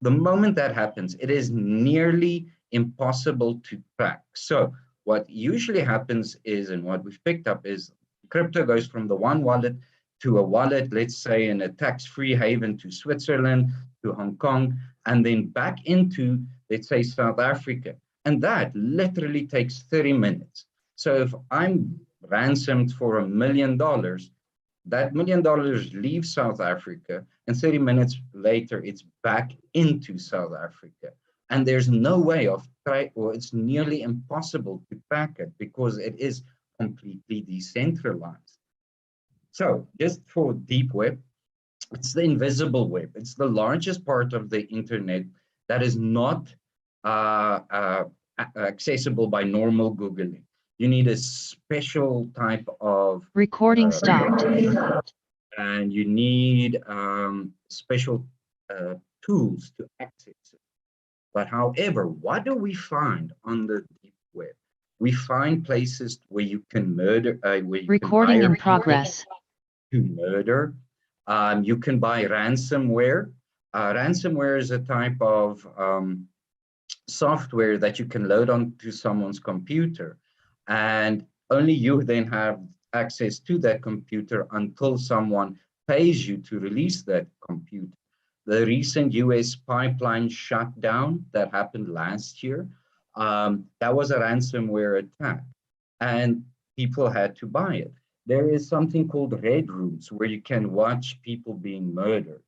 the moment that happens, it is nearly impossible to track. So what usually happens is, and what we've picked up is, crypto goes from the one wallet to a wallet, let's say in a tax-free haven to Switzerland, to Hong Kong, and then back into, let's say, South Africa. And that literally takes 30 minutes. So if I'm ransomed for $1 million, that $1 million leaves South Africa, and 30 minutes later, it's back into South Africa. And there's no way of, or it's nearly impossible to track it because it is completely decentralized. So just for deep web, it's the invisible web. It's the largest part of the internet that is not accessible by normal Googling. You need a special type of Recording stopped. And you need special tools to access it. But however, what do we find on the deep web? We find places where you can murder. Where you Recording can in progress. To murder. You can buy ransomware. Ransomware is a type of software that you can load onto someone's computer, and only you then have access to that computer until someone pays you to release that computer. The recent US pipeline shutdown that happened last year, that was a ransomware attack, and people had to buy it. There is something called red rooms where you can watch people being murdered,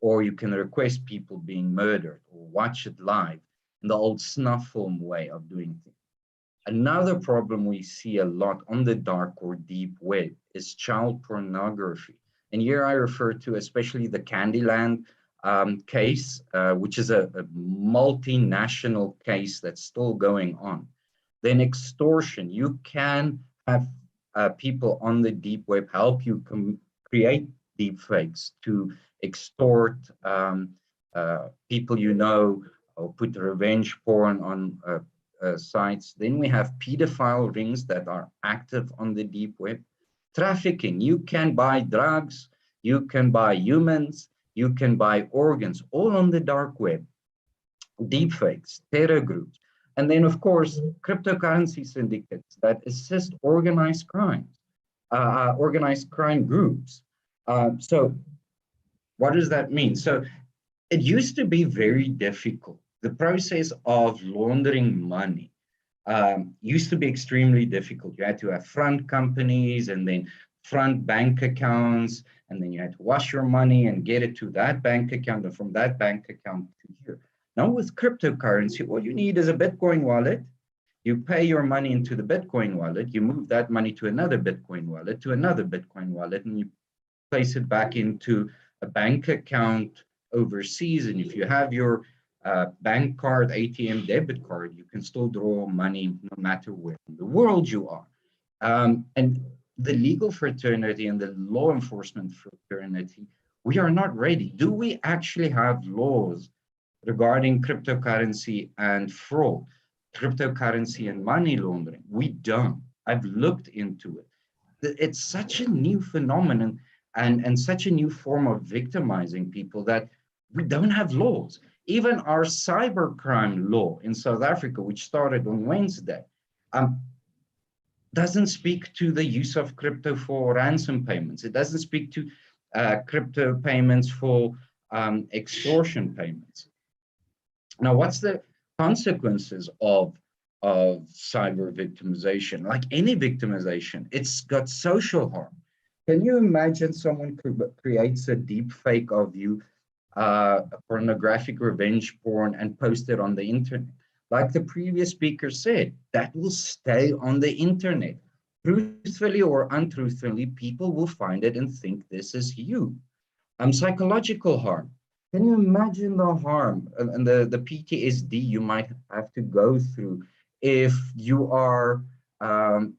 or you can request people being murdered, or watch it live in the old snuff film way of doing things. Another problem we see a lot on the dark or deep web is child pornography. And here I refer to especially the Candyland case, which is a multinational case that's still going on. Then extortion. You can have people on the deep web help you create deep fakes to extort people you know, or put revenge porn on sites. Then we have pedophile rings that are active on the deep web. Trafficking, you can buy drugs, you can buy humans, you can buy organs, all on the dark web. Deepfakes, terror groups. And then of course, cryptocurrency syndicates that assist organized crime groups. So what does that mean? So it used to be very difficult. The process of laundering money used to be extremely difficult. You had to have front companies and then front bank accounts, and then you had to wash your money and get it to that bank account, and from that bank account to here. Now with cryptocurrency, all you need is a Bitcoin wallet. You pay your money into the Bitcoin wallet, you move that money to another Bitcoin wallet, and you place it back into a bank account overseas. And if you have your bank card, ATM debit card, you can still draw money no matter where in the world you are. And the legal fraternity and the law enforcement fraternity, we are not ready. Do we actually have laws regarding cryptocurrency and fraud, cryptocurrency and money laundering? We don't. I've looked into it. It's such a new phenomenon and such a new form of victimizing people that we don't have laws. Even our cybercrime law in South Africa, which started on Wednesday, doesn't speak to the use of crypto for ransom payments. It doesn't speak to crypto payments for extortion payments. Now, what's the consequences of cyber victimization? Like any victimization, it's got social harm. Can you imagine someone creates a deep fake of you, pornographic revenge porn, and post it on the internet? Like the previous speaker said, that will stay on the internet. Truthfully or untruthfully, people will find it and think this is you. Psychological harm. Can you imagine the harm and the PTSD you might have to go through if you are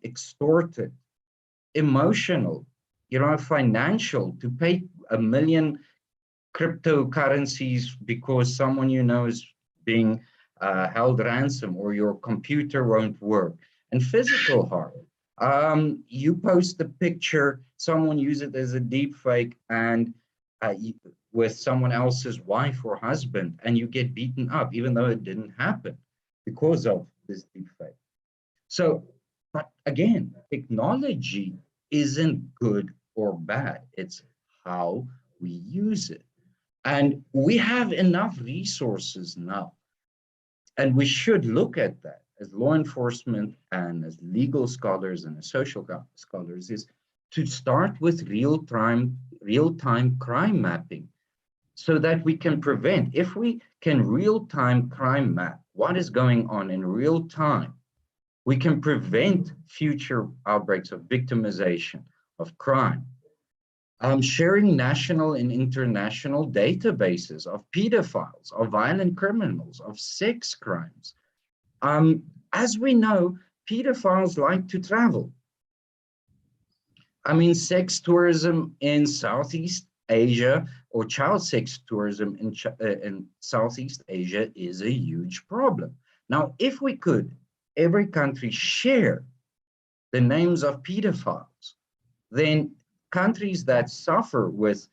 extorted? Emotional, financial, to pay 1 million cryptocurrencies because someone you know is being held ransom, or your computer won't work. And physical harm. You post a picture, someone use it as a deep fake and with someone else's wife or husband, and you get beaten up, even though it didn't happen because of this deep fake. So, but again, technology isn't good or bad. It's how we use it. And we have enough resources now. And we should look at that as law enforcement and as legal scholars and as social scholars, is to start with real-time crime mapping so that we can prevent. If we can real-time crime map what is going on in real time, we can prevent future outbreaks of victimization, of crime. Sharing national and international databases of pedophiles, of violent criminals, of sex crimes. As we know, pedophiles like to travel. I mean, sex tourism in Southeast Asia or child sex tourism in Southeast Asia is a huge problem. Now, if we could, every country share the names of pedophiles, then countries that suffer with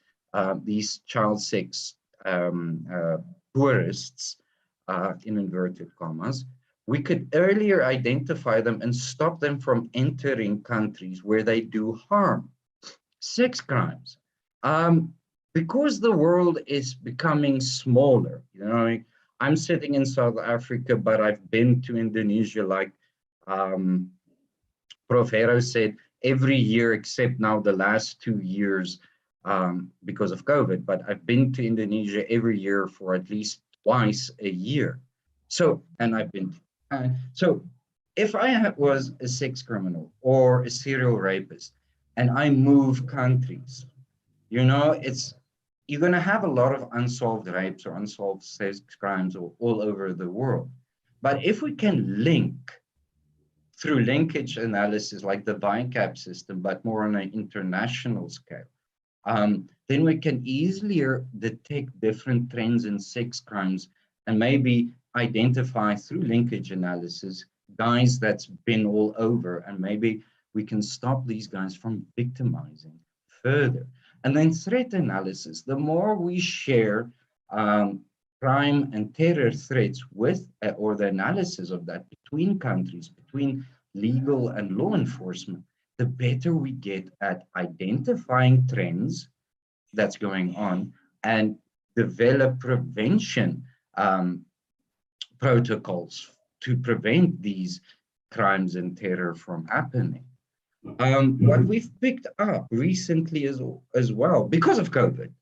these child sex tourists, in inverted commas, we could earlier identify them and stop them from entering countries where they do harm. Sex crimes. Because the world is becoming smaller, you know, I'm sitting in South Africa, but I've been to Indonesia, like Prof. Heru said, every year except now the last 2 years because of COVID, but I've been to Indonesia every year for at least twice a year. So, and I've been, so if I was a sex criminal or a serial rapist and I move countries, you know, you're gonna have a lot of unsolved rapes or unsolved sex crimes all over the world. But if we can link through linkage analysis like the VICAP system, but more on an international scale, then we can easily detect different trends in sex crimes and maybe identify through linkage analysis guys that's been all over, and maybe we can stop these guys from victimizing further. And then threat analysis, the more we share crime and terror threats with, or the analysis of that between countries, between legal and law enforcement, the better we get at identifying trends that's going on and develop prevention protocols to prevent these crimes and terror from happening. What we've picked up recently as well, because of COVID.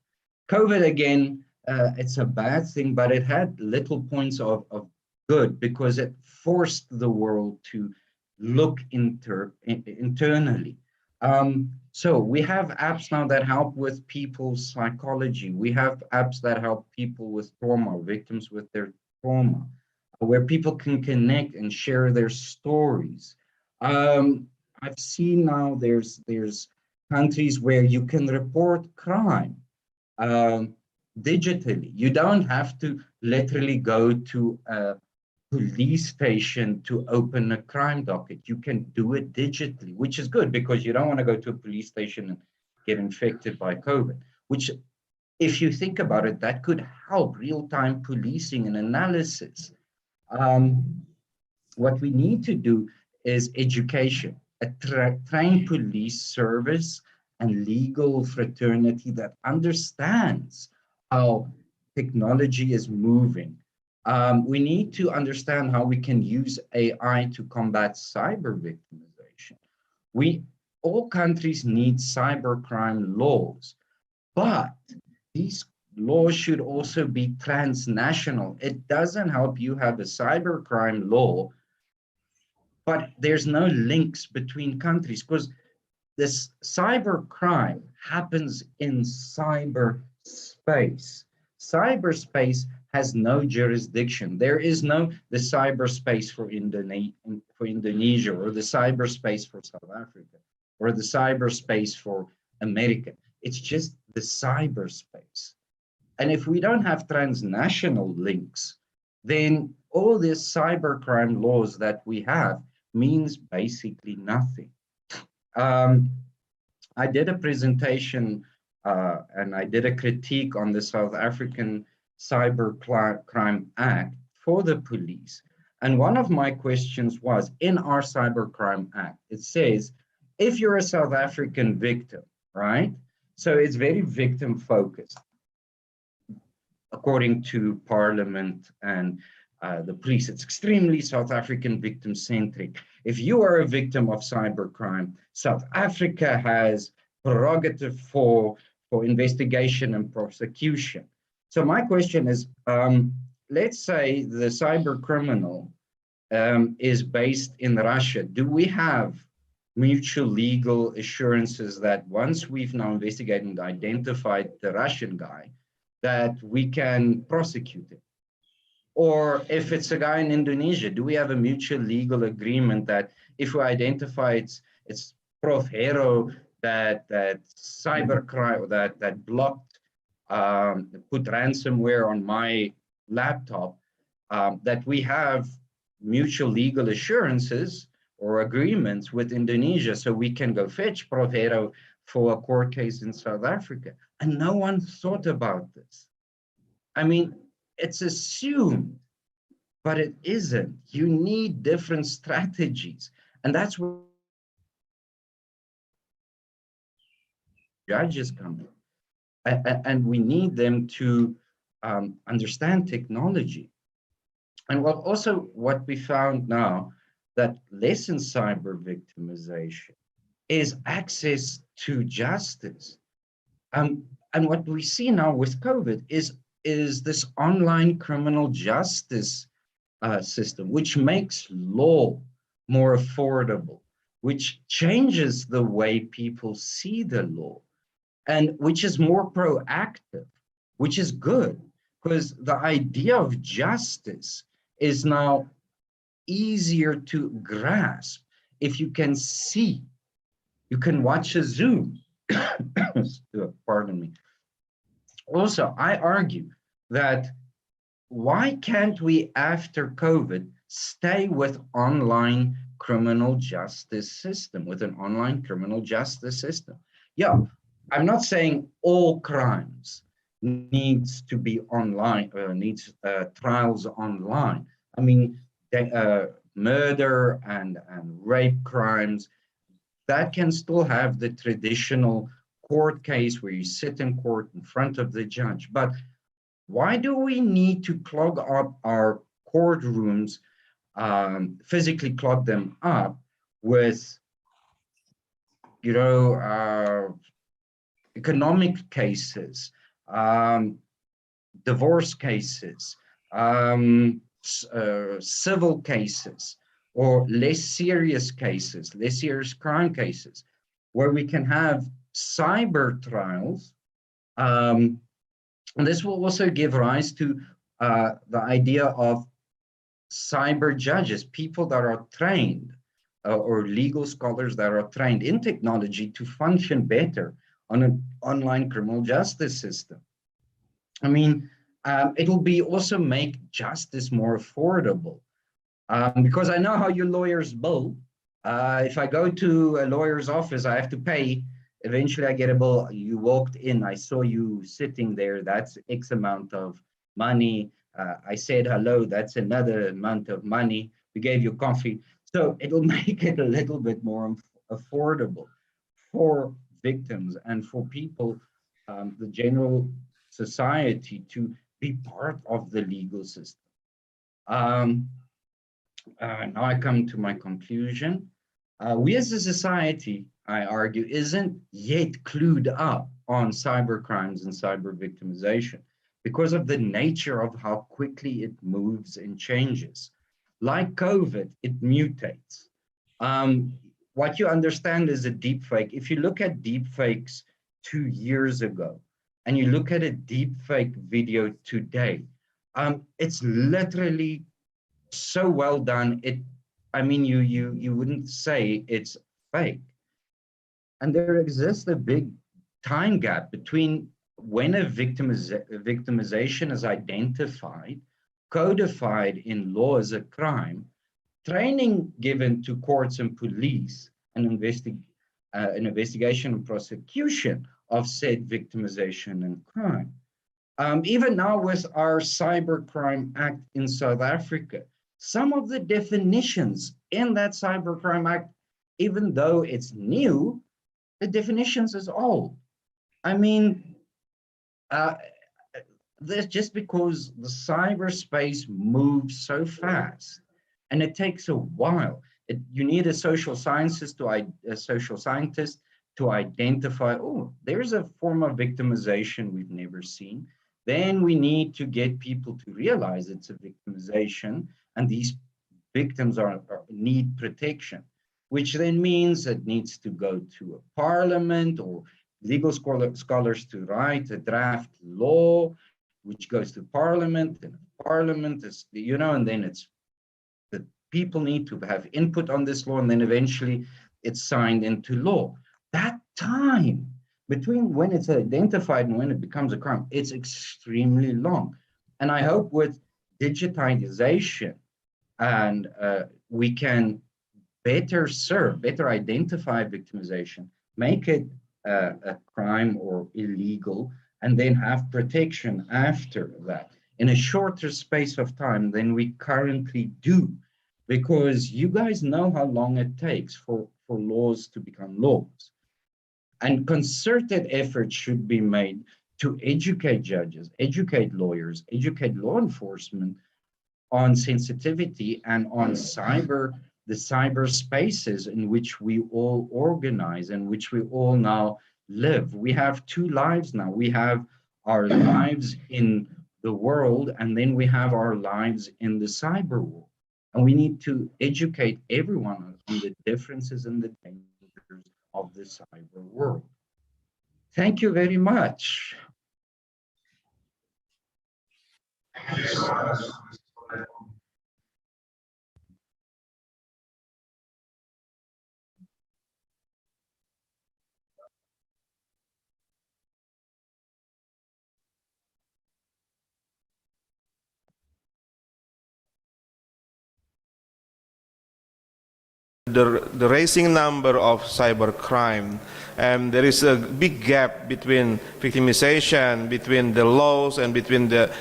COVID, again, it's a bad thing, but it had little points of good because it forced the world to look internally. So we have apps now that help with people's psychology. We have apps that help people with trauma, victims with their trauma, where people can connect and share their stories. I've seen now there's countries where you can report crime digitally. You don't have to literally go to a police station to open a crime docket. You can do it digitally, which is good because you don't want to go to a police station and get infected by COVID, which, if you think about it, that could help real-time policing and analysis. What we need to do is education, a trained police service and legal fraternity that understands how technology is moving. We need to understand how we can use AI to combat cyber victimization. All countries need cybercrime laws, but these laws should also be transnational. It doesn't help you have a cybercrime law, but there's no links between countries because this cybercrime happens in cyberspace. Cyberspace has no jurisdiction. There is no the cyberspace for Indonesia or the cyberspace for South Africa or the cyberspace for America. It's just the cyberspace. And if we don't have transnational links, then all these cybercrime laws that we have means basically nothing. I did a presentation and I did a critique on the South African Cybercrime Act for the police. And one of my questions was, in our Cybercrime Act, it says, if you're a South African victim, right? So it's very victim focused, according to Parliament and the police. It's extremely South African victim centric. If you are a victim of cybercrime, South Africa has prerogative for investigation and prosecution. So my question is, let's say the cyber criminal is based in Russia. Do we have mutual legal assurances that once we've now investigated and identified the Russian guy, that we can prosecute him? Or if it's a guy in Indonesia, do we have a mutual legal agreement that if we identify it's Prof. Heru that cybercrime, that blocked, put ransomware on my laptop, that we have mutual legal assurances or agreements with Indonesia so we can go fetch Prof. Heru for a court case in South Africa? And no one thought about this. I mean, it's assumed, but it isn't. You need different strategies. And that's where judges come in. And we need them to understand technology. And what we found now, that less in cyber victimization is access to justice. And what we see now with COVID is this online criminal justice system, which makes law more affordable, which changes the way people see the law, and which is more proactive, which is good, because the idea of justice is now easier to grasp if you can see, you can watch a Zoom. Pardon me. Also, I argue that why can't we, after COVID, stay with online criminal justice system, with an online criminal justice system? Yeah, I'm not saying all crimes needs to be online, needs trials online. I mean, murder and rape crimes, that can still have the traditional court case where you sit in court in front of the judge. But why do we need to clog up our courtrooms, physically clog them up with, economic cases, divorce cases, civil cases, or less serious cases, less serious crime cases, where we can have cyber trials. And this will also give rise to the idea of cyber judges, people that are trained, or legal scholars that are trained in technology to function better on an online criminal justice system. I mean, it will be also make justice more affordable. Because I know how you lawyers bill. If I go to a lawyer's office, I have to pay. Eventually I get a bill. You walked in, I saw you sitting there, that's X amount of money. I said hello, that's another amount of money. We gave you coffee. So it'll make it a little bit more affordable for victims and for people, the general society, to be part of the legal system. Now I come to my conclusion. We as a society, I argue, isn't yet clued up on cyber crimes and cyber victimization because of the nature of how quickly it moves and changes. Like COVID, it mutates. What you understand is a deepfake. If you look at deepfakes 2 years ago, and you look at a deepfake video today, it's literally so well done. I mean, you wouldn't say it's fake. And there exists a big time gap between when a victimization is identified, codified in law as a crime, training given to courts and police, and an investigation and prosecution of said victimization and crime. Even now with our Cybercrime Act in South Africa, some of the definitions in that Cybercrime Act, even though it's new, the definitions is old. I mean, that's just because the cyberspace moves so fast and it takes a while. You need a social scientist to identify, oh, there's a form of victimization we've never seen. Then we need to get people to realize it's a victimization and these victims need protection, which then means it needs to go to a parliament or legal scholars to write a draft law, which goes to parliament, and parliament is, and then it's the people need to have input on this law, and then eventually it's signed into law. That time between when it's identified and when it becomes a crime, it's extremely long. And I hope with digitization, and we can better serve, better identify victimization, make it a crime or illegal, and then have protection after that in a shorter space of time than we currently do. Because you guys know how long it takes for laws to become laws. And concerted efforts should be made to educate judges, educate lawyers, educate law enforcement on sensitivity and on the cyber spaces in which we all organize and which we all now live. We have two lives now. We have our lives in the world, and then we have our lives in the cyber world. And we need to educate everyone on the differences and the dangers of the cyber world. Thank you very much. The rising number of cybercrime, and there is a big gap between victimization, between the laws, and between the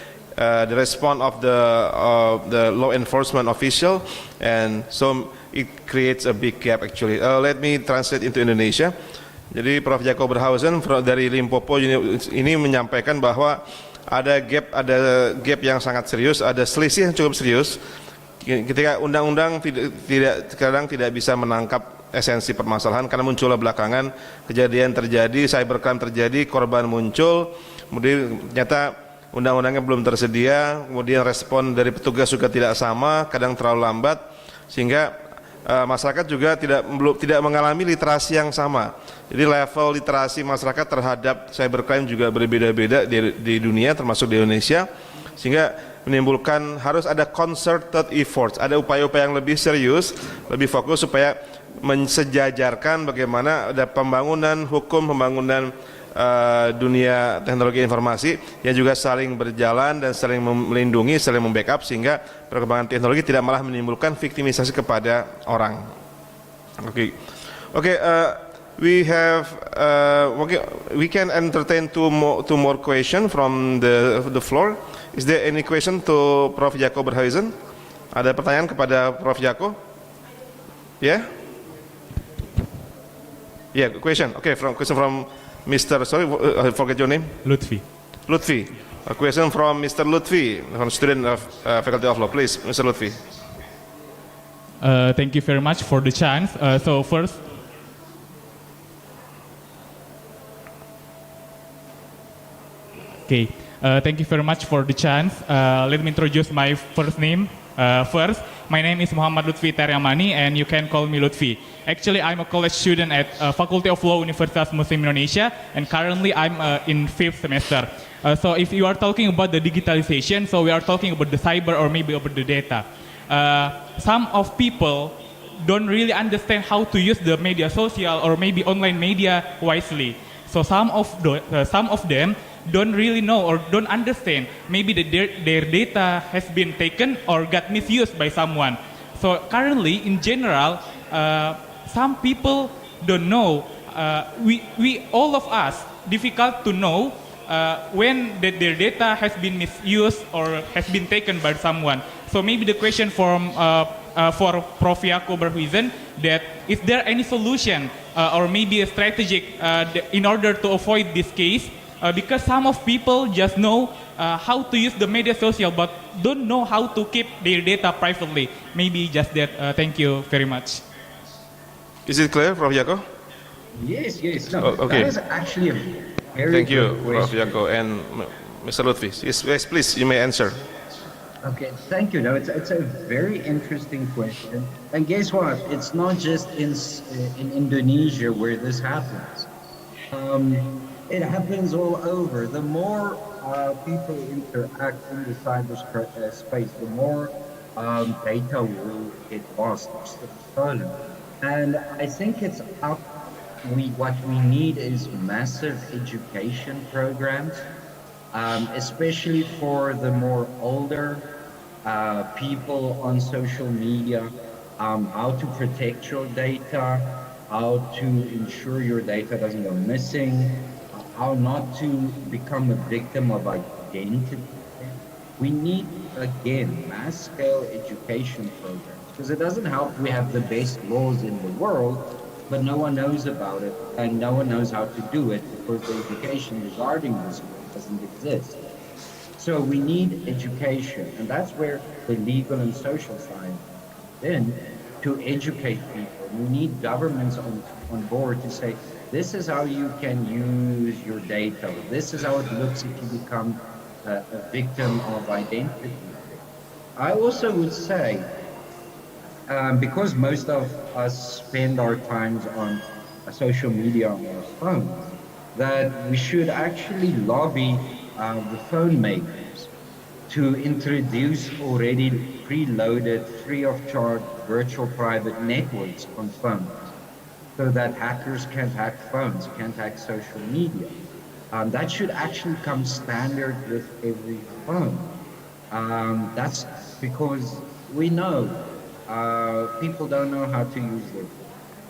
response of the law enforcement official, and so it creates a big gap actually. Let me translate into Indonesia. Jadi Prof. Jaco Barkhuizen dari Limpopo ini menyampaikan bahwa ada gap yang sangat serius, ada selisih yang cukup serius. Ketika undang-undang kadang tidak bisa menangkap esensi permasalahan karena munculnya belakangan kejadian terjadi, cybercrime terjadi, korban muncul, kemudian ternyata undang-undangnya belum tersedia, kemudian respon dari petugas juga tidak sama, kadang terlalu lambat, sehingga masyarakat juga tidak mengalami literasi yang sama. Jadi level literasi masyarakat terhadap cybercrime juga berbeda-beda di dunia, termasuk di Indonesia, sehingga menimbulkan harus ada concerted efforts, ada upaya-upaya yang lebih serius, lebih fokus supaya mensejajarkan bagaimana ada pembangunan hukum, pembangunan dunia teknologi informasi yang juga saling berjalan dan saling melindungi, saling membackup, sehingga perkembangan teknologi tidak malah menimbulkan viktimisasi kepada orang. We can entertain two more questions from the floor. Is there any question to Prof. Jaco Barkhuizen? Ada pertanyaan kepada Prof. Jaco? Yeah? Yeah, question. Okay, question from Mr. Sorry, I forget your name. Lutfi. Lutfi. A question from Mr. Lutfi, from student of Faculty of Law. Please, Mr. Lutfi. Thank you very much for the chance. So first, thank you very much for the chance. Let me introduce my first name first. My name is Muhammad Lutfi Taryamani, and you can call me Lutfi. Actually, I'm a college student at Fakultas Hukum Universitas Muslim Indonesia, and currently I'm in 5th semester. So if you are talking about the digitalization, so we are talking about the cyber or maybe about the data. Some of people don't really understand how to use the media social or maybe online media wisely. So some of them don't really know or don't understand maybe their data has been taken or got misused by someone. So currently in general, some people don't know we all of us difficult to know when their data has been misused or has been taken by someone. So maybe the question for Prof. Jaco Barkhuizen, that is there any solution or maybe a strategic in order to avoid this case? Because some of people just know how to use the media social but don't know how to keep their data privately. Maybe just that. Thank you very much. Is it clear, Prof. Jaco? Yes. No, okay. That is actually a very Thank you, good Prof. question. Jaco and Mr. Lutfi. Yes, please, you may answer. Okay, thank you. No, it's a very interesting question. And guess what? It's not just in Indonesia where this happens. It happens all over. The more people interact in the cyberspace, the more data will get lost or stolen. And I think what we need is massive education programs, especially for the more older people on social media, how to protect your data, how to ensure your data doesn't go missing, how not to become a victim of identity. We need, again, mass-scale education programs, because it doesn't help we have the best laws in the world, but no one knows about it, and no one knows how to do it, because the education regarding this doesn't exist. So we need education, and that's where the legal and social side comes in, to educate people. We need governments on board to say, this is how you can use your data. This is how it looks if you become a victim of identity. I also would say, because most of us spend our times on social media on our phones, that we should actually lobby the phone makers to introduce already preloaded, free of charge virtual private networks on phones, so that hackers can't hack phones, can't hack social media. That should actually come standard with every phone. That's because we know people don't know how to use it.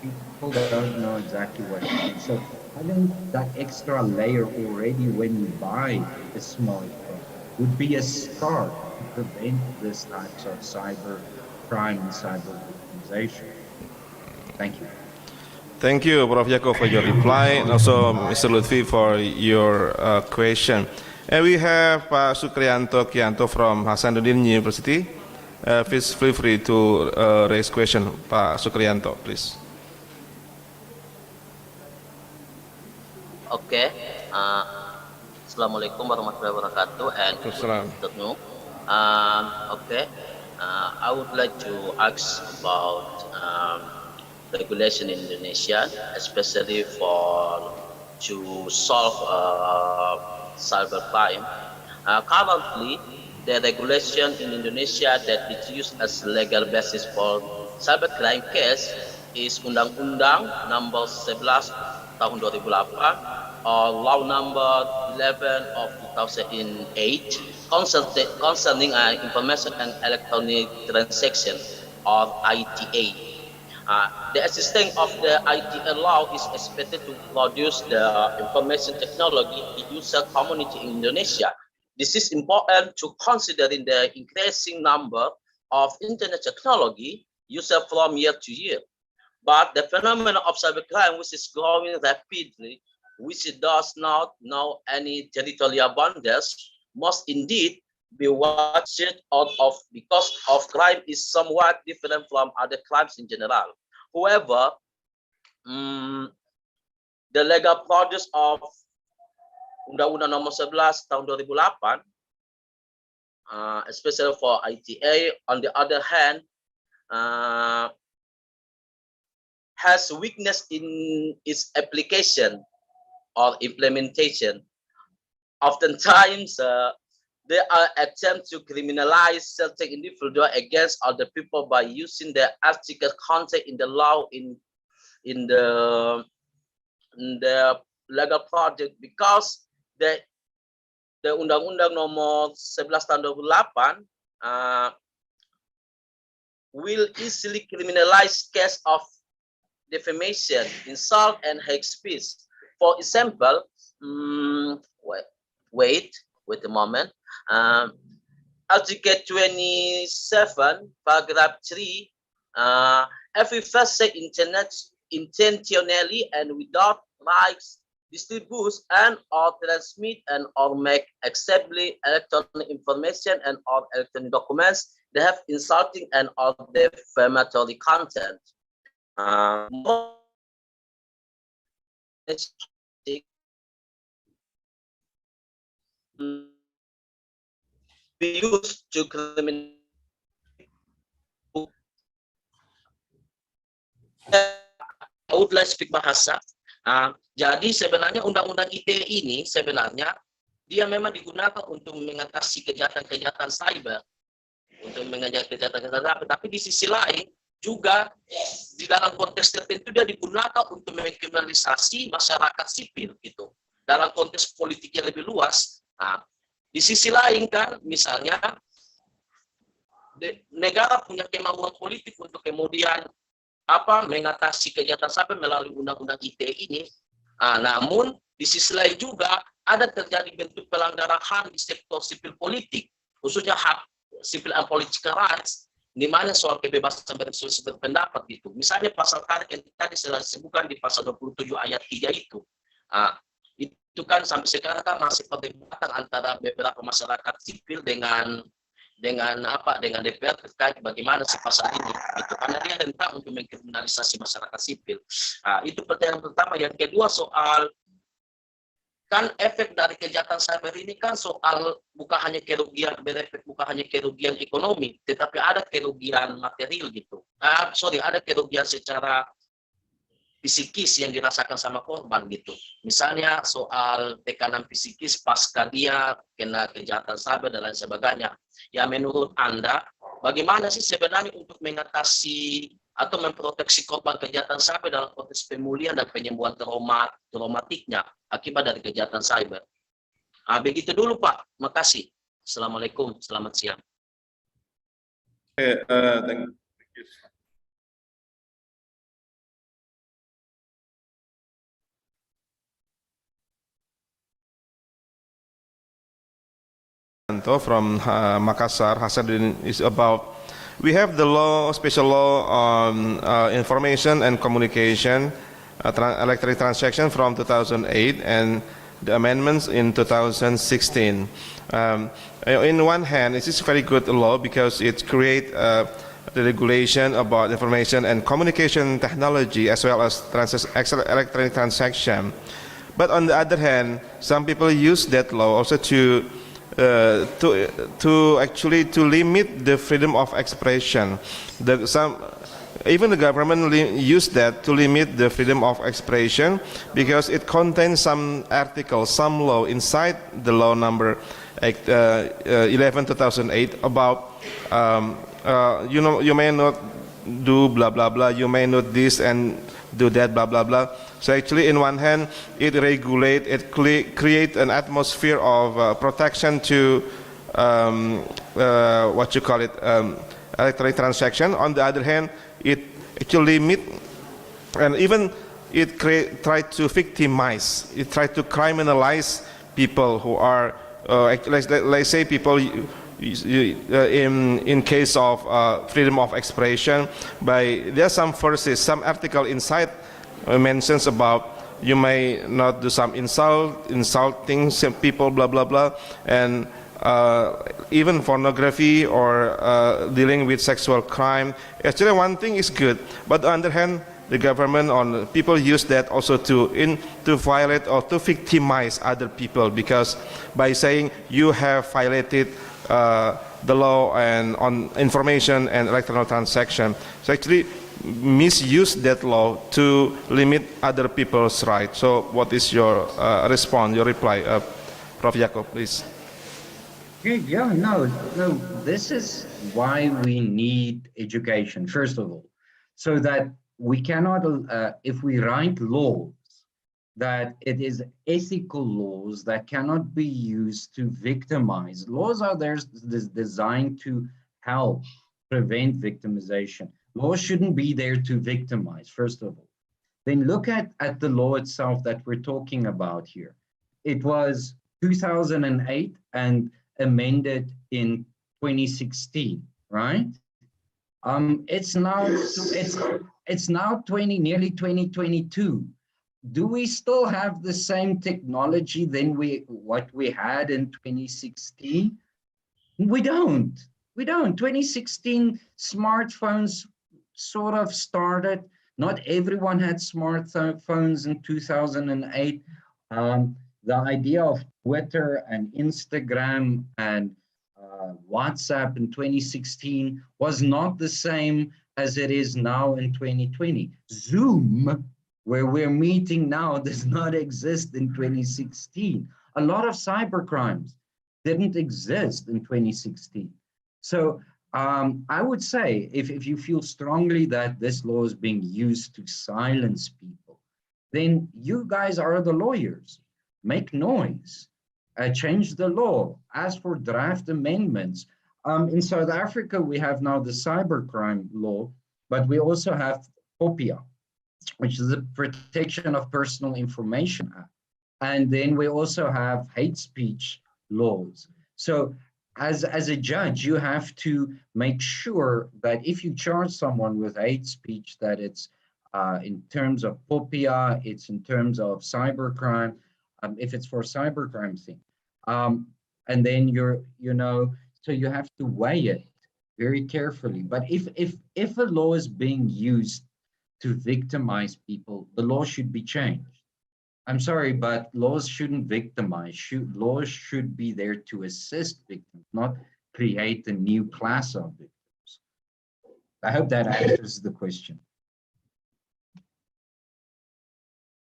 People don't know exactly what to do. So having that extra layer already when you buy a smartphone would be a start to prevent this types of cyber crime and cyber victimization. Thank you. Thank you, Prof. Jaco, for your reply, and also Mr. Lutfi for your question. And we have Pak Sukriyanto Kianto from Hasanuddin University. Please feel free to raise question, Pak Sukriyanto, please. Okay. Assalamualaikum warahmatullahi wabarakatuh and good afternoon. Okay. I would like to ask about regulation in Indonesia, especially to solve cybercrime. Currently, the regulation in Indonesia that is used as legal basis for cybercrime case is Undang-Undang Nomor 11 Tahun 2008 or Law Number 11 of 2008 concerning information and electronic transaction or ITA. The existence of the ITA law is expected to produce the information technology user community in Indonesia. This is important to consider in the increasing number of internet technology users from year to year. But the phenomenon of cybercrime, which is growing rapidly, which does not know any territorial boundaries, must indeed be watched out of, because of crime is somewhat different from other crimes in general. However, the legal produce of Undang-Undang Nomor 11 Tahun 2008, especially for ITA, on the other hand, has weakness in its application or implementation. Oftentimes, there are attempts to criminalize certain individuals against other people by using the article content in the law in the legal project, because the Undang-Undang Nomor 11 Tahun 2008 will easily criminalize case of defamation, insult, and hate speech. For example, wait a moment. Article 27, paragraph 3, every first say intentionally and without rights distribute and or transmit and or make acceptably electronic information and or electronic documents that have insulting and or defamatory content. Be used to criminal I would like speak bahasa. Jadi sebenarnya undang-undang ITE ini sebenarnya dia memang digunakan untuk mengatasi kejahatan-kejahatan cyber, tapi di sisi lain juga di dalam konteks tertentu dia digunakan untuk mengkriminalisasi masyarakat sipil gitu. Dalam konteks politik yang lebih luas. Di sisi lain kan misalnya negara punya kemauan politik untuk kemudian mengatasi kejahatan cyber melalui undang-undang ITE ini. Namun di sisi lain juga ada terjadi bentuk pelanggaran HAM di sektor sipil politik, khususnya hak sipil and political rights, di mana soal kebebasan berekspresi berpendapat gitu. Misalnya pasal karet yang tadi saya sebutkan di pasal 27 ayat 3 itu. Itu kan sampai sekarang kan masih perdebatan antara beberapa masyarakat sipil dengan DPR terkait bagaimana si pasal ini gitu, karena dia tentang untuk mengkriminalisasi masyarakat sipil. Itu pertanyaan pertama. Yang kedua soal kan efek dari kejahatan cyber ini kan soal bukan hanya kerugian berefek bukan hanya kerugian ekonomi, tetapi ada kerugian material gitu. Ada kerugian secara psikis yang dirasakan sama korban gitu. Misalnya soal tekanan psikis pasca dia kena kejahatan cyber dan lain sebagainya. Ya menurut Anda, bagaimana sih sebenarnya untuk mengatasi atau memproteksi korban kejahatan cyber dalam konteks pemulihan dan penyembuhan traumatiknya akibat dari kejahatan cyber? Begitu dulu Pak, makasih. Assalamualaikum, selamat siang. Thank you. From Makassar, Hasanuddin, is about we have the law, special law on information and communication, electronic transaction from 2008 and the amendments in 2016. In one hand, it is a very good law because it creates the regulation about information and communication technology as well as electronic transaction. But on the other hand, some people use that law also to limit the freedom of expression. Even the government use that to limit the freedom of expression because it contains some articles, some law inside the law number 11/2008 about you may not do blah blah blah, you may not this and do that blah blah blah. So actually, in one hand, it regulates, it creates an atmosphere of protection to electronic transaction. On the other hand, it actually limit and even it try to victimize, it try to criminalize people who are, let's say people in case of freedom of expression. There are some verses, some article inside mentions about you may not do some insulting some people, blah blah blah, and even pornography or dealing with sexual crime. Actually, one thing is good, but on the other hand, the government or people use that also to violate or to victimize other people, because by saying you have violated the law and on information and electronic transaction, so actually misuse that law to limit other people's rights. So what is your response, your reply, Prof. Jaco, please? Yeah, no, this is why we need education, first of all, so that we cannot, if we write laws, that it is ethical laws that cannot be used to victimize. Laws are there designed to help prevent victimization. Laws shouldn't be there to victimize, first of all. then look at the law itself that we're talking about here. It was 2008 and amended in 2016, right? It's now nearly 2022. Do we still have the same technology than what we had in 2016? We don't. 2016 smartphones sort of started. Not everyone had smartphones in 2008. The idea of Twitter and Instagram and WhatsApp in 2016 was not the same as it is now in 2020. Zoom, where we're meeting now, does not exist in 2016. A lot of cybercrimes didn't exist in 2016. So I would say, if you feel strongly that this law is being used to silence people, then you guys are the lawyers. Make noise, change the law, ask for draft amendments. In South Africa, we have now the cybercrime law, but we also have POPIA, which is the Protection of Personal Information Act. And then we also have hate speech laws. So as a judge, you have to make sure that if you charge someone with hate speech, that it's in terms of POPIA, it's in terms of cybercrime, if it's for cybercrime thing. And then so you have to weigh it very carefully. But if a law is being used to victimize people, the law should be changed. I'm sorry, but laws shouldn't victimize. Laws should be there to assist victims, not create a new class of victims. I hope that answers the question.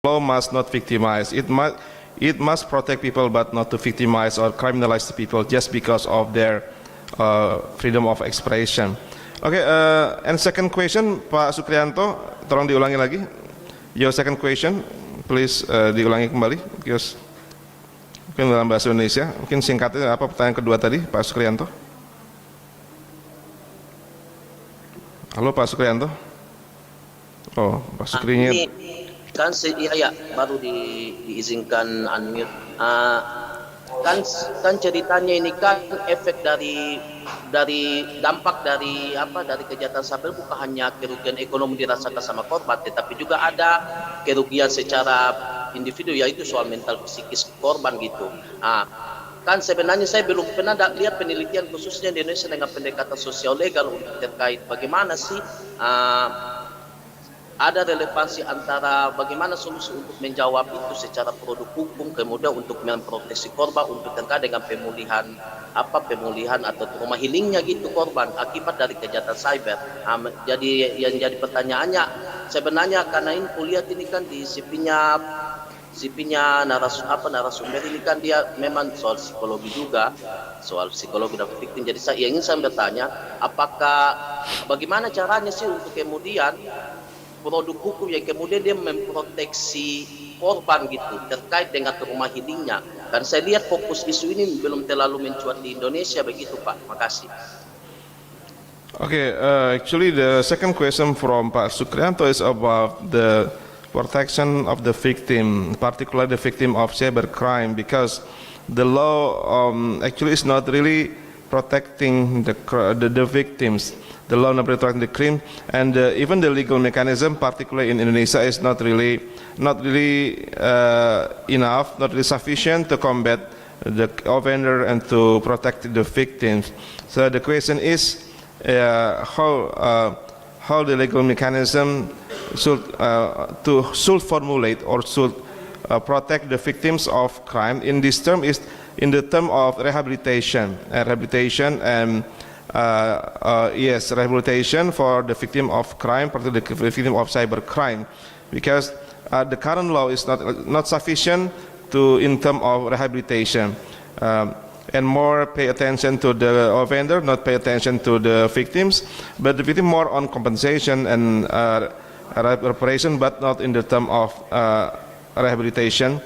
Law must not victimize. It must protect people, but not to victimize or criminalize the people just because of their freedom of expression. Okay, and second question, Pak Sukrianto, tolong diulangi lagi. Your second question, please diulangi kembali, because mungkin dalam bahasa Indonesia. Mungkin singkatnya apa pertanyaan kedua tadi, Pak Sukrianto? Halo, Pak Sukrianto. Oh, Pak Sukrinya. Kan ya baru diizinkan unmute. Kan ceritanya ini kan efek dari dampak dari kejahatan cyber bukan hanya kerugian ekonomi dirasakan sama korban, tetapi juga ada kerugian secara individu, yaitu soal mental psikis korban gitu. Kan sebenarnya saya belum pernah lihat penelitian khususnya di Indonesia dengan pendekatan sosial legal terkait bagaimana sih ada relevansi antara bagaimana solusi untuk menjawab itu secara produk hukum, kemudian untuk memproteksi korban untuk terkait dengan pemulihan atau trauma healingnya gitu korban akibat dari kejahatan cyber. Jadi yang jadi pertanyaannya sebenarnya karena ini kuliah ini kan di CP-nya narasumber ini kan dia memang soal psikologi juga, soal psikologi dan victim. Jadi saya ingin bertanya, bagaimana caranya sih untuk kemudian produk hukum yang kemudian dia memproteksi korban gitu terkait dengan trauma healingnya. Dan saya lihat fokus isu ini belum terlalu mencuat di Indonesia begitu Pak. Makasih. Okay, actually the second question from Pak Sukrianto is about the protection of the victim, particularly the victim of cybercrime, because the law actually is not really protecting the victims. The law not protecting the crime, and even the legal mechanism, particularly in Indonesia, is not really enough, not really sufficient to combat the offender and to protect the victims. So the question is how the legal mechanism should formulate or should protect the victims of crime. In this term is in the term of rehabilitation and rehabilitation for the victim of crime, particularly the victim of cybercrime, because the current law is not sufficient in terms of rehabilitation, and more pay attention to the offender, not pay attention to the victims, but the victim more on compensation and reparation, but not in the term of rehabilitation.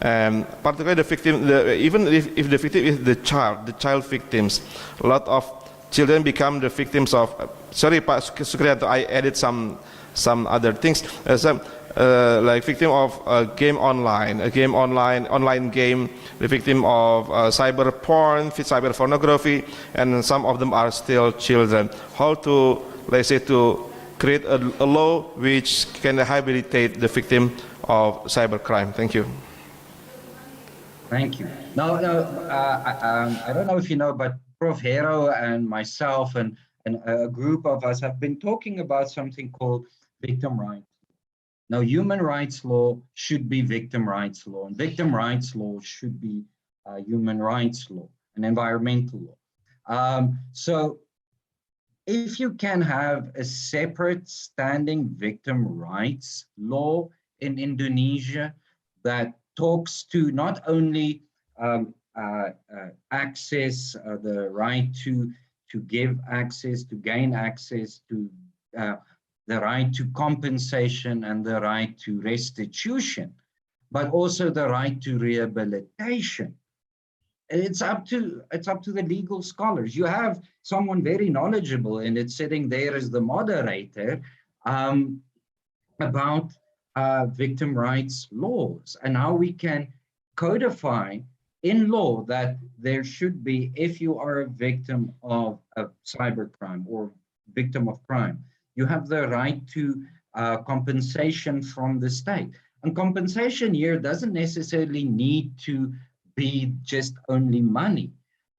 And particularly the victim, even if the victim is the child victims, a lot of children become the victims of. Sorry, Pak Sukrianto, I added some some other things. Like victim of a game online, online game, the victim of cyber porn, cyber pornography, and some of them are still children. How to, let's say, to create a law which can rehabilitate the victim of cybercrime. Thank you. Thank you. No, I don't know if you know, but Prof. Heru and myself and a group of us have been talking about something called victim rights. Now, human rights law should be victim rights law, and victim rights law should be human rights law and environmental law. So if you can have a separate standing victim rights law in Indonesia that talks to not only access, the right to give access, to gain access, to the right to compensation and the right to restitution, but also the right to rehabilitation. It's up to the legal scholars. You have someone very knowledgeable and it's sitting there as the moderator about victim rights laws and how we can codify in law that there should be, if you are a victim of a cybercrime or victim of crime, you have the right to compensation from the state. And compensation here doesn't necessarily need to be just only money.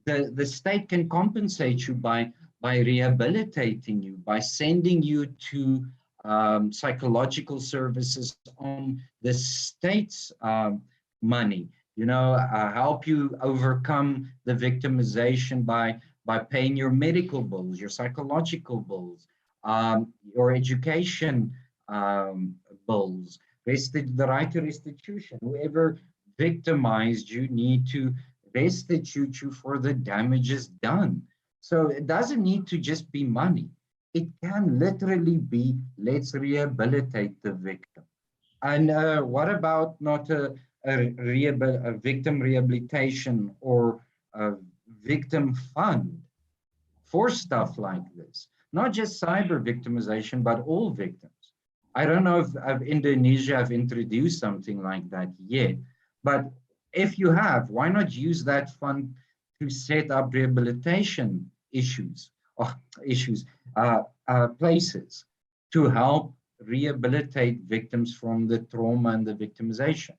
The state can compensate you by rehabilitating you, by sending you to psychological services on the state's money, help you overcome the victimization by paying your medical bills, your psychological bills, your education bills, the right to restitution. Whoever victimized you need to restitute you for the damages done. So it doesn't need to just be money. It can literally be, let's rehabilitate the victim. And what about not a victim rehabilitation or a victim fund for stuff like this? Not just cyber victimization, but all victims. I don't know if Indonesia have introduced something like that yet, but if you have, why not use that fund to set up rehabilitation places to help rehabilitate victims from the trauma and the victimization?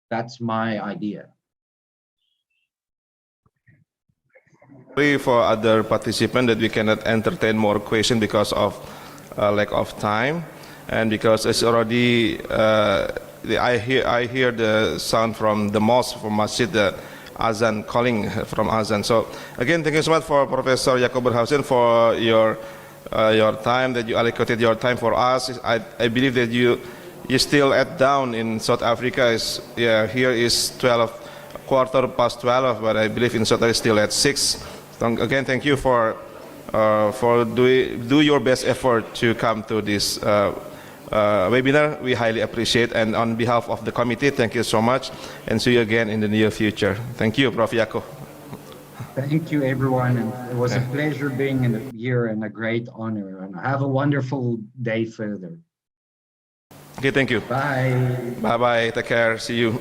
That's my idea. For other participants that we cannot entertain more questions because of lack of time, and because it's already I hear the sound from the mosque, from masjid, the azan calling from azan. So again, thank you so much for Professor Jaco Barkhuizen for your time, that you allocated your time for us. I believe that you still at down in South Africa. Here is 12:15, but I believe in South Africa is still at 6. Again, thank you for do your best effort to come to this webinar. We highly appreciate, and on behalf of the committee, thank you so much, and see you again in the near future. Thank you, Prof. Jaco. Thank you, everyone, and it was a pleasure being here and a great honor. And have a wonderful day further. Okay, thank you. Bye. Bye-bye, take care, see you.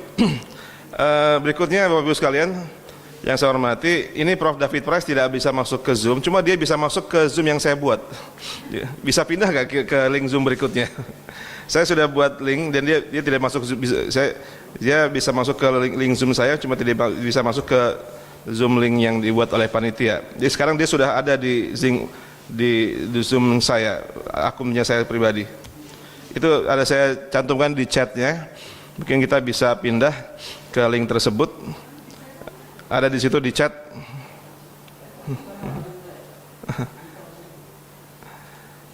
Berikutnya, Bapak-Ibu sekalian, yang saya hormati, ini Prof. David Price tidak bisa masuk ke Zoom, cuma dia bisa masuk ke Zoom yang saya buat. Bisa pindah nggak ke link Zoom berikutnya? Saya sudah buat link dan dia tidak masuk. Dia bisa masuk ke link Zoom saya, cuma tidak bisa masuk ke Zoom link yang dibuat oleh panitia. Jadi sekarang dia sudah ada di Zoom saya, akunnya saya pribadi. Itu ada saya cantumkan di chatnya. Mungkin kita bisa pindah ke link tersebut. Ada di situ di chat.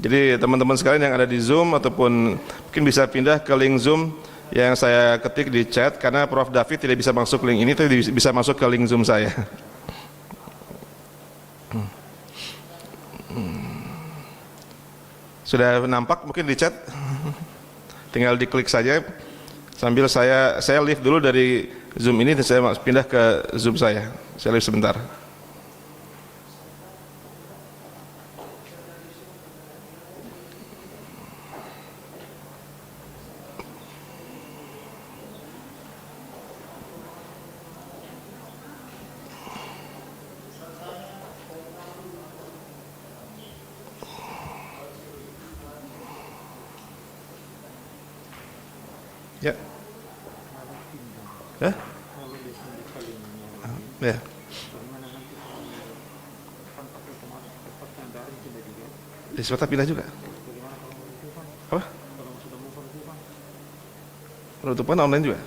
Jadi teman-teman sekalian yang ada di Zoom ataupun mungkin bisa pindah ke link Zoom yang saya ketik di chat, karena Prof. David tidak bisa masuk link ini, tapi bisa masuk ke link Zoom saya. Sudah nampak mungkin di chat? Tinggal diklik saja. Sambil saya leave dulu dari Zoom ini, dan saya pindah ke Zoom saya. Saya leave sebentar. Ya. Hah? Ya. Di Sumatera pindah juga. Apa? Penutupan online juga.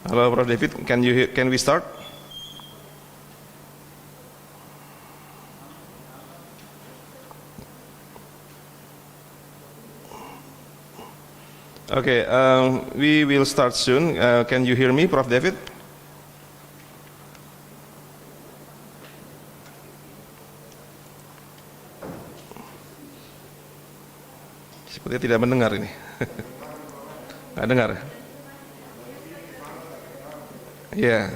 Hello, Prof. David. Can we start? Okay, we will start soon. Can you hear me, Prof. David? Sepertinya tidak mendengar ini. Nggak dengar? Ya.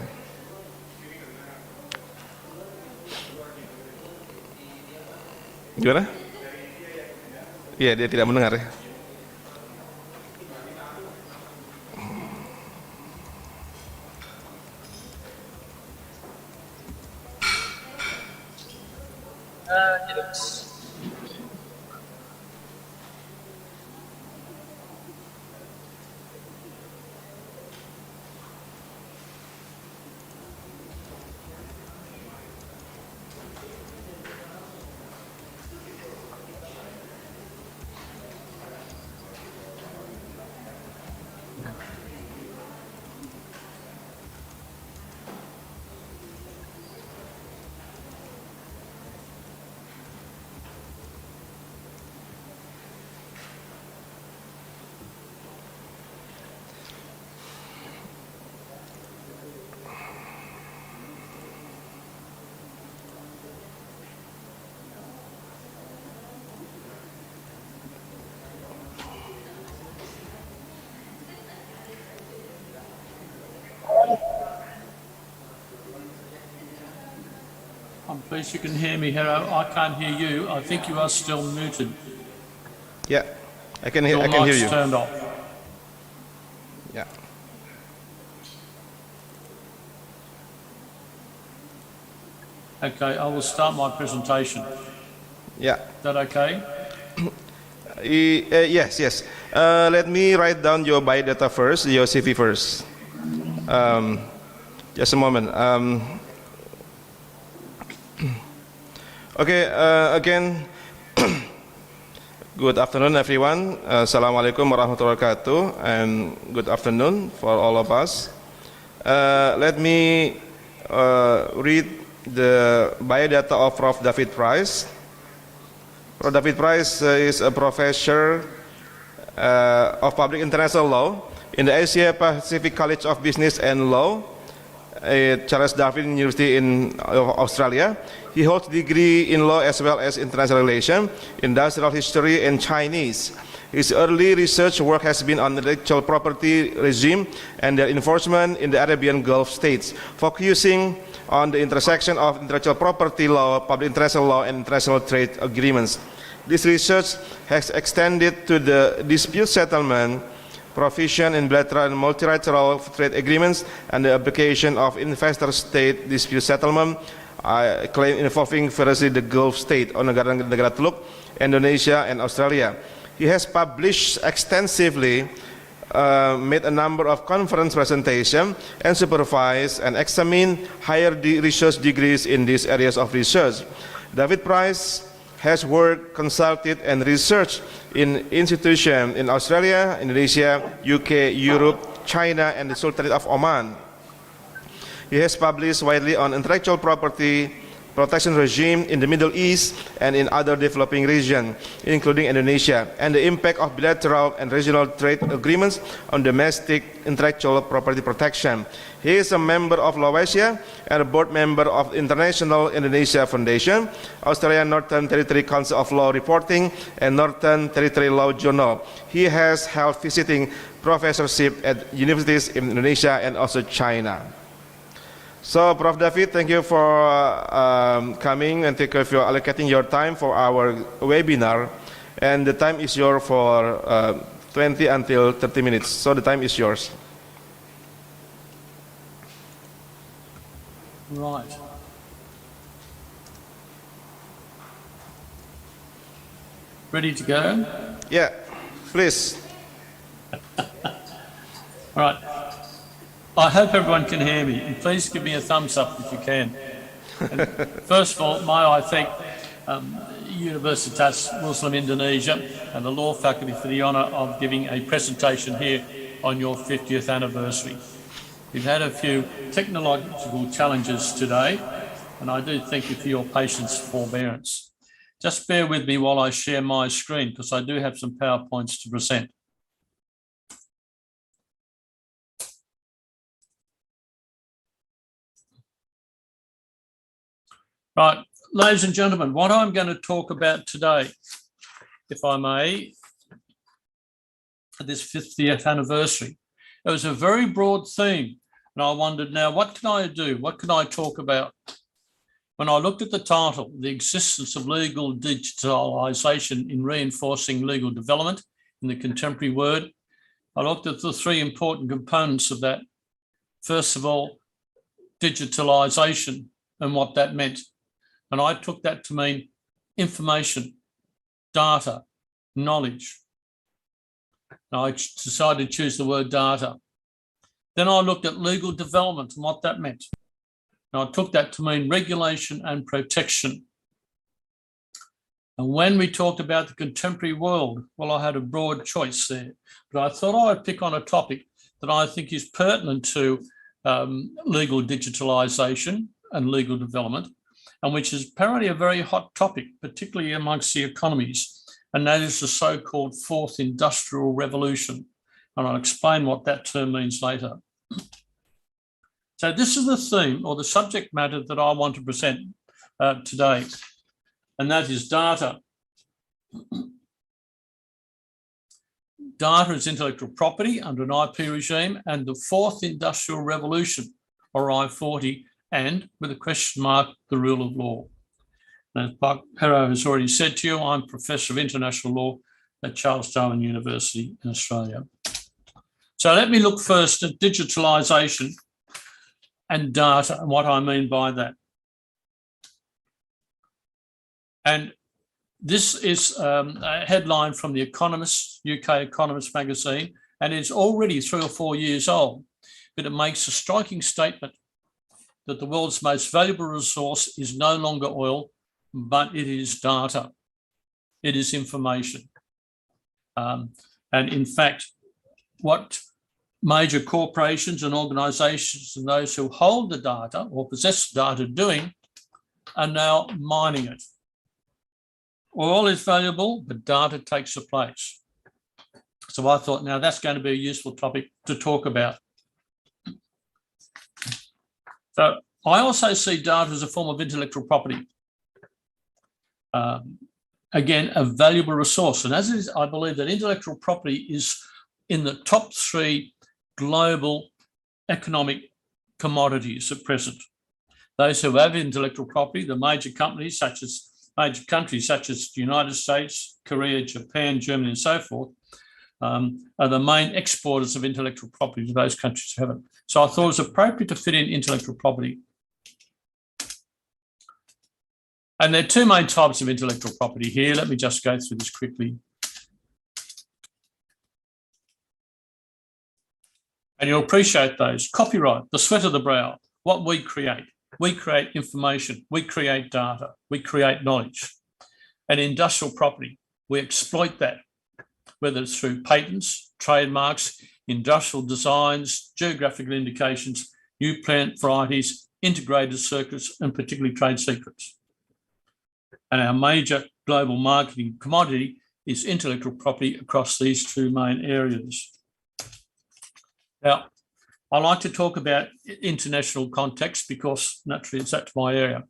Gimana? Iya, dia tidak mendengar ya. I'm pleased you can hear me, Heru. I can't hear you. I think you are still muted. Yeah, I can hear. Your I can hear mic's you. turned off. Yeah. Okay, I will start my presentation. Yeah. Is that okay? Yes, yes. Let me write down your biodata first, your CV first. Just a moment. Okay, again, good afternoon, everyone. Assalamualaikum warahmatullahi wabarakatuh, and good afternoon for all of us. Let me read the biodata of Prof. David Price. Prof. David Price is a professor of Public International Law in the Asia Pacific College of Business and Law at Charles Darwin University in Australia. He holds a degree in law as well as international relations, industrial history, and Chinese. His early research work has been on the intellectual property regime and their enforcement in the Arabian Gulf states, focusing on the intersection of intellectual property law, public international law, and international trade agreements. This research has extended to the dispute settlement, provision in bilateral and multilateral trade agreements, and the application of investor-state dispute settlement, claim involving variously the Gulf state or negara-negara Teluk, Indonesia, and Australia. He has published extensively, made a number of conference presentations, and supervised and examined higher research degrees in these areas of research. David Price has worked, consulted, and researched in institutions in Australia, Indonesia, UK, Europe, China, and the Sultanate of Oman. He has published widely on intellectual property protection regime in the Middle East and in other developing regions, including Indonesia, and the impact of bilateral and regional trade agreements on domestic intellectual property protection. He is a member of Lawasia and a board member of the International Indonesia Foundation, Australian Northern Territory Council of Law Reporting, and Northern Territory Law Journal. He has held visiting professorship at universities in Indonesia and also China. So, Prof. David, thank you for coming, and thank you for allocating your time for our webinar. And the time is yours for 20 until 30 minutes. So the time is yours. Right. Ready to go? Yeah, please. All right. I hope everyone can hear me, and please give me a thumbs up if you can. And first of all, may I thank Universitas Muslim Indonesia and the Law Faculty for the honour of giving a presentation here on your 50th anniversary. We've had a few technological challenges today, and I do thank you for your patience and forbearance. Just bear with me while I share my screen, because I do have some PowerPoints to present. Right, ladies and gentlemen, what I'm going to talk about today, if I may, at this 50th anniversary, it was a very broad theme, and I wondered, now, what can I do? What can I talk about? When I looked at the title, The Existence of Legal Digitalisation in Reinforcing Legal Development in the Contemporary World, I looked at the three important components of that. First of all, digitalisation and what that meant. And I took that to mean information, data, knowledge. And I decided to choose the word data. Then I looked at legal development and what that meant. And I took that to mean regulation and protection. And when we talked about the contemporary world, well, I had a broad choice there. But I thought I would pick on a topic that I think is pertinent to legal digitalisation and legal development, and which is apparently a very hot topic, particularly amongst the economies, and that is the so-called Fourth Industrial Revolution. And I'll explain what that term means later. So this is the theme or the subject matter that I want to present today, and that is data. Data is intellectual property under an IP regime, and the Fourth Industrial Revolution, or I-40, and, with a question mark, the rule of law. As Heru has already said to you, I'm Professor of International Law at Charles Darwin University in Australia. So let me look first at digitalisation and data and what I mean by that. And this is a headline from The Economist, UK Economist magazine, and it's already 3 or 4 years old, but it makes a striking statement that the world's most valuable resource is no longer oil, but it is data. It is information. And in fact, what major corporations and organisations and those who hold the data or possess the data doing are now mining it. Oil is valuable, but data takes the place. So I thought, now that's going to be a useful topic to talk about. So I also see data as a form of intellectual property. Again, a valuable resource. And as is, I believe that intellectual property is in the top 3 global economic commodities at present. Those who have intellectual property, the major countries such as the United States, Korea, Japan, Germany, and so forth, are the main exporters of intellectual property to those countries who haven't. So I thought it was appropriate to fit in intellectual property. And there are 2 main types of intellectual property here. Let me just go through this quickly. And you'll appreciate those. Copyright, the sweat of the brow, what we create. We create information, we create data, we create knowledge. And industrial property, we exploit that, whether it's through patents, trademarks, industrial designs, geographical indications, new plant varieties, integrated circuits, and particularly trade secrets. And our major global marketing commodity is intellectual property across these 2 main areas. Now, I like to talk about international context because naturally that's my area.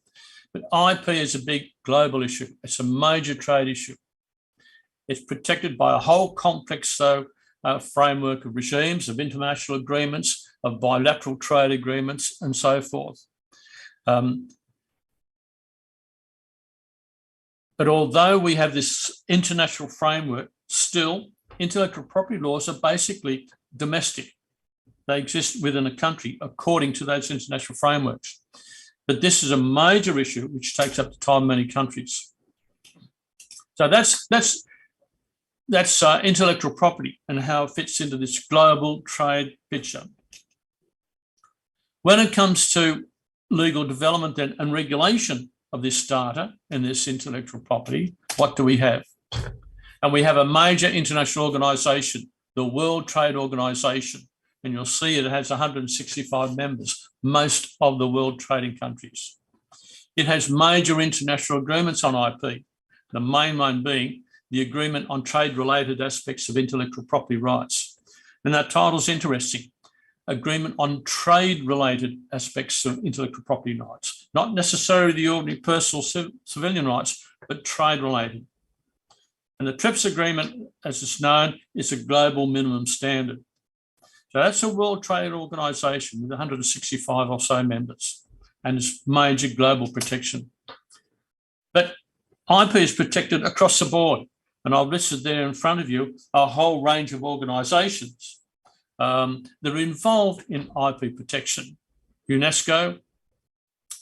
But IP is a big global issue. It's a major trade issue. It's protected by a whole complex framework of regimes, of international agreements, of bilateral trade agreements, and so forth. But although we have this international framework, still intellectual property laws are basically domestic. They exist within a country according to those international frameworks. But this is a major issue which takes up the time of many countries. So that's intellectual property and how it fits into this global trade picture. When it comes to legal development and regulation of this data and this intellectual property, what do we have? And we have a major international organisation, the World Trade Organisation. and you'll see it has 165 members, most of the world trading countries. It has major international agreements on IP, the main one being the Agreement on Trade-Related Aspects of Intellectual Property Rights. And that title's interesting, Agreement on Trade-Related Aspects of Intellectual Property Rights, not necessarily the ordinary personal civilian rights, but trade-related. And the TRIPS agreement, as it's known, is a global minimum standard. So that's a World Trade Organization with 165 or so members and it's major global protection. But IP is protected across the board. And I've listed there in front of you a whole range of organizations that are involved in IP protection. UNESCO,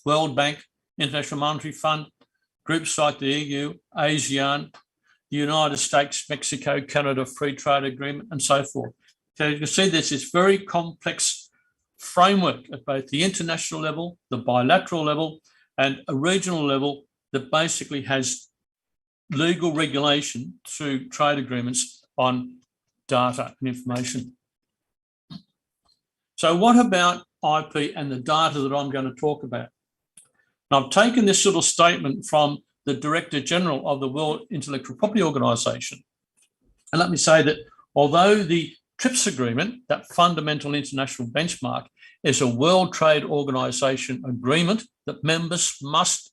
World Bank, International Monetary Fund, groups like the EU, ASEAN, the United States, Mexico, Canada Free Trade Agreement, and so forth. So you can see there's this very complex framework at both the international level, the bilateral level, and a regional level that basically has legal regulation through trade agreements on data and information. So what about IP and the data that I'm going to talk about? Now, I've taken this little statement from the Director General of the World Intellectual Property Organization. And let me say that although the TRIPS agreement, that fundamental international benchmark, is a World Trade Organization agreement that members must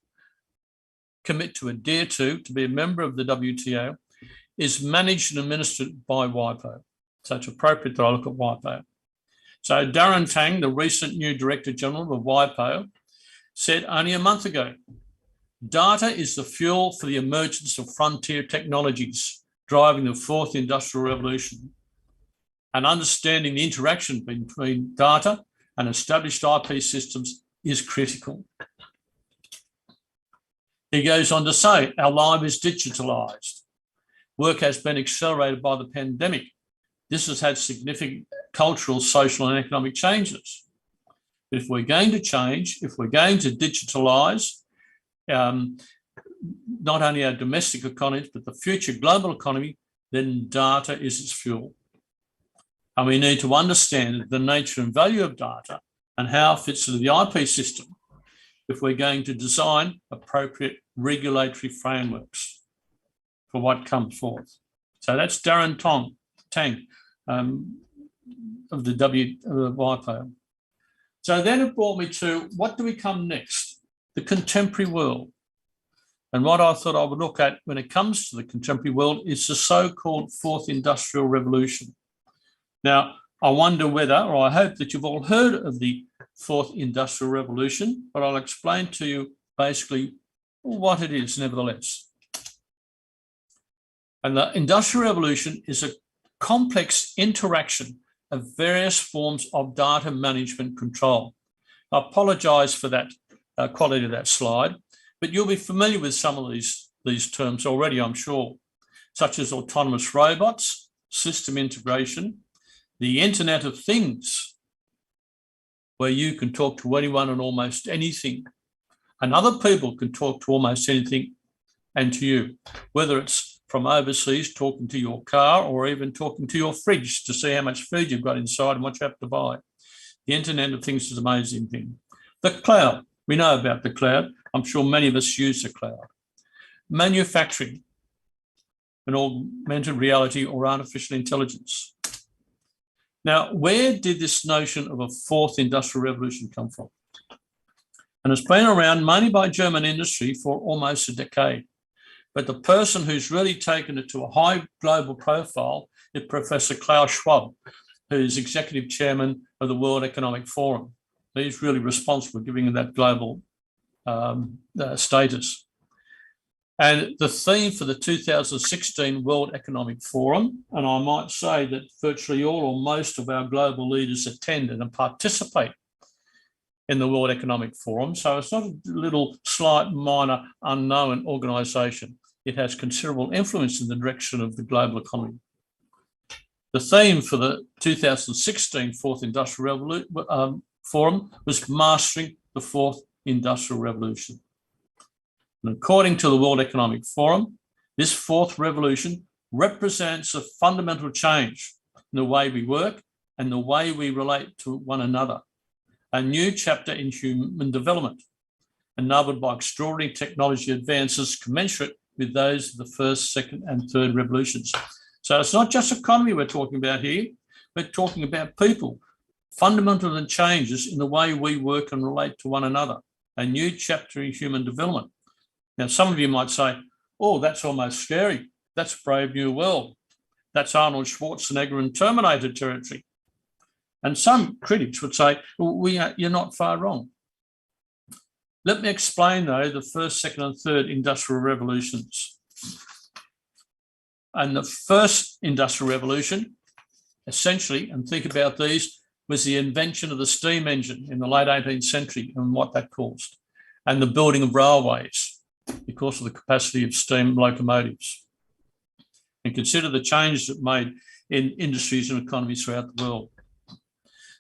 commit to adhere to be a member of the WTO, is managed and administered by WIPO. So it's appropriate that I look at WIPO. So Darren Tang, the recent new Director General of WIPO, said only a month ago, data is the fuel for the emergence of frontier technologies driving the fourth industrial revolution. And understanding the interaction between data and established IP systems is critical. He goes on to say, our life is digitalised. Work has been accelerated by the pandemic. This has had significant cultural, social and economic changes. If we're going to change, if we're going to digitalise, not only our domestic economies, but the future global economy, then data is its fuel. And we need to understand the nature and value of data and how it fits into the IP system if we're going to design appropriate regulatory frameworks for what comes forth. So that's Darren Tang of the WIPO. So then it brought me to what do we come next? The contemporary world. And what I thought I would look at when it comes to the contemporary world is the so-called fourth industrial revolution. Now, I wonder whether, or I hope that you've all heard of the fourth industrial revolution, but I'll explain to you basically what it is nevertheless. And the industrial revolution is a complex interaction of various forms of data management control. I apologise for that quality of that slide, but you'll be familiar with some of these terms already, I'm sure, such as autonomous robots, system integration, the Internet of Things, where you can talk to anyone and almost anything, and other people can talk to almost anything and to you, whether it's from overseas talking to your car or even talking to your fridge to see how much food you've got inside and what you have to buy. The Internet of Things is an amazing thing. The cloud, we know about the cloud. I'm sure many of us use the cloud. Manufacturing, and augmented reality or artificial intelligence. Now, where did this notion of a fourth industrial revolution come from? And it's been around mainly by German industry for almost a decade. But the person who's really taken it to a high global profile is Professor Klaus Schwab, who's executive chairman of the World Economic Forum. He's really responsible for giving it that global status. And the theme for the 2016 World Economic Forum, and I might say that virtually all or most of our global leaders attend and participate in the World Economic Forum. So it's not a little slight, minor, unknown organisation. It has considerable influence in the direction of the global economy. The theme for the 2016 Fourth Industrial Forum was Mastering the Fourth Industrial Revolution. And according to the World Economic Forum, this fourth revolution represents a fundamental change in the way we work and the way we relate to one another. A new chapter in human development, enabled by extraordinary technology advances commensurate with those of the first, second, and third revolutions. So it's not just economy we're talking about here, we're talking about people, fundamental changes in the way we work and relate to one another. A new chapter in human development. Now, some of you might say, oh, that's almost scary. That's Brave New World. That's Arnold Schwarzenegger and Terminator territory. And some critics would say, well, you're not far wrong. Let me explain, though, the first, second, and third industrial revolutions. And the first industrial revolution, essentially, and think about these, was the invention of the steam engine in the late 18th century and what that caused, and the building of railways because of the capacity of steam locomotives. And consider the changes it made in industries and economies throughout the world.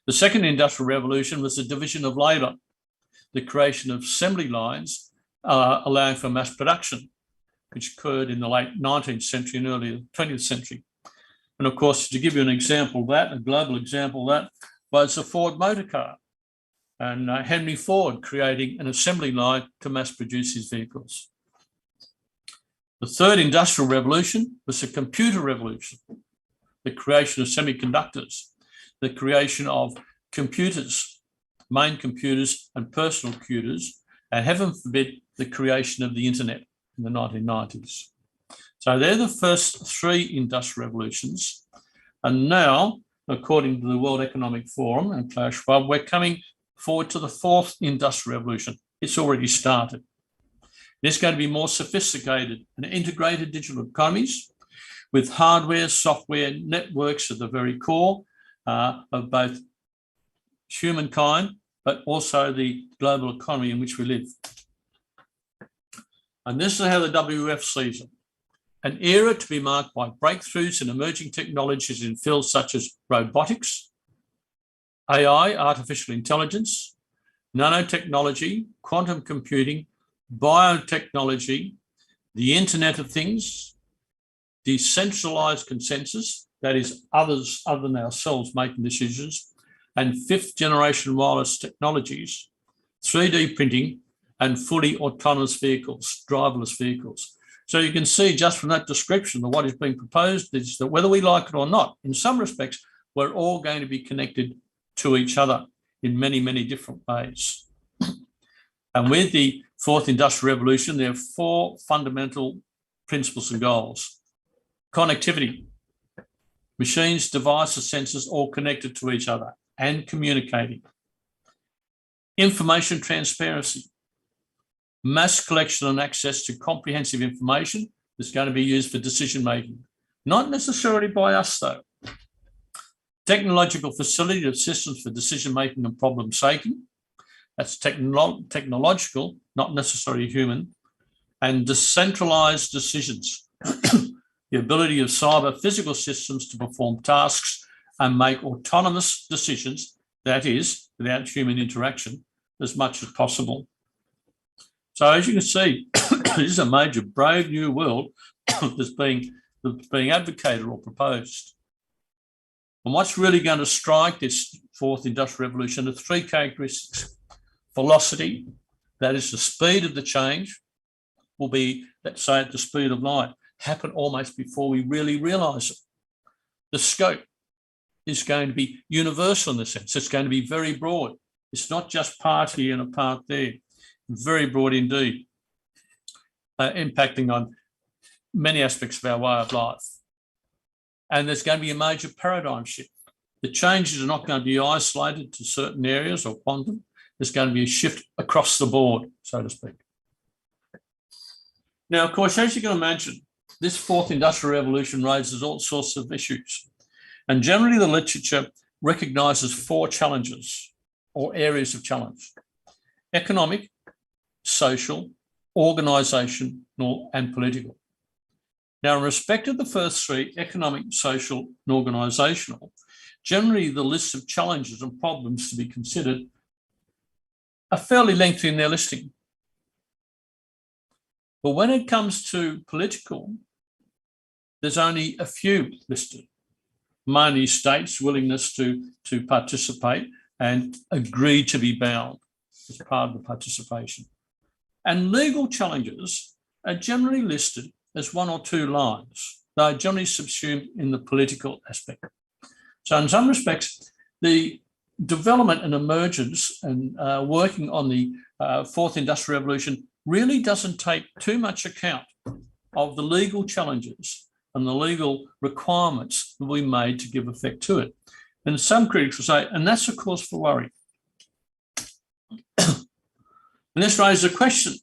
The second industrial revolution was the division of labour, the creation of assembly lines allowing for mass production, which occurred in the late 19th century and early 20th century. And of course, to give you an example of that, a global example of that, was the Ford motor car, and Henry Ford creating an assembly line to mass produce his vehicles. The third industrial revolution was the computer revolution, the creation of semiconductors, the creation of computers, main computers and personal computers, and heaven forbid, the creation of the internet in the 1990s. So they're the first three industrial revolutions. And now, according to the World Economic Forum and Klaus Schwab, we're coming forward to the fourth industrial revolution. It's already started. It's going to be more sophisticated and integrated digital economies with hardware, software, networks at the very core of both humankind, but also the global economy in which we live. And this is how the WF sees it. An era to be marked by breakthroughs in emerging technologies in fields such as robotics, AI, artificial intelligence, nanotechnology, quantum computing, biotechnology, the Internet of Things, decentralized consensus, that is others other than ourselves making decisions, and fifth generation wireless technologies, 3D printing, and fully autonomous vehicles, driverless vehicles. So you can see just from that description that what is being proposed is that whether we like it or not, in some respects, we're all going to be connected to each other in many, many different ways. And with the fourth industrial revolution, there are four fundamental principles and goals. Connectivity, machines, devices, sensors, all connected to each other and communicating. Information transparency, mass collection and access to comprehensive information that's going to be used for decision making. Not necessarily by us though. Technological facility of systems for decision making and problem solving. That's technological, not necessarily human. And decentralized decisions. The ability of cyber physical systems to perform tasks and make autonomous decisions, that is, without human interaction, as much as possible. So as you can see, this is a major brave new world that's being advocated or proposed. And what's really going to strike this fourth industrial revolution are three characteristics. Velocity, that is the speed of the change, will be, let's say, at the speed of light, happen almost before we really realise it. The scope is going to be universal in the sense. It's going to be very broad. It's not just part here and a part there. Very broad indeed, impacting on many aspects of our way of life. And there's going to be a major paradigm shift. The changes are not going to be isolated to certain areas or quantum. There's going to be a shift across the board, so to speak. Now, of course, as you can imagine, this fourth industrial revolution raises all sorts of issues. And generally the literature recognises four challenges or areas of challenge: economic, social, organisational, and political. Now, in respect of the first three, economic, social, and organisational, generally the lists of challenges and problems to be considered are fairly lengthy in their listing. But when it comes to political, there's only a few listed. mainly states' willingness to participate and agree to be bound as part of the participation. And legal challenges are generally listed as one or two lines. They are generally subsumed in the political aspect. So in some respects, the development and emergence and working on the Fourth Industrial Revolution really doesn't take too much account of the legal challenges and the legal requirements that we made to give effect to it. And some critics will say, and that's a cause for worry. And this raises a question.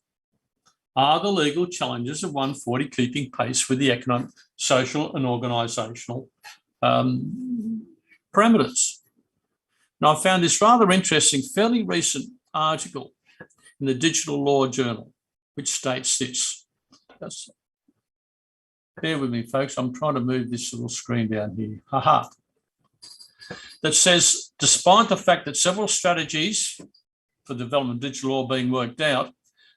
Are the legal challenges of 140 keeping pace with the economic, social and organisational parameters? Now, I found this rather interesting, fairly recent article in the Digital Law Journal, which states this. Bear with me, folks. I'm trying to move this little screen down here. That says, despite the fact that several strategies for development of digital law being worked out,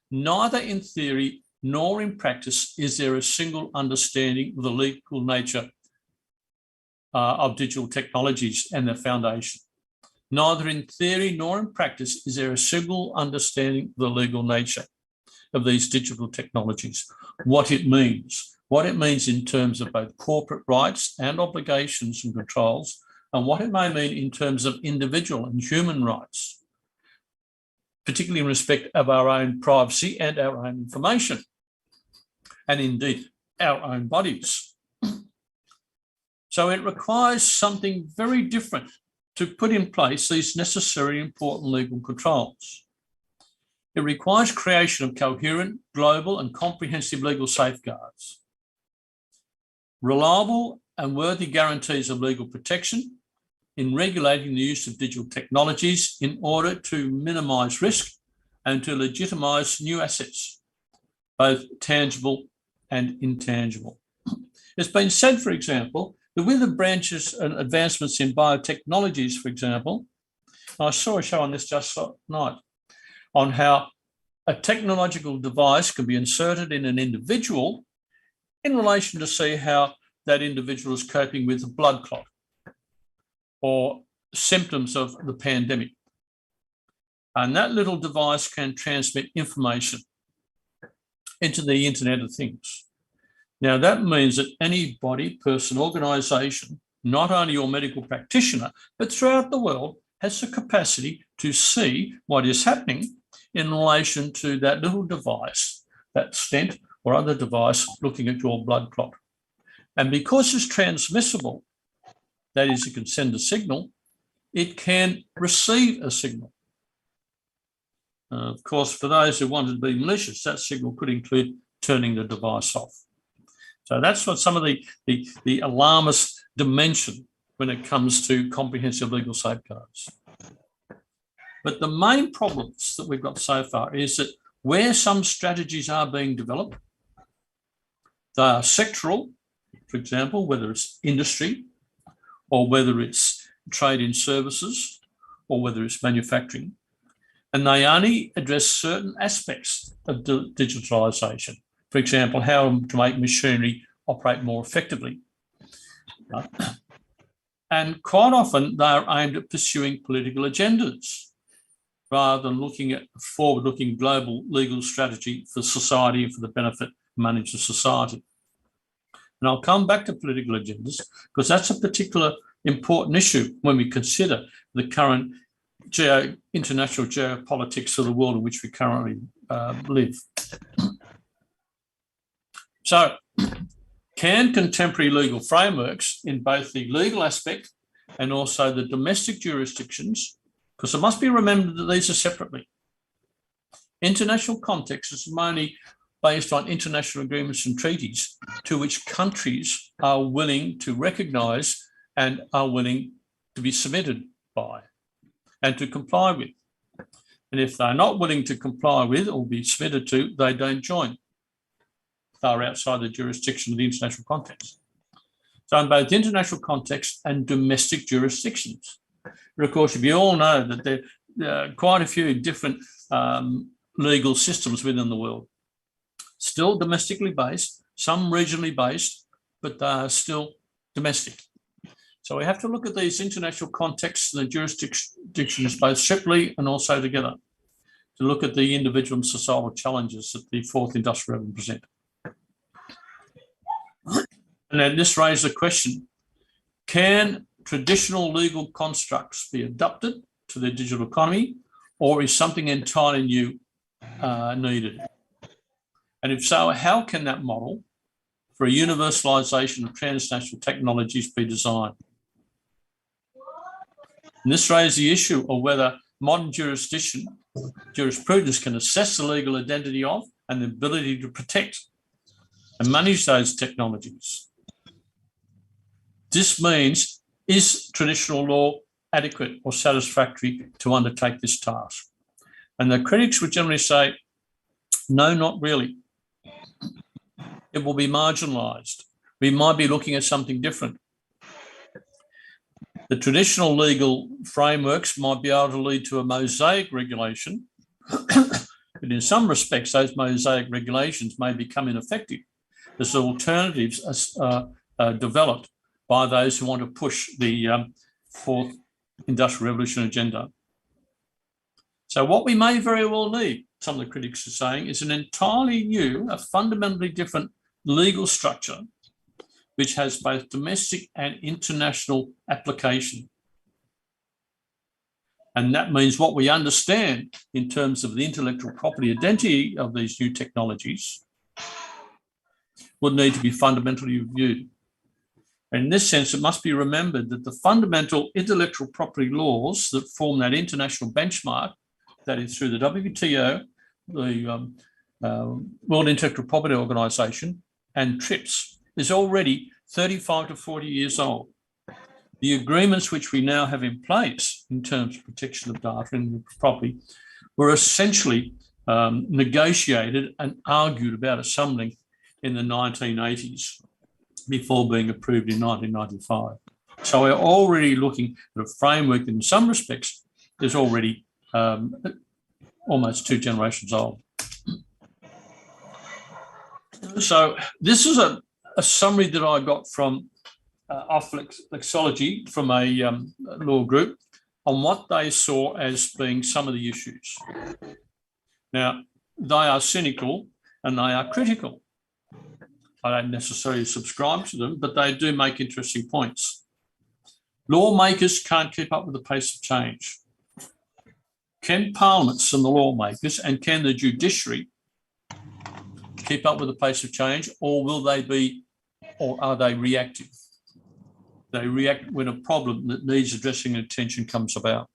neither in theory nor in practice is there a single understanding of the legal nature of digital technologies and their foundation. Neither in theory nor in practice is there a single understanding of the legal nature of these digital technologies, what it means in terms of both corporate rights and obligations and controls, and what it may mean in terms of individual and human rights, particularly in respect of our own privacy and our own information, and indeed our own bodies. So it requires something very different to put in place these necessary important legal controls. It requires creation of coherent, global and comprehensive legal safeguards, reliable and worthy guarantees of legal protection in regulating the use of digital technologies in order to minimise risk and to legitimise new assets, both tangible and intangible. It's been said, for example, that with the branches and advancements in biotechnologies, for example, I saw a show on this just last night, on how a technological device can be inserted in an individual in relation to see how that individual is coping with a blood clot or symptoms of the pandemic. And that little device can transmit information into the Internet of Things. Now, that means that any body, person, organisation, not only your medical practitioner, but throughout the world, has the capacity to see what is happening in relation to that little device, that stent or other device looking at your blood clot. And because it's transmissible, that is, it can send a signal, it can receive a signal. Of course, for those who wanted to be malicious, that signal could include turning the device off. So that's what some of the alarmist dimension when it comes to comprehensive legal safeguards. But the main problems that we've got so far is that where some strategies are being developed, they are sectoral, for example, whether it's industry or whether it's trade in services or whether it's manufacturing, and they only address certain aspects of digitalisation. For example, how to make machinery operate more effectively. And quite often they are aimed at pursuing political agendas rather than looking at forward-looking global legal strategy for society and for the benefit and management of society. And I'll come back to political agendas because that's a particular important issue when we consider the current international geopolitics of the world in which we currently live. So, can contemporary legal frameworks in both the legal aspect and also the domestic jurisdictions, because it must be remembered that these are separately. International context is mainly based on international agreements and treaties to which countries are willing to recognise and are willing to be submitted by and to comply with. And if they're not willing to comply with or be submitted to, they don't join. They're outside the jurisdiction of the international context. So in both international context and domestic jurisdictions. But of course, you all know that there are quite a few different legal systems within the world. Still domestically based, some regionally based, but they are still domestic. So we have to look at these international contexts and the jurisdictions both separately and also together to look at the individual and societal challenges that the fourth industrial revolution present. And then this raised the question, can traditional legal constructs be adapted to the digital economy, or is something entirely new needed? And if so, how can that model for a universalisation of transnational technologies be designed? And this raised the issue of whether modern jurisprudence can assess the legal identity of and the ability to protect and manage those technologies. This means, is traditional law adequate or satisfactory to undertake this task? And the critics would generally say, no, not really. It will be marginalised. We might be looking at something different. The traditional legal frameworks might be able to lead to a mosaic regulation, but in some respects, those mosaic regulations may become ineffective as alternatives are developed by those who want to push the fourth industrial revolution agenda. So what we may very well need, some of the critics are saying, is an entirely new, a fundamentally different legal structure which has both domestic and international application. And that means what we understand in terms of the intellectual property identity of these new technologies would need to be fundamentally reviewed. In this sense, it must be remembered that the fundamental intellectual property laws that form that international benchmark, that is through the WTO, the World Intellectual Property Organization, and TRIPS, is already 35 to 40 years old. The agreements which we now have in place in terms of protection of data and property were essentially negotiated and argued about assembling in the 1980s before being approved in 1995. So we're already looking at a framework that in some respects is already almost 2 generations old. So this is a summary that I got from off Lexology from a law group on what they saw as being some of the issues. Now, they are cynical and they are critical. I don't necessarily subscribe to them, but they do make interesting points. Lawmakers can't keep up with the pace of change. Can parliaments and the lawmakers and can the judiciary keep up with the pace of change, or will they be, or are they reactive? They react when a problem that needs addressing and attention comes about.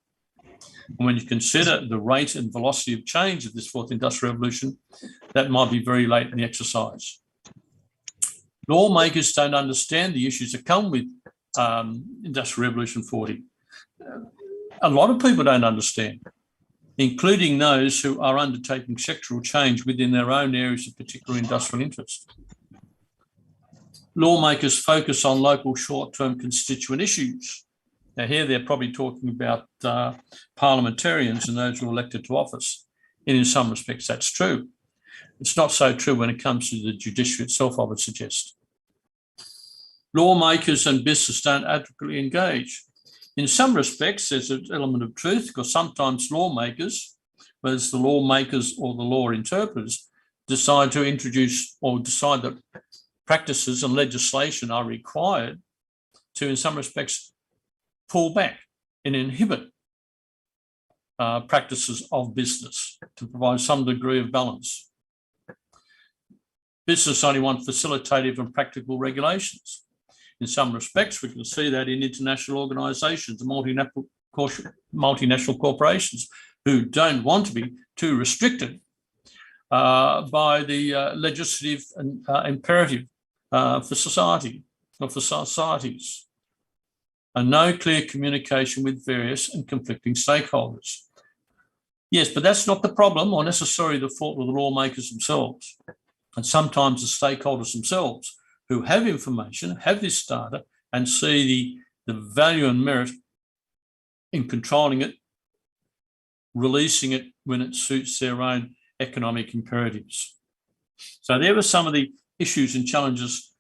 And when you consider the rate and velocity of change of this fourth industrial revolution, that might be very late in the exercise. Lawmakers don't understand the issues that come with Industrial Revolution 40. A lot of people don't understand, including those who are undertaking sectoral change within their own areas of particular industrial interest. Lawmakers focus on local short-term constituent issues. Now here they're probably talking about parliamentarians and those who are elected to office. And in some respects that's true. It's not so true when it comes to the judiciary itself, I would suggest. Lawmakers and business don't adequately engage. In some respects, there's an element of truth because sometimes lawmakers, whether it's the lawmakers or the law interpreters, decide to introduce or decide that practices and legislation are required to, in some respects, pull back and inhibit practices of business to provide some degree of balance. Business only want facilitative and practical regulations. In some respects, we can see that in international organisations, multinational corporations who don't want to be too restricted by the legislative imperative for society or for societies, and no clear communication with various and conflicting stakeholders. Yes, but that's not the problem or necessarily the fault of the lawmakers themselves. And sometimes the stakeholders themselves who have information, have this data, and see the value and merit in controlling it, releasing it when it suits their own economic imperatives. So there were some of the issues and challenges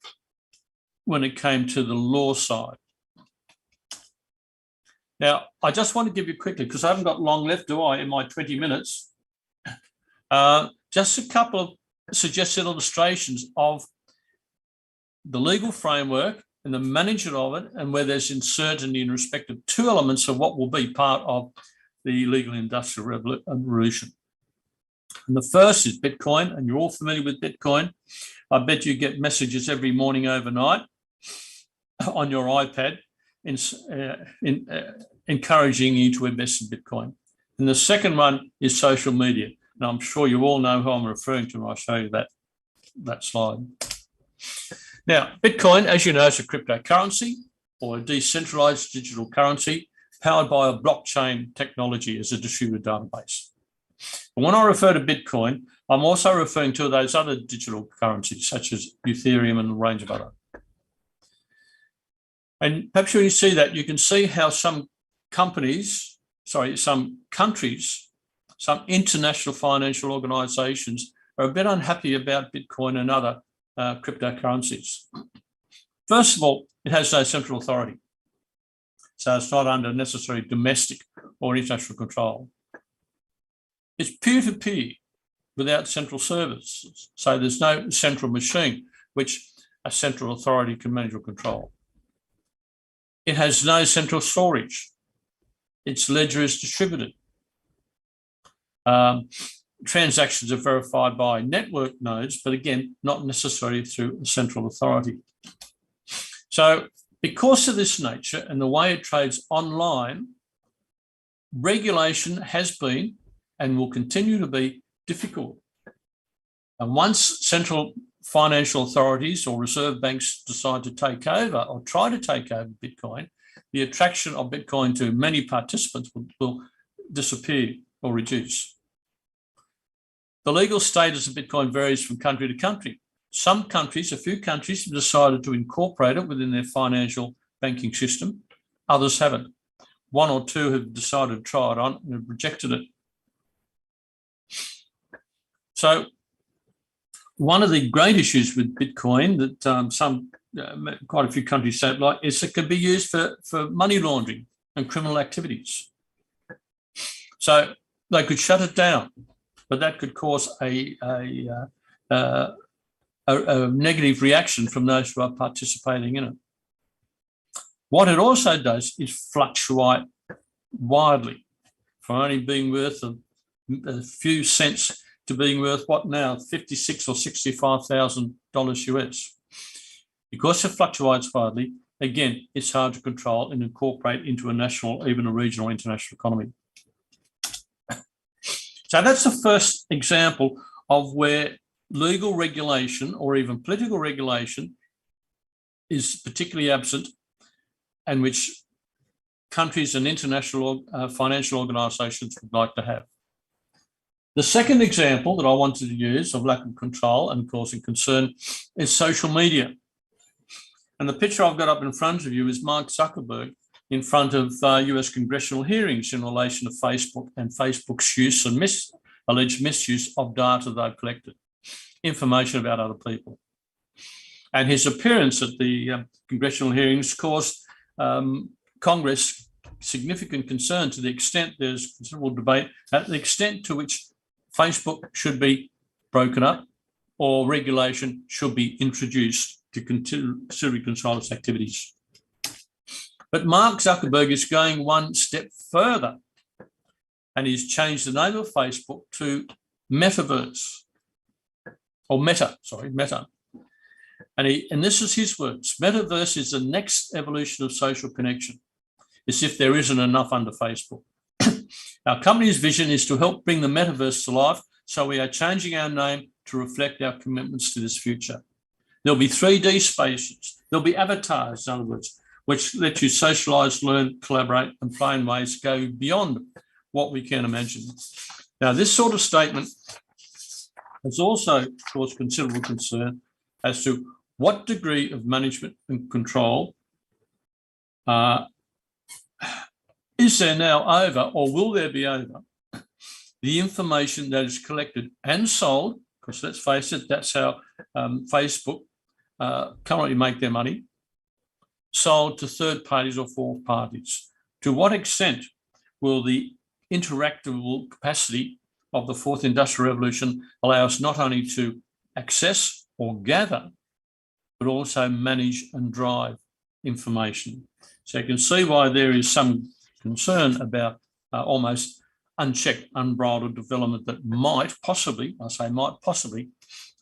when it came to the law side. Now, I just want to give you quickly, because I haven't got long left, do I, in my 20 minutes, just a couple of suggested illustrations of the legal framework and the management of it, and where there's uncertainty in respect of two elements of what will be part of the legal industrial revolution. And the first is Bitcoin, and you're all familiar with Bitcoin. I bet you get messages every morning overnight on your iPad encouraging you to invest in Bitcoin. And the second one is social media. And I'm sure you all know who I'm referring to when I show you that slide. Now, Bitcoin, as you know, is a cryptocurrency or a decentralized digital currency powered by a blockchain technology as a distributed database. But when I refer to Bitcoin, I'm also referring to those other digital currencies such as Ethereum and a range of other. And perhaps when you see that, you can see how some countries, some international financial organizations are a bit unhappy about Bitcoin and other cryptocurrencies. First of all, it has no central authority. So it's not under necessary domestic or international control. It's peer-to-peer without central services. So there's no central machine which a central authority can manage or control. It has no central storage. Its ledger is distributed. Transactions are verified by network nodes, but again, not necessarily through a central authority. So because of this nature and the way it trades online, regulation has been and will continue to be difficult. And once central financial authorities or reserve banks decide to take over or try to take over Bitcoin, the attraction of Bitcoin to many participants will disappear or reduce. The legal status of Bitcoin varies from country to country. Some countries, a few countries, have decided to incorporate it within their financial banking system. Others haven't. One or two have decided to try it on and have rejected it. So one of the great issues with Bitcoin that quite a few countries don't like is it can be used for money laundering and criminal activities. So they could shut it down, but that could cause a negative reaction from those who are participating in it. What it also does is fluctuate widely, from only being worth a few cents to being worth what now, $56,000 or $65,000 US. Because it fluctuates widely, again, it's hard to control and incorporate into a national, even a regional or international economy. So that's the first example of where legal regulation or even political regulation is particularly absent, and which countries and international financial organisations would like to have. The second example that I wanted to use of lack of control and causing concern is social media. And the picture I've got up in front of you is Mark Zuckerberg in front of US congressional hearings in relation to Facebook and Facebook's use and alleged misuse of data they've collected, information about other people. And his appearance at the congressional hearings caused Congress significant concern, to the extent there's considerable debate at the extent to which Facebook should be broken up or regulation should be introduced to considerably control its activities. But Mark Zuckerberg is going one step further, and he's changed the name of Facebook to Metaverse, or Meta. And this is his words: Metaverse is the next evolution of social connection, as if there isn't enough under Facebook. Our company's vision is to help bring the metaverse to life, so we are changing our name to reflect our commitments to this future. There'll be 3D spaces, there'll be avatars, in other words, which let you socialise, learn, collaborate, and play in ways go beyond what we can imagine. Now, this sort of statement has also caused considerable concern as to what degree of management and control is there now over, or will there be over, the information that is collected and sold, because let's face it, that's how Facebook currently make their money, sold to third parties or fourth parties To what extent will the interactable capacity of the fourth industrial revolution allow us not only to access or gather, but also manage and drive information? So you can see why there is some concern about almost unchecked, unbridled development that might possibly, I say might possibly,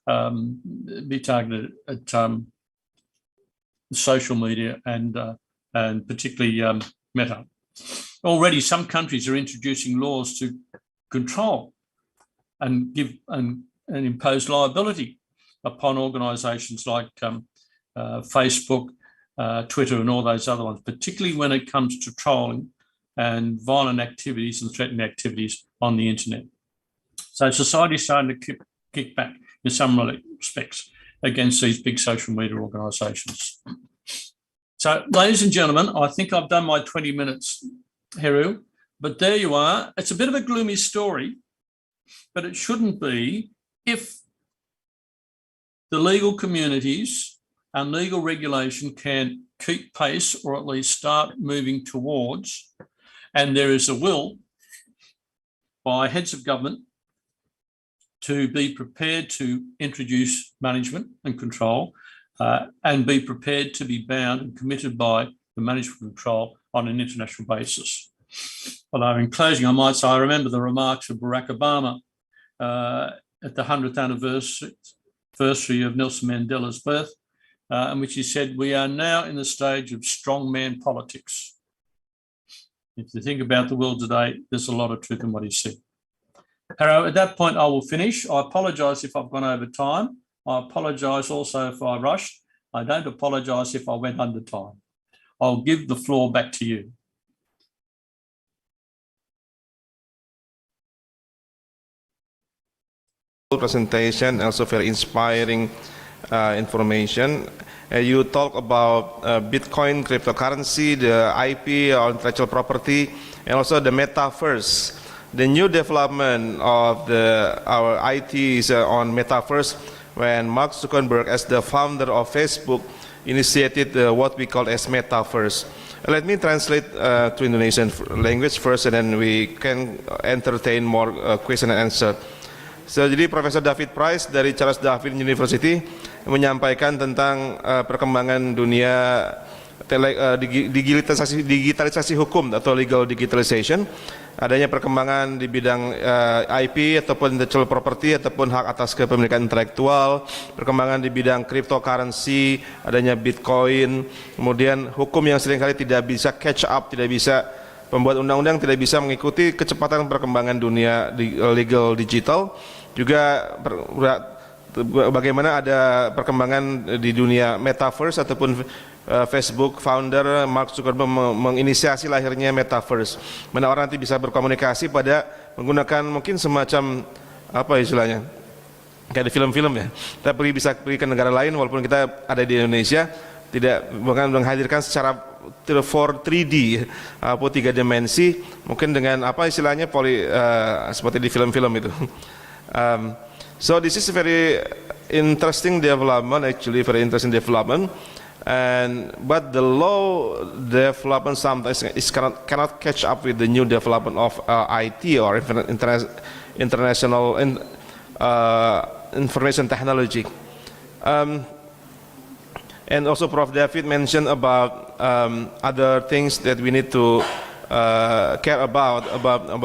be targeted at social media and particularly Meta. Already, some countries are introducing laws to control and give and impose liability upon organisations like Facebook, Twitter, and all those other ones, particularly when it comes to trolling and violent activities and threatening activities on the internet. So society is starting to kick back in some respects against these big social media organisations. So, ladies and gentlemen, I think I've done my 20 minutes, Heru, but there you are. It's a bit of a gloomy story, but it shouldn't be if the legal communities and legal regulation can keep pace or at least start moving towards, and there is a will by heads of government to be prepared to introduce management and control and be prepared to be bound and committed by the management control on an international basis. Although in closing, I might say I remember the remarks of Barack Obama at the 100th anniversary of Nelson Mandela's birth, in which he said, "We are now in the stage of strongman politics." If you think about the world today, there's a lot of truth in what he said. Heru, at that point, I will finish. I apologise if I've gone over time. I apologise also if I rushed. I don't apologise if I went under time. I'll give the floor back to you. Presentation, also very inspiring information. You talk about Bitcoin, cryptocurrency, the IP or intellectual property, and also the metaverse. The new development of our IT is on metaverse, when Mark Zuckerberg, as the founder of Facebook, initiated what we call as metaverse. Let me translate to Indonesian language first, and then we can entertain more question and answer. So, jadi Profesor David Price dari Charles Darwin University menyampaikan tentang perkembangan dunia digitalisasi hukum atau legal digitalization, adanya perkembangan di bidang IP ataupun intellectual property ataupun hak atas kepemilikan intelektual, perkembangan di bidang cryptocurrency, adanya Bitcoin, kemudian hukum yang seringkali tidak bisa catch up, tidak bisa, pembuat undang-undang tidak bisa mengikuti kecepatan perkembangan dunia legal digital, juga bagaimana ada perkembangan di dunia metaverse ataupun Facebook founder Mark Zuckerberg menginisiasi lahirnya metaverse, mana orang nanti bisa berkomunikasi pada menggunakan mungkin semacam apa istilahnya kayak di film-film ya, kita bisa pergi ke negara lain walaupun kita ada di Indonesia, tidak bukan menghadirkan secara 3D atau 3 dimensi, mungkin dengan apa istilahnya seperti di film-film itu. So this is a very interesting development, actually very interesting development. But the law development sometimes cannot catch up with the new development of IT or international information technology. And also Prof. David mentioned about other things that we need to care about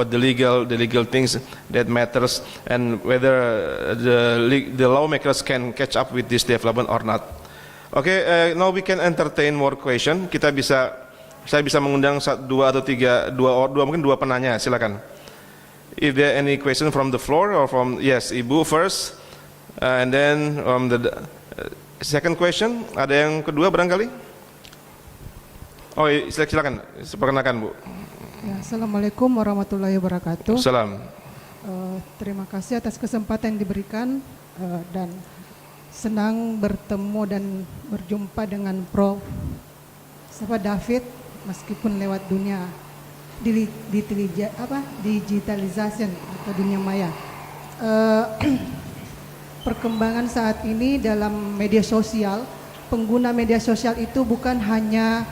the legal things that matters, and whether the lawmakers can catch up with this development or not. Okay, now we can entertain more question. Saya bisa mengundang mungkin dua penanya, silakan. If there any question from the floor or from, yes, Ibu first, and then the second question, ada yang kedua barangkali? Oh, silakan, perkenalkan Bu. Ya, Assalamualaikum warahmatullahi wabarakatuh. Salam. Terima kasih atas kesempatan yang diberikan dan senang bertemu dan berjumpa dengan Prof. David meskipun lewat dunia digitalisasi atau dunia maya. Perkembangan saat ini dalam media sosial, pengguna media sosial itu bukan hanya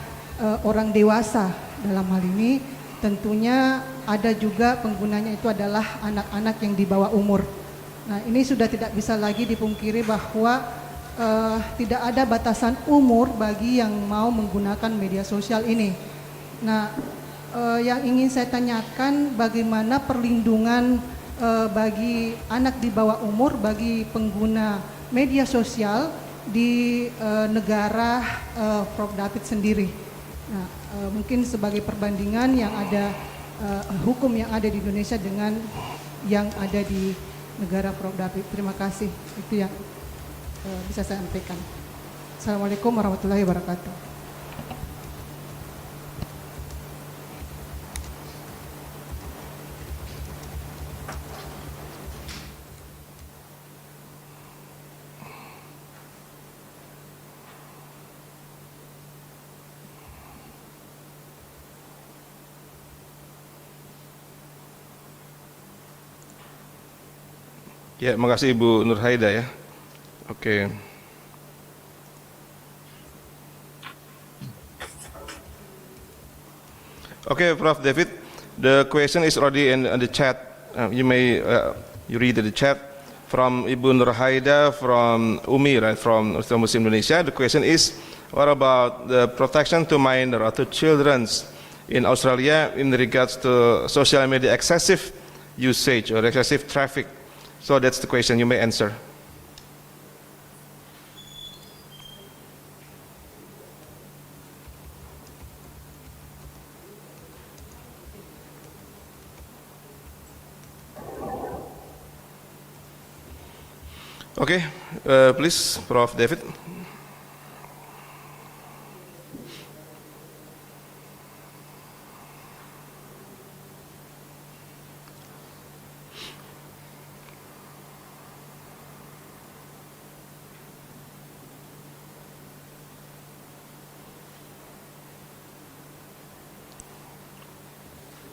orang dewasa, dalam hal ini tentunya ada juga penggunanya itu adalah anak-anak yang di bawah umur. Nah, ini sudah tidak bisa lagi dipungkiri bahwa tidak ada batasan umur bagi yang mau menggunakan media sosial ini. Nah, yang ingin saya tanyakan bagaimana perlindungan bagi anak di bawah umur, bagi pengguna media sosial di negara Prof. David sendiri. Nah, mungkin sebagai perbandingan yang ada hukum yang ada di Indonesia dengan yang ada di negara Prof. David. Terima kasih. Itu yang bisa saya sampaikan. Assalamualaikum warahmatullahi wabarakatuh. Ya, makasih Ibu Nur Haida ya. Oke. Okay, Prof. David, the question is already in the chat. You may you read the chat from Ibu Nur Haida from UMI, right, from Universitas Muslim Indonesia. The question is, what about the protection to minor or to children in Australia in regards to social media excessive usage or excessive traffic? So that's the question, you may answer. Okay, please, Prof. David.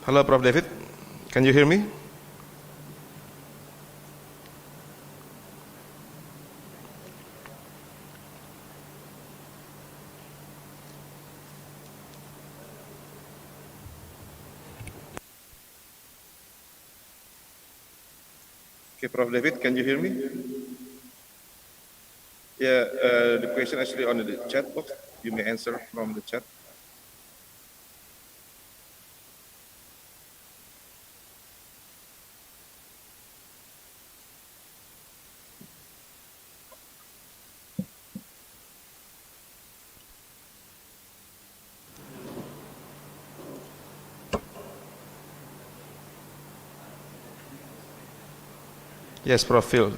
Hello, Prof. David. Can you hear me? Okay, Prof. David, can you hear me? Yeah, the question actually on the chat box. You may answer from the chat. Yes, Prof. Phil,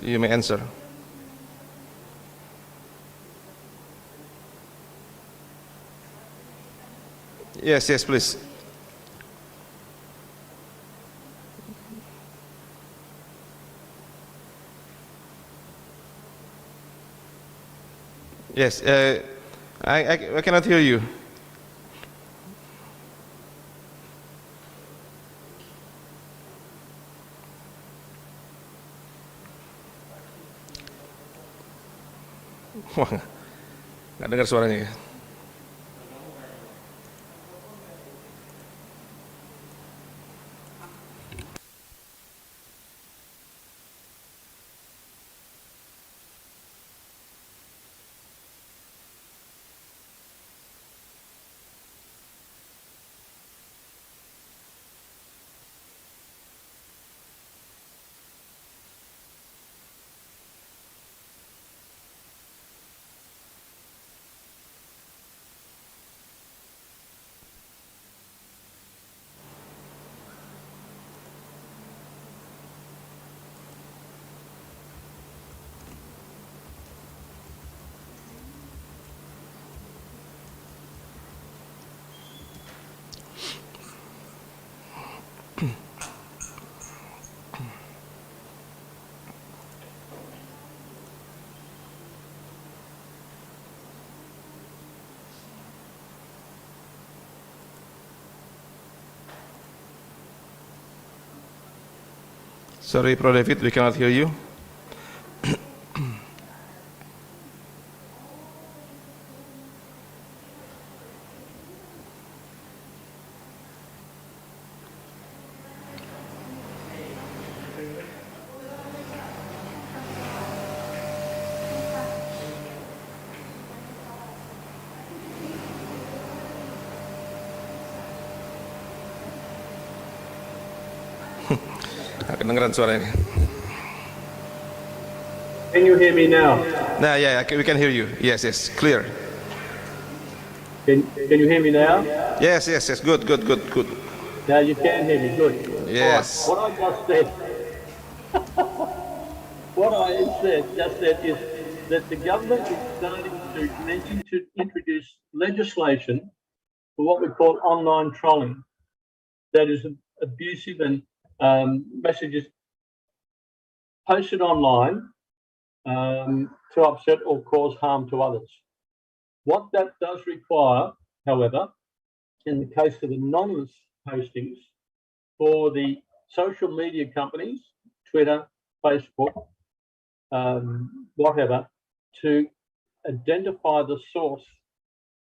you may answer. Yes, yes, please. Yes, I cannot hear you. Wah, nggak dengar suaranya ya. Sorry, Prof. David, we cannot hear you. Kedengeran suaranya. Can you hear me now? Nah, yeah, we can hear you. Yes, clear. Can you hear me now? Yes, good. Now you can hear me, good. Yes. All right. What I just said is that the government is starting to introduce legislation for what we call online trolling. That is abusive and messages posted online to upset or cause harm to others. What that does require, however, in the case of anonymous postings, for the social media companies, Twitter, Facebook, whatever, to identify the source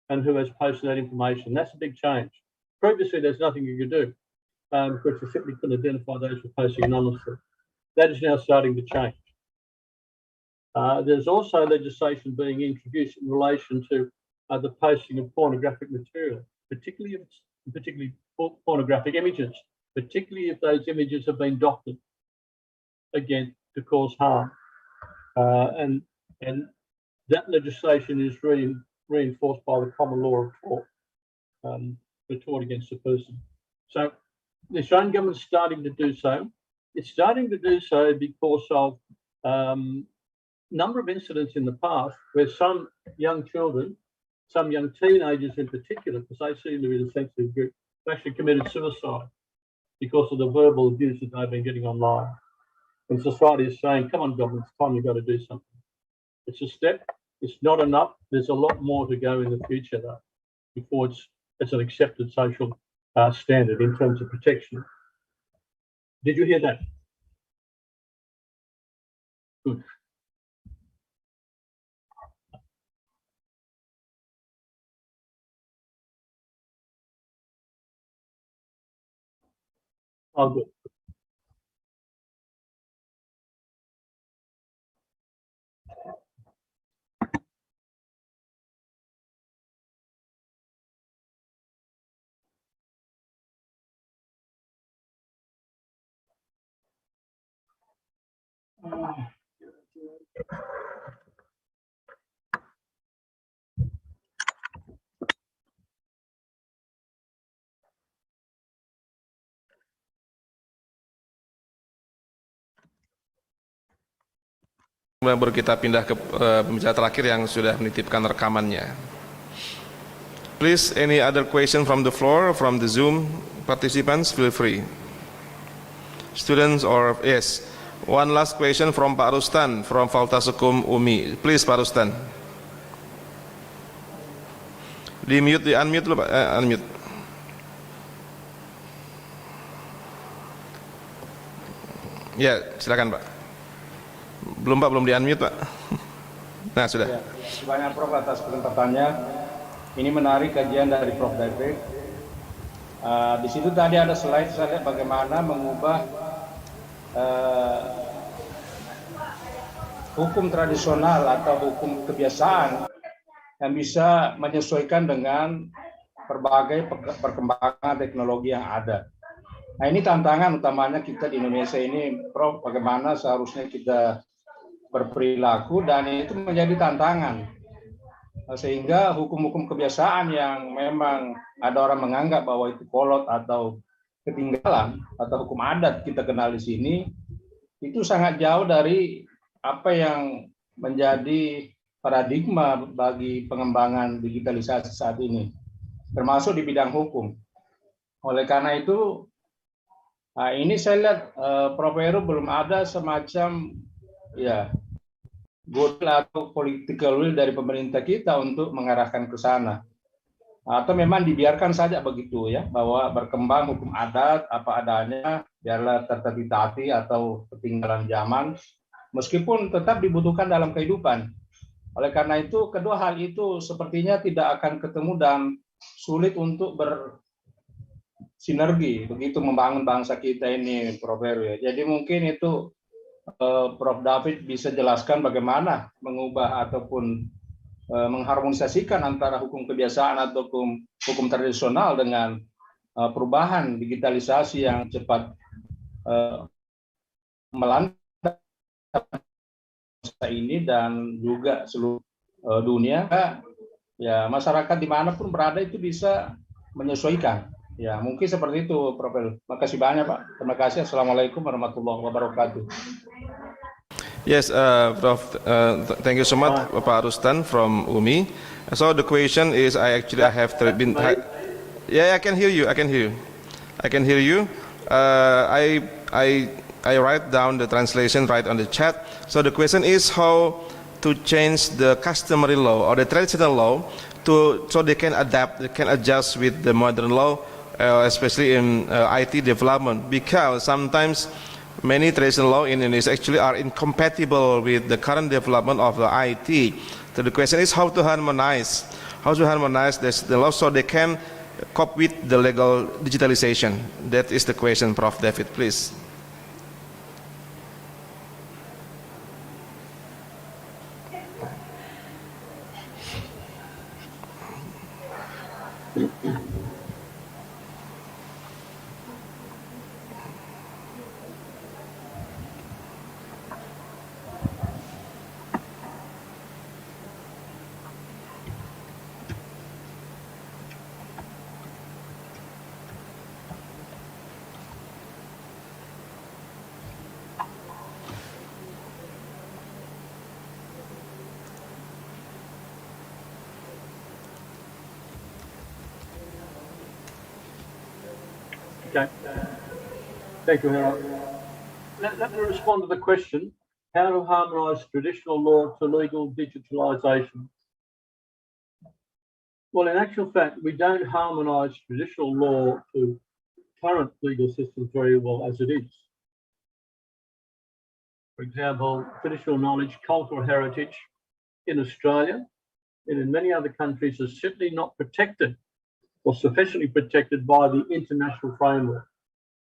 and who has posted that information. That's a big change. Previously, there's nothing you could do because you simply couldn't identify those who are posting anonymously. That is now starting to change. There's also legislation being introduced in relation to the posting of pornographic material, particularly pornographic images, particularly if those images have been doctored, again, to cause harm. And that legislation is reinforced by the common law of tort, for tort against a person. So the Australian government is starting to do so. It's starting to do so because of number of incidents in the past where some young children, some young teenagers in particular, because they seem to be the sensitive group, have actually committed suicide because of the verbal abuse that they've been getting online. And society is saying, come on, government, it's time you've got to do something. It's a step. It's not enough. There's a lot more to go in the future, though, before it's an accepted social standard in terms of protection. Did you hear that? Good. Oh, good. Baru kita pindah ke pembicara terakhir yang sudah menitipkan rekamannya. Please, any other question from the floor, from the Zoom participants, feel free. Students or, yes, one last question from Pak Rustan from Fakultas Hukum UMI. Please, Pak Rustan. Unmute dulu, Pak. Unmute. Ya, silakan, Pak. Belum, Pak, belum di-unmute, Pak. Nah, sudah. Ya, banyak Prof atas kesempatannya. Ini menarik kajian dari Prof. Bajpai. Di situ tadi ada slide saya lihat bagaimana mengubah hukum tradisional atau hukum kebiasaan yang bisa menyesuaikan dengan berbagai perkembangan teknologi yang ada. Nah, ini tantangan utamanya kita di Indonesia ini, Prof, bagaimana seharusnya kita berperilaku, dan itu menjadi tantangan. Sehingga hukum-hukum kebiasaan yang memang ada orang menganggap bahwa itu kolot atau ketinggalan, atau hukum adat kita kenal di sini, itu sangat jauh dari apa yang menjadi paradigma bagi pengembangan digitalisasi saat ini, termasuk di bidang hukum. Oleh karena itu, nah, ini saya lihat Prof. Heru belum ada semacam goodwill atau political will dari pemerintah kita untuk mengarahkan ke sana. Atau memang dibiarkan saja begitu ya, bahwa berkembang hukum adat apa adanya, biarlah tertatih-tatih atau ketinggalan zaman, meskipun tetap dibutuhkan dalam kehidupan. Oleh karena itu, kedua hal itu sepertinya tidak akan ketemu dan sulit untuk bersinergi begitu membangun bangsa kita ini, Prof. Heru ya. Jadi mungkin itu Prof. David bisa jelaskan bagaimana mengubah ataupun mengharmonisasikan antara hukum kebiasaan atau hukum tradisional dengan perubahan digitalisasi yang cepat melanda ini dan juga seluruh dunia, ya masyarakat dimanapun berada itu bisa menyesuaikan. Ya mungkin seperti itu, Prof. Terima kasih banyak, Pak. Terima kasih. Assalamualaikum warahmatullahi wabarakatuh. Yes, Prof. Thank you so much, Pak Rustan from UMI. So the question is, I have been. Yeah, I can hear you. I can hear you. I can hear you. I write down the translation right on the chat. So the question is how to change the customary law or the traditional law so they can adapt, they can adjust with the modern law, especially in IT development, because sometimes many traditional law in Indonesia actually are incompatible with the current development of the IT. So the question is how to harmonize the law so they can cope with the legal digitalization. That is the question, Prof. David, please. Okay. Thank you, Heru. Let me respond to the question, how to harmonise traditional law to legal digitalisation. Well, in actual fact, we don't harmonise traditional law to current legal systems very well as it is. For example, traditional knowledge, cultural heritage in Australia and in many other countries is simply not protected or sufficiently protected by the international framework.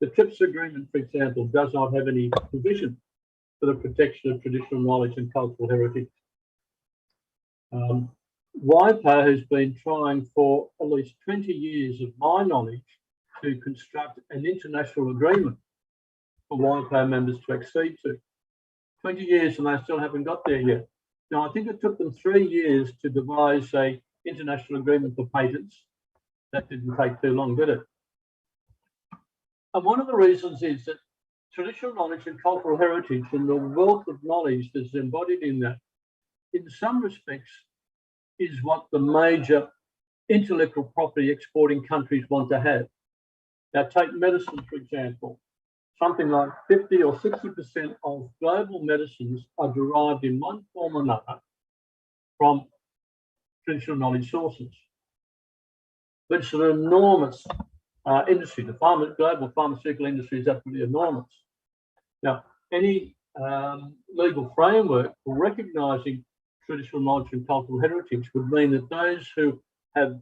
The TRIPS agreement, for example, does not have any provision for the protection of traditional knowledge and cultural heritage. WIPO has been trying for at least 20 years, of my knowledge, to construct an international agreement for WIPO members to accede to. 20 years and they still haven't got there yet. Now, I think it took them 3 years to devise an international agreement for patents. That didn't take too long, did it? And one of the reasons is that traditional knowledge and cultural heritage and the wealth of knowledge that's embodied in that, in some respects, is what the major intellectual property exporting countries want to have. Now, take medicine, for example. Something like 50 or 60% of global medicines are derived in one form or another from traditional knowledge sources. But it's an enormous industry. The global pharmaceutical industry is absolutely enormous. Now, any legal framework for recognising traditional knowledge and cultural heritage would mean that those who have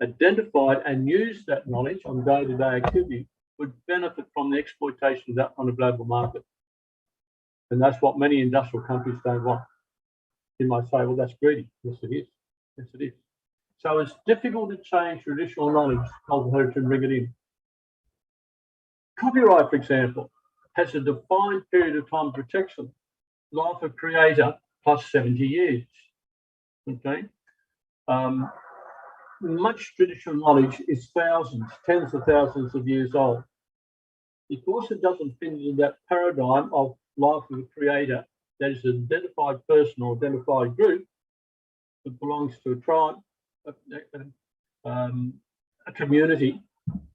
identified and used that knowledge on day-to-day activity would benefit from the exploitation of that on a global market. And that's what many industrial countries don't want. You might say, well, that's greedy. Yes, it is. Yes, it is. So it's difficult to change traditional knowledge, cultural heritage, and bring it in. Copyright, for example, has a defined period of time protection, life of creator plus 70 years. Okay. Much traditional knowledge is thousands, tens of thousands of years old. Because it doesn't fit into that paradigm of life of a creator, that is an identified person or identified group that belongs to a tribe, a community,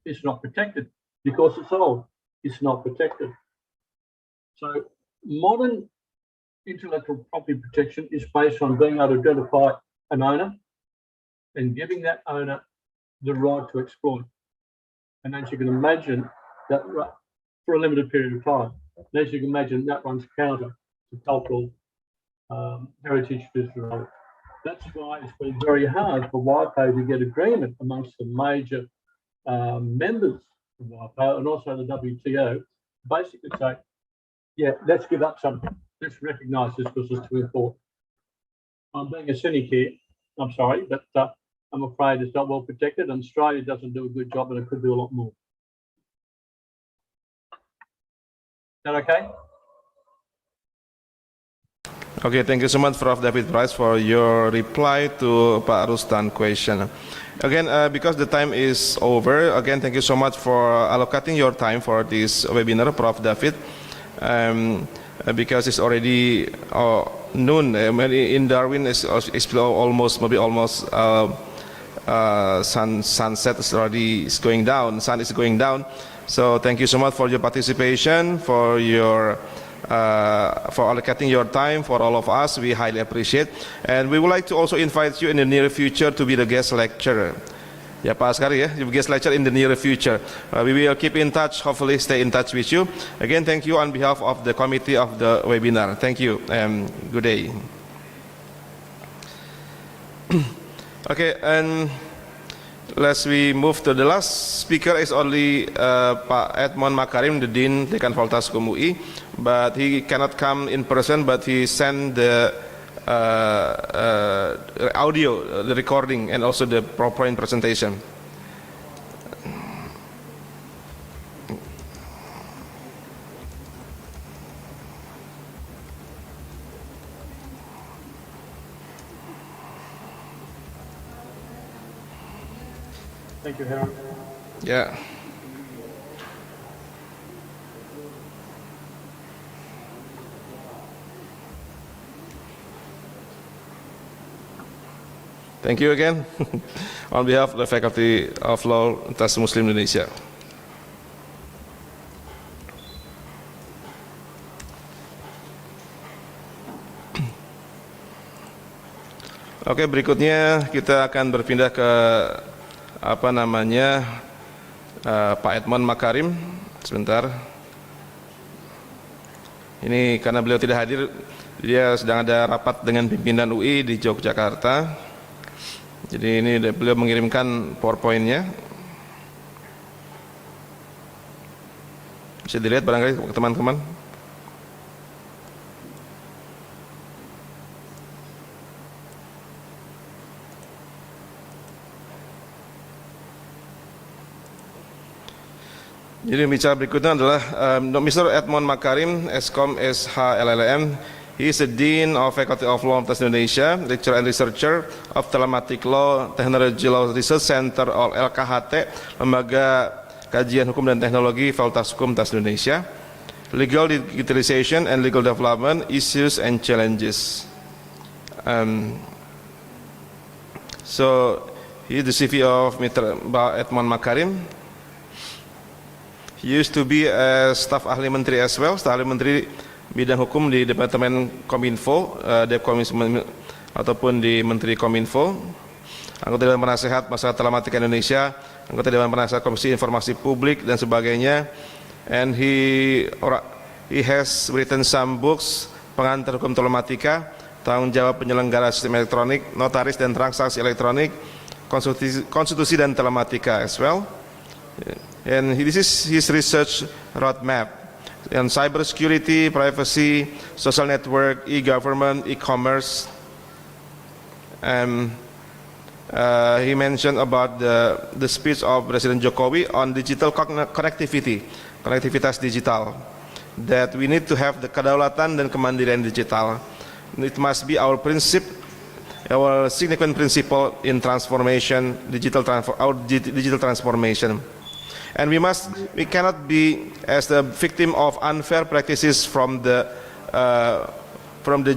is not protected. Because it's old, it's not protected. So modern intellectual property protection is based on being able to identify an owner and giving that owner the right to exploit. And as you can imagine, that for a limited period of time. And as you can imagine, that runs counter to cultural heritage traditional knowledge. That's why it's been very hard for WIPO to get agreement amongst the major members of WIPO and also the WTO, basically say, yeah, let's give up something. Let's recognise this because it's too important. I'm being a cynic here. I'm sorry, but I'm afraid it's not well protected, and Australia doesn't do a good job, and it could do a lot more. that okay? Okay, thank you so much, Prof. David Price, for your reply to Pak Rustan question. Again, because the time is over, again, thank you so much for allocating your time for this webinar, Prof. David. Because it's already noon. In Darwin, it's almost sunset is going down. Sun is going down. So thank you so much for your participation, for your for allocating your time for all of us. We highly appreciate, and we would like to also invite you in the near future to be the guest lecturer. Ya Pak Askari ya, guest lecturer in the near future. We will keep in touch, hopefully stay in touch with you. Again, thank you on behalf of the committee of the webinar. Thank you and good day. Okay, and let's we move to the last speaker is only Pak Edmon Makarim, the Dean Dekan Fakultas Hukum UI, but he cannot come in person, but he sent the audio, the recording, and also the PowerPoint presentation. Thank you, Heru. Yeah. Thank you again on behalf of the Faculty of Law Universitas Muslim Indonesia. Oke, berikutnya kita akan berpindah ke Pak Edmon Makarim. Sebentar. Ini karena beliau tidak hadir, dia sedang ada rapat dengan pimpinan UI di Yogyakarta. Jadi ini beliau mengirimkan PowerPoint-nya. Bisa dilihat barangkali teman-teman. Jadi bicara berikutnya adalah Mr. Edmon Makarim, S.Kom, S.H.LLM. He is the Dean of Faculty of Law Universitas Indonesia, lecturer and researcher of Telematic Law, Technology Law Research Center or LKHT, Lembaga Kajian Hukum dan Teknologi Fakultas Hukum Universitas Indonesia. Legal Digitalization and Legal Development, Issues and Challenges. So, he is the CV of Mr. Edmon Makarim. He used to be a staff ahli menteri as well, staf ahli menteri bidang hukum di Departemen Kominfo, ataupun di Menteri Kominfo, anggota Dewan Penasehat Masalah Telematika Indonesia, anggota Dewan Penasehat Komisi Informasi Publik dan sebagainya. And he has written some books, Pengantar Hukum Telematika, Tanggung Jawab Penyelenggara Sistem Elektronik, Notaris dan Transaksi Elektronik, Konstitusi dan Telematika as well. And this is his research roadmap on cybersecurity, privacy, social network, e-government, e-commerce. He mentioned about the speech of President Jokowi on digital connectivity, konektivitas digital, that we need to have the kedaulatan dan kemandirian digital. It must be our principle, our significant principle in transformation, digital transformation. And we cannot be as the victim of unfair practices from the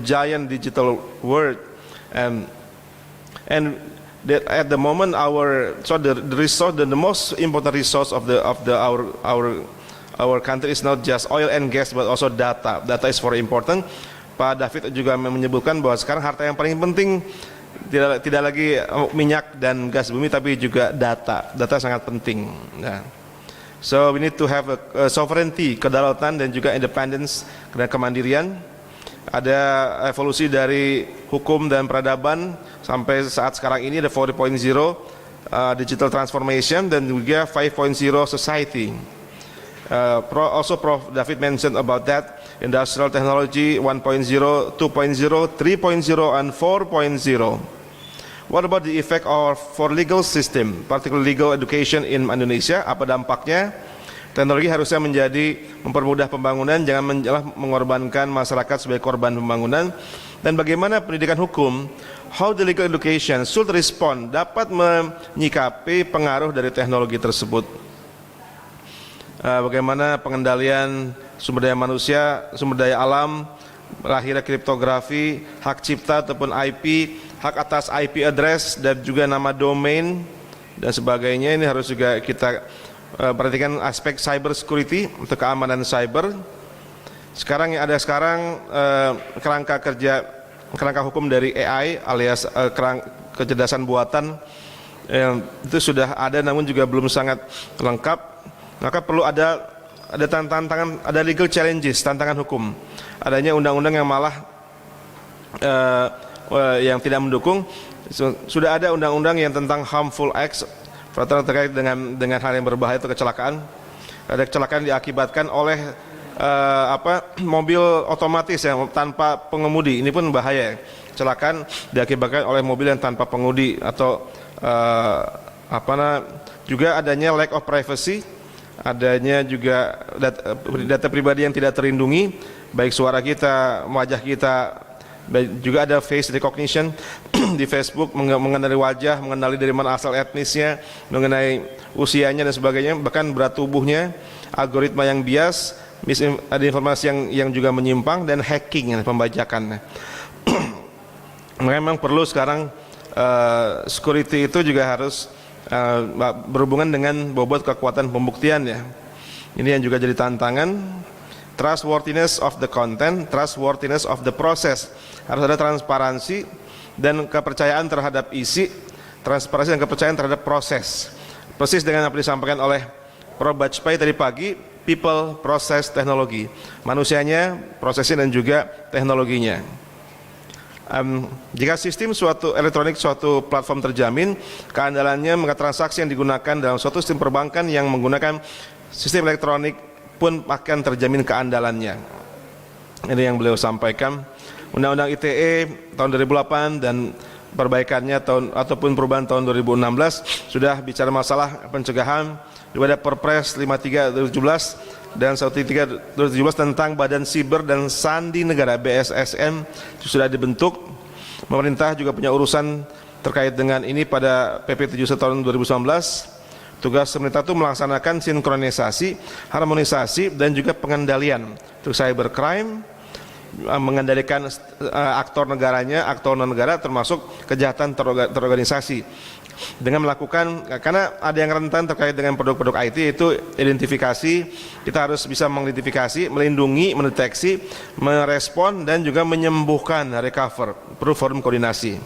giant digital world, and that at the moment the most important resource of our country is not just oil and gas but also data. Data is very important. Pak David juga menyebutkan bahwa sekarang harta yang paling penting tidak lagi minyak dan gas bumi, tapi juga data. Data sangat penting. Nah. So we need to have a sovereignty, kedaulatan dan juga independence dan kemandirian. Ada evolusi dari hukum dan peradaban sampai saat sekarang ini ada 4.0 digital transformation dan juga 5.0 society. Also Prof David mentioned about that, industrial technology 1.0, 2.0, 3.0 and 4.0. What about the effect for legal system, particularly legal education in Indonesia? Apa dampaknya Teknologi harusnya menjadi mempermudah pembangunan, jangan mengorbankan masyarakat sebagai korban pembangunan. Dan bagaimana pendidikan hukum, how the legal education should respond, dapat menyikapi pengaruh dari teknologi tersebut. Bagaimana pengendalian sumber daya manusia, sumber daya alam, lahirnya kriptografi, hak cipta ataupun IP, hak atas IP address dan juga nama domain dan sebagainya. Ini harus juga kita perhatikan aspek cyber security untuk keamanan cyber. Sekarang yang ada sekarang kerangka hukum dari AI alias kecerdasan buatan itu sudah ada namun juga belum sangat lengkap. Maka perlu ada tantangan, ada legal challenges, tantangan hukum. Adanya undang-undang yang malah yang tidak mendukung. Sudah ada undang-undang yang tentang harmful acts, peraturan terkait dengan hal yang berbahaya atau kecelakaan. Ada kecelakaan diakibatkan oleh mobil otomatis yang tanpa pengemudi. Ini pun bahaya. Kecelakaan diakibatkan oleh mobil yang tanpa pengemudi atau juga adanya lack of privacy, adanya juga data pribadi yang tidak terlindungi, baik suara kita, wajah kita, juga ada face recognition di Facebook, mengenali wajah, mengenali dari mana asal etnisnya, mengenai usianya dan sebagainya, bahkan berat tubuhnya, algoritma yang bias, ada informasi yang juga menyimpang, dan hacking, pembajakan. Memang perlu sekarang security itu juga harus berhubungan dengan bobot kekuatan pembuktian ya. Ini yang juga jadi tantangan. Trustworthiness of the content, trustworthiness of the process. Harus ada transparansi dan kepercayaan terhadap isi, transparansi dan kepercayaan terhadap proses. Persis dengan apa disampaikan oleh Prof Bajpai tadi pagi, people, proses, teknologi. Manusianya, prosesnya dan juga teknologinya. Jika sistem suatu elektronik suatu platform terjamin, keandalannya maka transaksi yang digunakan dalam suatu sistem perbankan yang menggunakan sistem elektronik pun akan terjamin keandalannya. Ini yang beliau sampaikan. Undang-Undang ITE tahun 2008 dan perbaikannya ataupun perubahan tahun 2016 sudah bicara masalah pencegahan. Juga ada Perpres 53 2017 dan 13 2017 tentang Badan Siber dan Sandi Negara BSSN sudah dibentuk. Pemerintah juga punya urusan terkait dengan ini pada PP 71 tahun 2019. Tugas pemerintah itu melaksanakan sinkronisasi, harmonisasi dan juga pengendalian untuk cybercrime, mengendalikan aktor negaranya, aktor non-negara termasuk kejahatan terorganisasi. Dengan melakukan, karena ada yang rentan terkait dengan produk-produk IT, itu identifikasi, kita harus bisa mengidentifikasi, melindungi, mendeteksi, merespon dan juga menyembuhkan, recover, perlu forum koordinasi.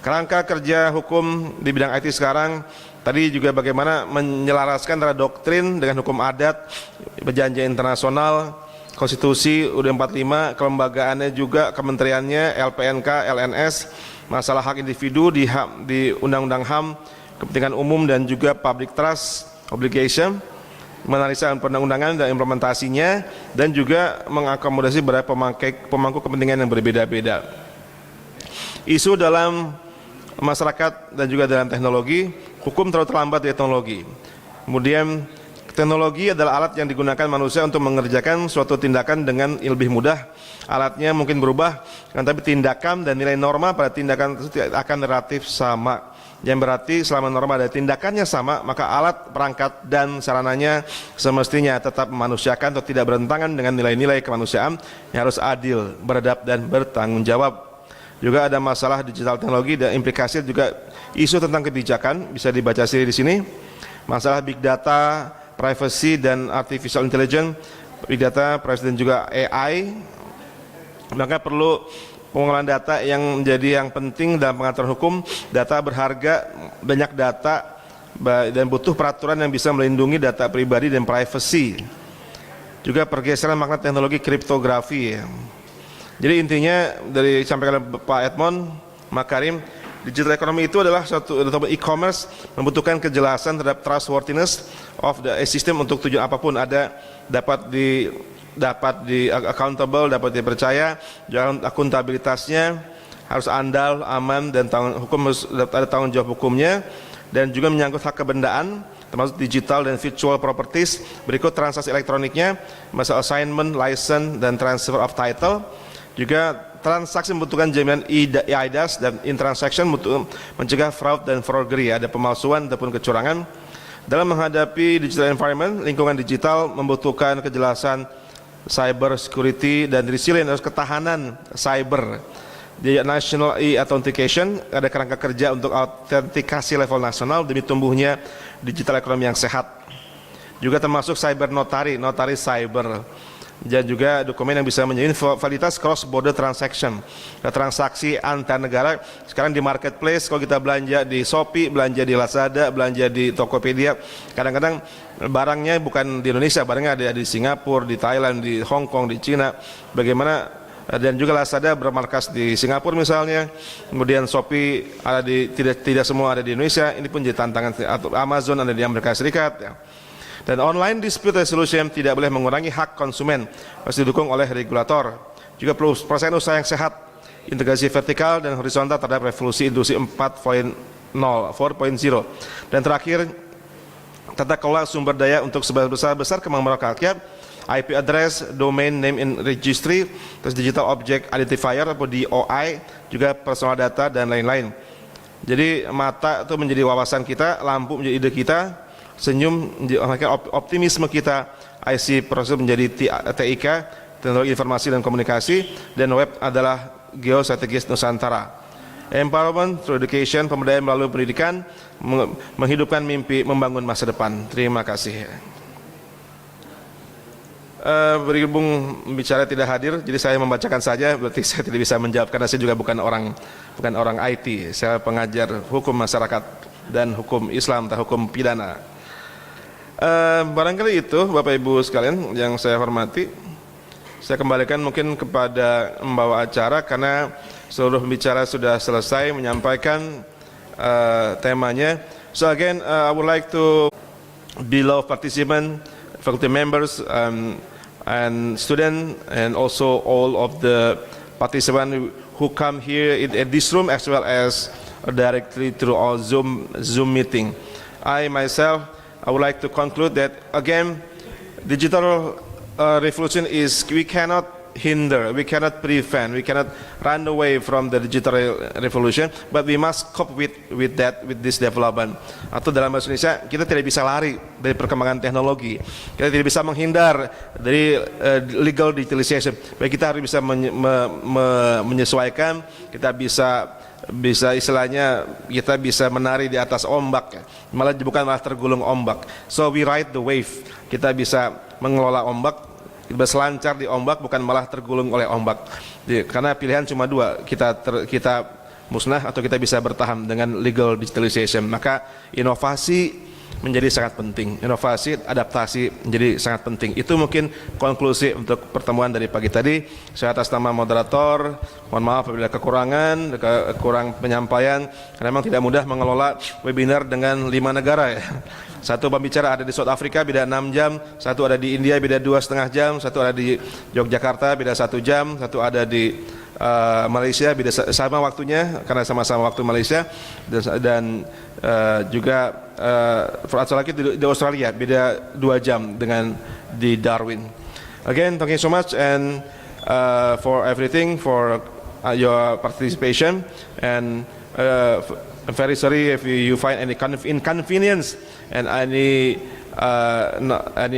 Kerangka kerja hukum di bidang IT sekarang tadi juga bagaimana menyelaraskan antara doktrin dengan hukum adat, perjanjian internasional, konstitusi UUD 45, kelembagaannya juga kementeriannya, LPNK, LNS, masalah hak individu di Undang-Undang HAM, kepentingan umum dan juga public trust obligation, menganalisa perundang-undangan dan implementasinya, dan juga mengakomodasi beberapa pemangku kepentingan yang berbeda-beda. Isu dalam masyarakat dan juga dalam teknologi, hukum terlalu terlambat di teknologi. Kemudian teknologi adalah alat yang digunakan manusia untuk mengerjakan suatu tindakan dengan lebih mudah. Alatnya mungkin berubah, tapi tindakan dan nilai norma pada tindakan itu akan relatif sama. Yang berarti selama norma dan tindakannya sama, maka alat, perangkat, dan sarananya semestinya tetap memanusiakan atau tidak bertentangan dengan nilai-nilai kemanusiaan yang harus adil, beradab, dan bertanggung jawab. Juga ada masalah digital teknologi dan implikasi juga isu tentang kebijakan, bisa dibaca sendiri di sini. Masalah big data, privacy dan artificial intelligence, big data, privacy dan juga AI. Maka perlu pengolahan data yang menjadi yang penting dalam pengaturan hukum. Data berharga, banyak data, dan butuh peraturan yang bisa melindungi data pribadi dan privacy. Juga pergeseran makna teknologi kriptografi. Jadi intinya dari sampaikan Pak Edmon, Makarim, digital economy itu adalah suatu e-commerce membutuhkan kejelasan terhadap trustworthiness of the system untuk tujuan apapun, ada dapat di accountable, dapat dipercaya, jangan akuntabilitasnya harus andal, aman, dan hukum harus ada tanggung jawab hukumnya, dan juga menyangkut hak kebendaan, termasuk digital dan virtual properties. Berikut transaksi elektroniknya, masalah assignment, license, dan transfer of title. Juga transaksi membutuhkan jaminan e-IDAS dan in-transaction mencegah fraud dan forgery, ada pemalsuan ataupun kecurangan. Dalam menghadapi digital environment, lingkungan digital membutuhkan kejelasan cyber security dan resilient atau ketahanan cyber. Di National Authentication ada kerangka kerja untuk autentikasi level nasional demi tumbuhnya digital ekonomi yang sehat. Juga termasuk cyber notary cyber. Dan juga dokumen yang bisa menjamin validitas cross border transaction, transaksi antar negara. Sekarang di marketplace, kalau kita belanja di Shopee, belanja di Lazada, belanja di Tokopedia, kadang-kadang barangnya bukan di Indonesia, barangnya ada di Singapura, di Thailand, di Hong Kong, di Cina. Bagaimana, dan juga Lazada bermarkas di Singapura misalnya, kemudian Shopee ada di tidak semua ada di Indonesia. Ini pun jadi tantangan. Atau Amazon ada di Amerika Serikat, ya. Dan online dispute resolution tidak boleh mengurangi hak konsumen, harus didukung oleh regulator. Juga perlu proses usaha yang sehat, integrasi vertikal dan horizontal terhadap revolusi industri 4.0. Dan terakhir, tata kelola sumber daya untuk sebesar-besar kemampuan rakyat, IP address, domain name in registry, terus digital object identifier atau DOI, juga personal data dan lain-lain. Jadi mata itu menjadi wawasan kita, lampu menjadi ide kita, senyum optimisme kita, IC proses menjadi TIK, teknologi informasi dan komunikasi, dan web adalah geostrategis Nusantara. Empowerment through education, pemberdayaan melalui pendidikan, menghidupkan mimpi, membangun masa depan. Terima kasih. Berhubung bicara tidak hadir, jadi saya membacakan saja, berarti saya tidak bisa menjawab karena saya juga bukan orang IT. Saya pengajar hukum masyarakat dan hukum Islam atau hukum pidana. Barangkali itu Bapak Ibu sekalian yang saya hormati. Saya kembalikan mungkin kepada membawa acara karena seluruh pembicara sudah selesai menyampaikan temanya. So again, I would like to below participant, faculty members, and student, and also all of the participants who come here in this room as well as directly through our Zoom meeting. I myself, I would like to conclude that again, digital revolution is, we cannot hinder, we cannot prevent, we cannot run away from the digital revolution, but we must cope with this development. Atau dalam bahasa Indonesia, kita tidak bisa lari dari perkembangan teknologi, kita tidak bisa menghindar dari legal digitalization. Baik, kita harus bisa menyesuaikan, kita bisa istilahnya kita bisa menari di atas ombak, bukan malah tergulung ombak. So we ride the wave, kita bisa mengelola ombak, berselancar di ombak, bukan malah tergulung oleh ombak. Karena pilihan cuma dua, kita musnah atau kita bisa bertahan dengan legal digitalization. Maka inovasi menjadi sangat penting, inovasi, adaptasi menjadi sangat penting. Itu mungkin konklusi untuk pertemuan dari pagi tadi. Saya atas nama moderator, mohon maaf apabila kekurangan, kurang penyampaian, karena memang tidak mudah mengelola webinar dengan 5 negara ya. Satu pembicara ada di South Africa beda 6 jam, satu ada di India beda 2,5 jam, satu ada di Yogyakarta beda 1 jam, satu ada di Malaysia beda sama waktunya karena sama-sama waktu Malaysia, dan juga satu lagi di Australia beda 2 jam dengan di Darwin. Again, thank you so much and for everything, for your participation, and I'm very sorry if you find any kind of inconvenience and any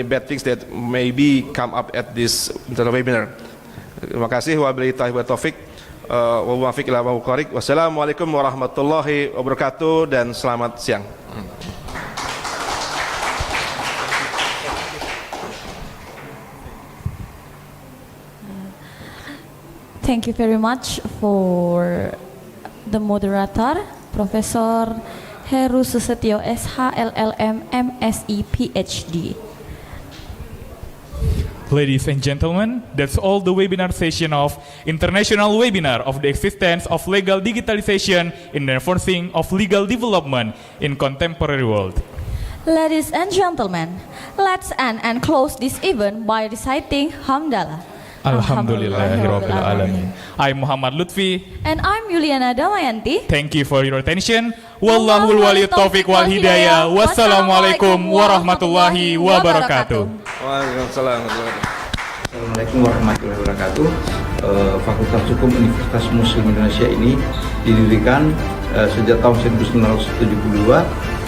bad things that maybe come up at this webinar. Terima kasih. Wabillahi taufik wa muwaffiq ila ma huwa. Wassalamualaikum warahmatullahi wabarakatuh dan selamat siang. Thank you very much for the moderator, Profesor Heru Susetio SH LLM M.Si Ph.D. Ladies and gentlemen, that's all the webinar session of International Webinar of the Existence of Legal Digitalization in the Enforcing of Legal Development in Contemporary World. Ladies and gentlemen, let's end and close this event by reciting Hamdalah. Alhamdulillahirabbil alamin. I'm Muhammad Lutfi. And I'm Yuliana Damayanti. Thank you for your attention. Wallahul waliyut taufiq wal hidayah. Wassalamualaikum warahmatullahi wabarakatuh. Waalaikumsalam. Assalamualaikum warahmatullahi wabarakatuh. Fakultas Hukum Universitas Muslim Indonesia ini didirikan sejak tahun 1972,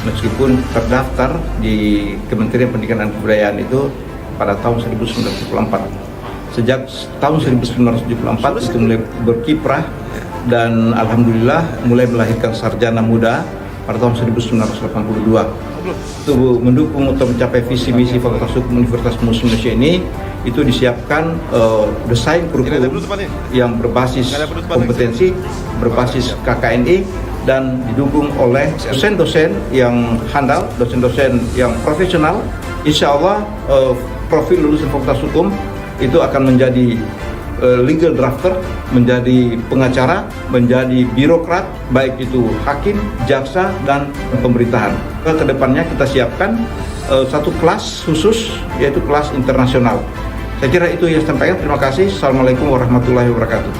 meskipun terdaftar di Kementerian Pendidikan dan Kebudayaan itu pada tahun 1974. Sejak tahun 1974 itu mulai berkiprah dan alhamdulillah mulai melahirkan sarjana muda pada tahun 1982. Untuk mendukung untuk mencapai visi misi Fakultas Hukum Universitas Muslim Indonesia ini, itu disiapkan desain kurikulum yang berbasis kompetensi, berbasis KKNI, dan didukung oleh dosen-dosen yang handal, dosen-dosen yang profesional. Insya Allah profil lulusan Fakultas Hukum itu akan menjadi legal drafter, menjadi pengacara, menjadi birokrat, baik itu hakim, jaksa, dan pemerintahan. Kedepannya kita siapkan satu kelas khusus, yaitu kelas internasional. Saya kira itu yang saya sampaikan. Terima kasih. Assalamualaikum warahmatullahi wabarakatuh.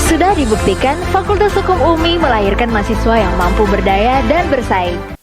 Sudah dibuktikan, Fakultas Hukum UMI melahirkan mahasiswa yang mampu berdaya dan bersaing.